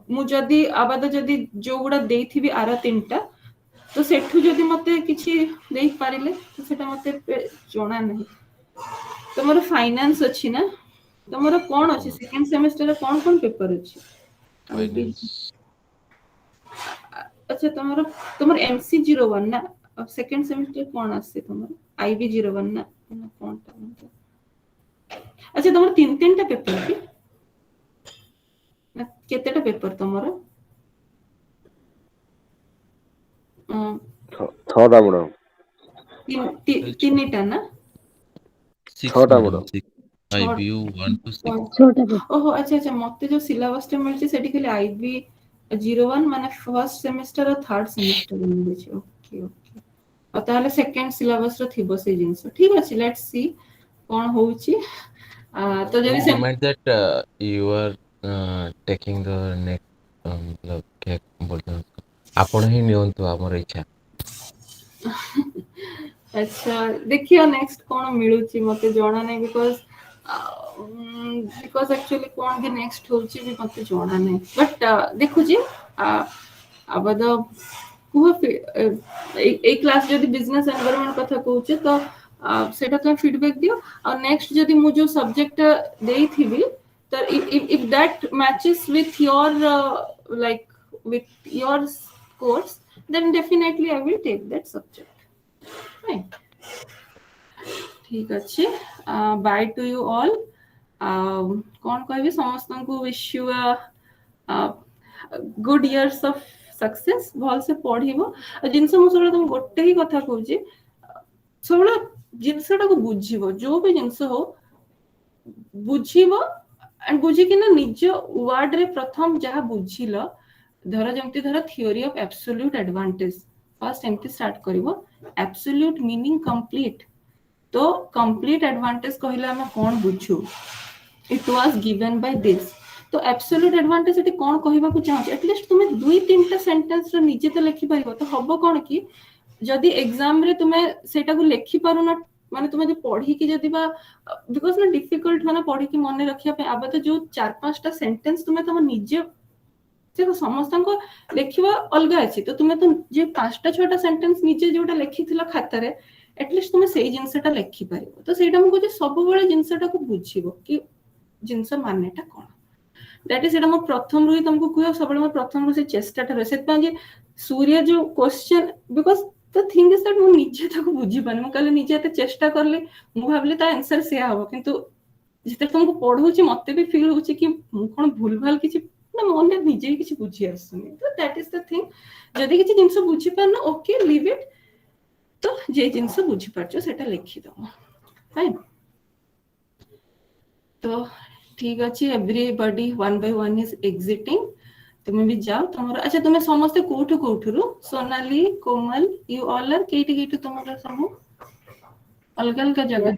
मु जदी आबाद जदी जो गुडा देइथिबी आरा 3 टा तो सेठू जदी मते किछि देइ पारिले तो सेटा मते जोना नहीं तमरो फाइनेंस अछि ना तमरो कोन अछि सेकंड सेमेस्टर रे कोन पेपर अछि फाइनेंस अच्छा तमरो MC01 ना अब सेकंड सेमेस्टर कोन आसे तमरो IB01 ना कोन ता अच्छा तमरो 3 टा पेपर कि ना केतेटा पेपर तमरो छटा बड़ तीनटा ना 6 छटा बड़ मैडम 6 IBU 1 to 6 ओहो अच्छा अच्छा मते जो सिलेबस टे मिलछि सेठी खाली IB01 माने फर्स्ट सेमेस्टर और थर्ड सेमेस्टर मिलछि ओके ओके और ताले सेकंड सिलेबस रो थिबो से जिंस ठीक अछि लेट्स सी कोन होउछि तो जदी से remind that you are taking the next मतलब क्या बोलते हैं उसको आपण ही नियंतु हमर इच्छा अच्छा देखियो नेक्स्ट कोन मिलुछि मते जाना नै बिकॉज़ एक्चुअली कोन के नेक्स्ट होउछि भी मते जाना नै बट देखु जी आबद कुह ए क्लास जदी बिजनेस एनवायरनमेंट कथा कहउछि तो सेटा तो फीडबैक दियो और नेक्स्ट जदी मु जो सब्जेक्ट देइथिबी तो if that matches with your like with your course then definitely I will take that subject right ठीक अच्छे बाय टू यू ऑल कौन कहबी समस्त को wish you good years of success भल से पढ़िबो जिनस मु सब तुम गोटे ही कथा कहूँ सब जिनसटा को बुझिबो जो भी जिनस हो बुझिबो एंड बुझिकिना निज वर्ड रे प्रथम जहाँ बुझिल धर जमती धर theory of absolute advantage first एमती स्टार्ट करिवो एब्सोल्यूट मीनिंग कंप्लीट तो कंप्लीट एडवांटेज कहले हमें कौन बुझू it was given by this तो एब्सोल्यूट एडवांटेज एटी कौन कहबा को चाहछ एटलीस्ट तुमे दुई तीनटा सेंटेंस रे निजे तो लिखि परिबो तो हबो कौन कि जदि एग्जाम रे तुमे सेटा को लिखि पारु ना माने तुमे जो पढ़ी कि जदि बा बिकॉज ना डिफिकल्ट माने पढ़ी कि मन रखिया पे आबा तो जो चार पांचटा सेंटेंस तुमे तुम निजे देखो समस्त को लिखिबा अलगा अछि तो तुमे तो जे पांचटा छटा सेंटेंस निजे जोटा लिखिथिला खाता रे एटलीस्ट तुमे सेही जिंसटा लिखि परिबो तो सेटा मु कहै सब बेले जिंसटा को बुझिबो कि जिंस मानेटा कोन दैट इज एटा मो प्रथम रु तुमको कहयो सब बेले मो प्रथम रु से चेष्टाटा रे सेत जे सूर्य जो question because the thing is that मु निजे ताको बुझी पानी मु कहले निजे एते चेष्टा करले मु भाबले ता आंसर से हबो किंतु जिते तुमको पढौची मते भी फील होची कि मु कोन भूल भाल किछि ना मन निजे किछि बुझी आसुनी तो दैट इज द थिंग जदि किछि जिंस बुझी पारना ओके लीव इट तो जे जिंस बुझी पारछो सेटा लिखि दो फाइन तो ठीक अछि everybody one by one is exiting तुम भी जाओ तुम अच्छा तुम्हें समस्ते कोठु कोठुरु सोनाली कोमल यू ऑल आर केटी तुमरा सब अलग अलग जगह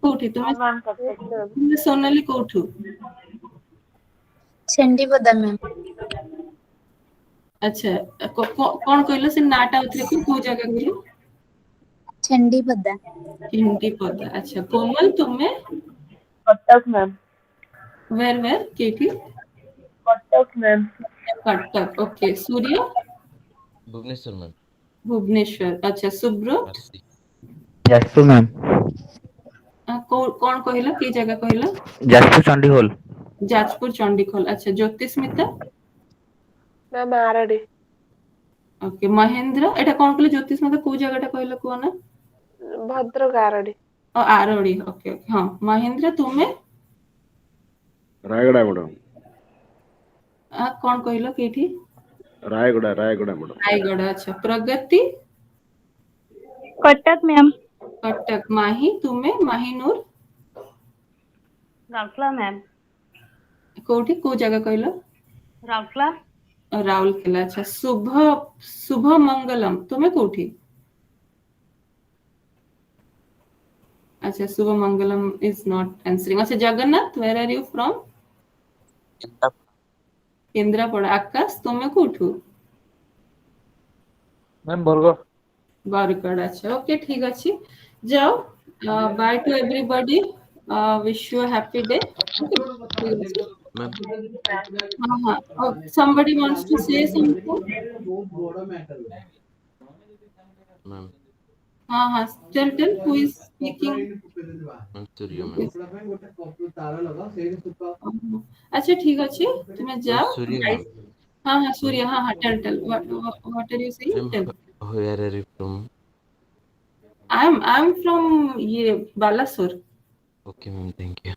कोठी तुम्हें सोनाली कोठु चंडीपदा मैम अच्छा कौन कहलो से नाटा उतरे को जगह कहलो चंडीपदा चंडीपदा अच्छा कोमल तुम्हें कटक मैम वेर केटी Cuttack ma'am Cuttack okay Surya Bhubaneswar ma'am Bhubaneswar अच्छा सुब्रो आरसी जाजपुर मैम कौन कहलो के जगह कहलो जाजपुर चंडीखोल जाजपुर चंडीखोल अच्छा Jyotismita ma'am RD okay Mahendra एटा कौन कहलो ज्योतिस्मिता को जगहटा कहलो को ना Bhadrak RD RD okay okay हां महेंद्र तुम्हें रायगड़ा मैडम कौन कहलो केठी रायगड़ा मैडम रायगढ़ अच्छा प्रगति कटक मैम कटक माही तुम्हें माहीनूर राउरकेला मैम कोठी को जगह कहलो राउरकेला राउरकेला अच्छा शुभ मंगलम तुम्हें कोठी अच्छा Shubh Mangalam is not answering अच्छा Jagannath where are you from Kendrapara Akash तुम्हें कोठू मैम बरगढ़ बरगढ़ अच्छा ओके ठीक अच्छी जाओ by two everybody wish you happy day ma'am हाँ somebody wants to say something ma'am हाँ tell who is speaking ma'am Surya ma'am अच्छा ठीक अच्छे तुम्हें जाओ सूर्य मैम हाँ सूर्य हाँ tell what are you saying tell where are you from I'm from ये Balasore okay ma'am thank you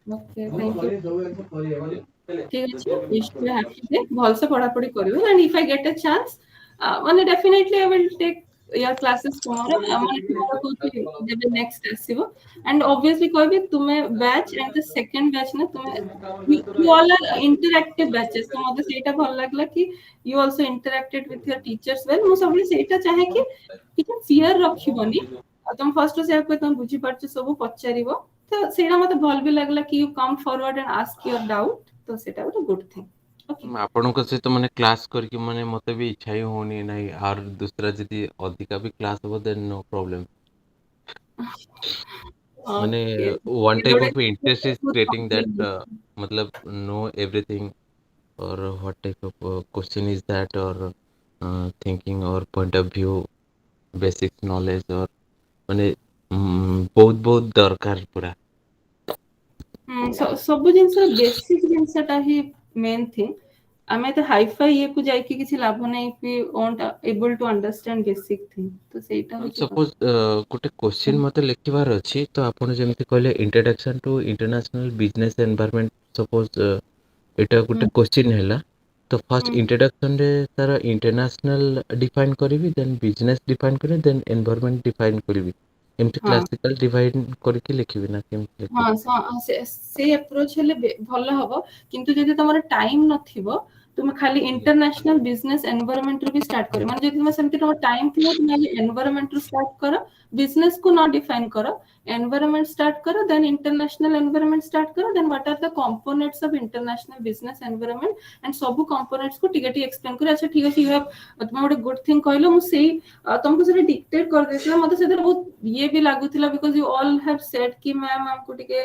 okay thank you ठीक है wish you happy day भल से पढ़ा पढ़ी करियो and if I get a chance माने definitely I will take your classes tomorrow माने tomorrow को जब next आसीबो and obviously कोई भी तुम्हें batch and the second batch ना तुम्हें you all are interactive batches तो मुझे सेटा भल लागला कि you also interacted with your teachers well मु सबले सेटा चाहे कि किछ fear रखिबोनी तुम फर्स्ट से आपको तुम बुझी पारछ सब पचारिबो तो सेटा मते भल भी लागला कि you come forward and ask your doubt तो सेटा ଗୋଟେ गुड थिंग ओके ଆପଣଙ୍କ ସହିତ ମାନେ କ୍ଲାସ୍ କରିକି ମାନେ ମତେ ବି ଇଚ୍ଛା ହିଁ ହଉନି ନାହିଁ और दूसरा ଯଦି ଅଧିକା ବି କ୍ଲାସ୍ ହବ ଦେନ୍ नो प्रॉब्लम माने one type of interest is creating that मतलब know everything or what type of question is that or thinking or point of view basic knowledge or माने बहुत बहुत दरकार पूरा सब जिनस बेसिक जिनसटा ही मेन थिंग ଆମେ ତ ହାଇଫାଇ ଇଏକୁ ଯାଇକି କିଛି ଲାଭ ନାହିଁ if we won't able to understand basic thing ତ ସେଇଟା ହଉଛି ସପୋଜ ଗୋଟେ କ୍ୱେଶ୍ଚିନ୍ କଥା। ମତେ ଲେଖିବାର ଅଛି ତ ଆପଣ ଯେମିତି କହିଲେ introduction to international business environment suppose ଏଇଟା ଗୋଟେ କ୍ୱେଶ୍ଚିନ୍ ହେଲା ତ ଫାର୍ଷ୍ଟ ଇଣ୍ଟ୍ରୋଡକ୍ସନ ରେ ତାର ଇଣ୍ଟରନ୍ୟାସନାଲ ଡିଫାଇନ୍ କରିବି ଦେନ୍ ବିଜନେସ ଡିଫାଇନ୍ କରିବି ଦେନ୍ ଏନଭାୟରନମେଣ୍ଟ ଡିଫାଇନ୍ କରିବି ଏମିତି ହଁ କ୍ଲାସିକାଲ ଡିଭାଇଡ୍ କରିକି ଲେଖିବି ନା କେମିତି ଲେଖିବି? ହଁ ସେଇ ଆପ୍ରୋଚ ହେଲେ ଭଲ ହବ କିନ୍ତୁ ଯଦି ତମର ଟାଇମ ନଥିବ ତୁମେ ଖାଲି ଇଣ୍ଟରନ୍ୟାସନାଲ ବିଜନେସ ଏନଭାୟରନମେଣ୍ଟ ରୁ ବି ଷ୍ଟାର୍ଟ କରିବ ମାନେ ଯଦି ତୁମେ ସେମିତି ତମ ଟାଇମ ଥିବ ତୁମେ ଆଜି ଏନଭାୟରନମେଣ୍ଟ ରୁ ଷ୍ଟାର୍ଟ କର ବିଜନେସ କୁ ନ ଡିଫାଇନ୍ କର environment start करो then international environment start करो then what are the components of international business environment and ସବୁ components को ଟିକେ ଟିକେ explain करो अच्छा ठीक ଅଛି you have तुम ଗୋଟେ good thing କହିଲ ମୁଁ ସେଇ ତମକୁ ସେଟା dictate କରିଦେଇଥିଲା ମତେ ସେଥିରେ ବହୁତ ଇଏ ବି ଲାଗୁଥିଲା because you all have said କି ମ୍ୟାମ ଆମକୁ ଟିକେ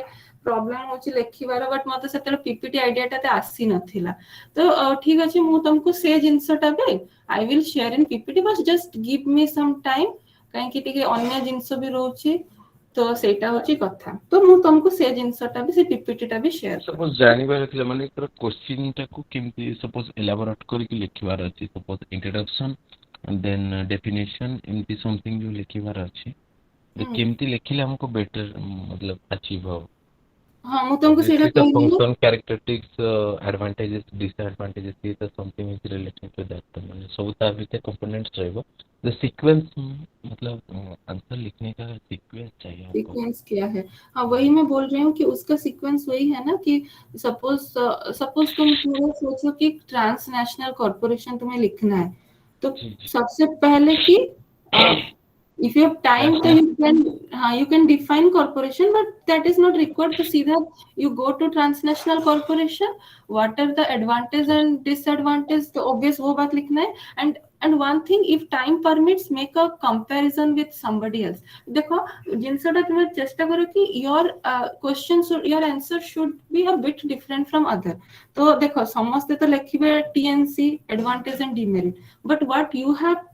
ପ୍ରୋବ୍ଲେମ ହଉଛି ଲେଖିବାର ବଟ୍ ମତେ ସେତେବେଳେ ପିପିଟି ଆଇଡିଆ ଟା ଆସି ନଥିଲା ତ ଠିକ ଅଛି ମୁଁ ତମକୁ ସେ ଜିନିଷଟା ବି I will share in PPT but just give me some time କାହିଁକି ଟିକେ ଅନ୍ୟ ଜିନିଷ ବି ରହୁଛି ତ ସେଇଟା ହଉଛି କଥା ତ ମୁଁ ତମକୁ ସେ ଜିନିଷଟା ବି ସେ ପିପିଟି ଟା ବି ସେୟାର କରିବି ସପୋଜ ଜାଣିବାର ଥିଲା ମାନେ ତାର କ୍ୱେଶ୍ଚିନ୍ ଟାକୁ କେମିତି ସପୋଜ ଏଲାବୋରେଟ୍ କରିକି ଲେଖିବାର ଅଛି ସପୋଜ ଇଣ୍ଟ୍ରୋଡକ୍ସନ ଦେନ୍ ଡେଫିନେସନ ଏମିତି ସମଥିଙ୍ଗ ଯୋଉ ଲେଖିବାର ଅଛି ତ କେମିତି ଲେଖିଲେ ଆମକୁ ବେଟର मतलब अचीव हो ହଁ ମୁଁ ତମକୁ ସେଇଟା obviously the କହିଲି function characteristics advantages disadvantages ये तो something is related to that तो मैंने सब ता भीतर components रहेगा the sequence मतलब आंसर लिखने का sequence चाहिए आपको सीक्वेंस क्या है हाँ वही मैं बोल रही हूँ कि उसका सीक्वेंस वही है ना कि सपोज सपोज तुम पूरा सोचो कि ट्रांसनेशनल कॉर्पोरेशन तुम्हें लिखना है तो जी जी सबसे पहले कि if you have time तो you can define corporation but that is not required तो सीधा you go to transnational corporation what are the advantage and disadvantage तो obvious वो बात लिखना है and one thing if time permits make a comparison with somebody else देखो जिनसटा तुम्हें चेष्टा करो कि your question should your answer should be a bit different from other तो देखो समस्ते तो लिखिबे TNC advantage and demerit but what you have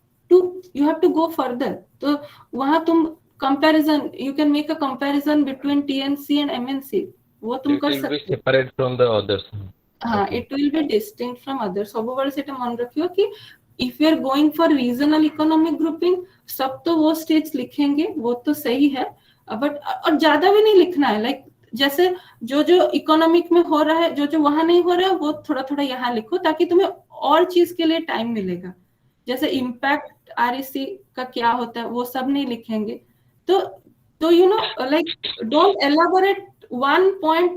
to go further तो वहां तुम comparison you can make a comparison between TNC and MNC वो तुम it कर will be सकते हो separate from the others हाँ okay it will be distinct from other सबुबले सेटा मन रखियो कि if you are going for regional economic grouping सब तो वो स्टेज लिखेंगे वो तो सही है बट और ज्यादा भी नहीं लिखना है लाइक जैसे जो जो इकोनॉमिक में हो रहा है जो वहां नहीं हो रहा है वो थोड़ा थोड़ा यहाँ लिखो ताकि तुम्हें और चीज के लिए टाइम मिलेगा जैसे इम्पैक्ट REC का क्या होता है वो सब नहीं लिखेंगे तो you know like don't elaborate one point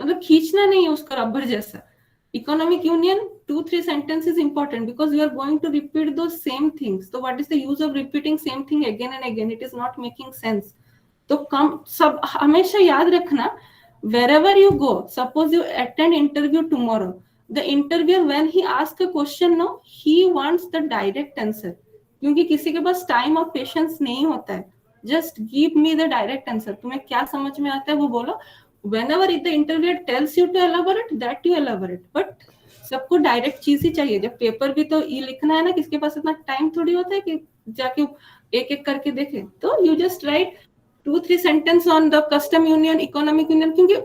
मतलब खींचना नहीं है उसका रबर जैसा economic union 2-3 sentence is important because you are going to repeat two same things तो what is the use of repeating same thing again and again it is not making sense तो कम सब हमेशा याद रखना wherever you go suppose you attend interview tomorrow the interviewer when he asks a question no he wants the direct answer क्योंकि किसी के पास time और पेशेंस नहीं होता है just give me the direct answer तुम्हें क्या समझ में आता है वो बोलो whenever the interviewer tells you to elaborate that you elaborate but सबको डायरेक्ट चीज ही चाहिए जब पेपर भी तो ये लिखना है ना किसके पास इतना टाइम थोड़ी होता है कि जाके एक एक करके देखे तो you just write 2-3 sentence on the custom union economic union क्योंकि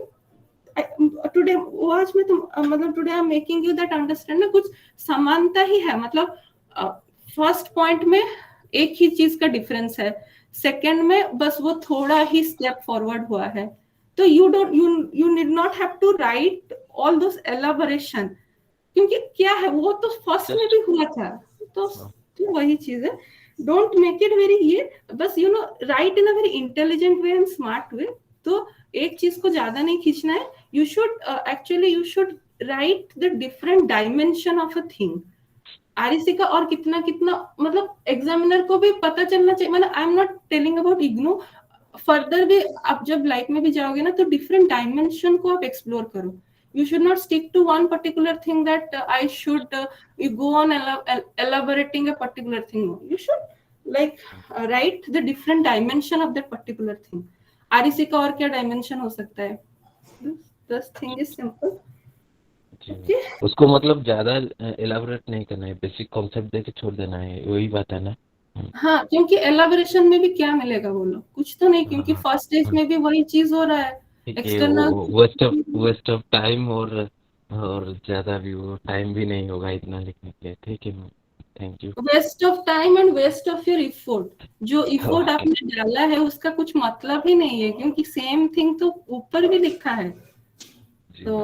टुडे आज में तुम मतलब today I am making you that understand ना कुछ समानता ही है मतलब फर्स्ट पॉइंट में एक ही चीज का डिफरेंस है सेकंड में बस वो थोड़ा ही स्टेप फॉरवर्ड हुआ है तो you need not have to write all those elaboration क्योंकि क्या है वो तो फर्स्ट में भी हुआ था तो वही चीज है डोंट मेक इट वेरी ये बस you know right in a very intelligent way and smart way तो एक चीज को ज्यादा नहीं खींचना है you should write the different dimension of a thing REC का और कितना कितना मतलब एग्जामिनर को भी पता चलना चाहिए मतलब आई am not telling about IGNOU further भी आप जब लाइफ में भी जाओगे ना तो डिफरेंट डायमेंशन को आप एक्सप्लोर करो you should not stick to one particular thing that I should you go on elaborating a particular thing you should like write the different dimension of that particular thing REC का और क्या dimension हो सकता है this thing is simple जी उसको मतलब ज्यादा elaborate नहीं करना है बेसिक कॉन्सेप्ट देके छोड़ देना है वही बात है ना हाँ क्योंकि एलाबोरेशन में भी क्या मिलेगा बोलो कुछ तो नहीं क्योंकि फर्स्ट स्टेज में भी वही चीज हो रहा है एक्सटर्नल वेस्ट ऑफ टाइम और और ज़्यादा भी वो टाइम भी नहीं होगा इतना लिखने के लिए। ठीक है ma'am, thank you. Waste of time and waste of your effort. जो इफोर्ट ओके। आपने डाला है उसका कुछ मतलब ही नहीं है, क्योंकि सेम थिंग तो ऊपर भी लिखा है। जी तो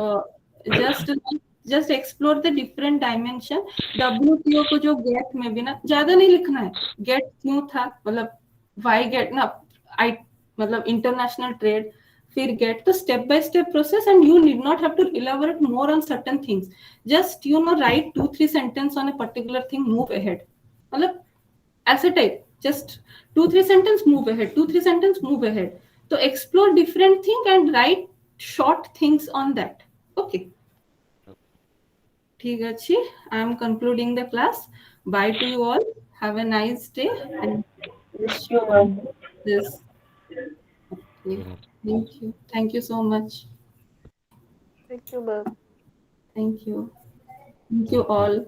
ma'am. Just explore the different dimension. WTO को जो गेट में भी ना ज्यादा नहीं लिखना है, गेट क्यों था, मतलब वाई गेट ना, आई मतलब इंटरनेशनल ट्रेड, फिर गेट, तो step by step process and you need not have to elaborate more on certain things. Just write 2-3 sentence on a particular thing, move ahead, मतलब ऐसे type, just 2-3 sentence move ahead, 2-3 sentence move ahead. तो explore different thing and write short things on that. Okay. ठीक है अच्छी, I am concluding the class. Bye to you all. Have a nice day and wish you all this. Okay. Thank you. Thank you so much. Thank you ma'am. Thank you. Thank you all.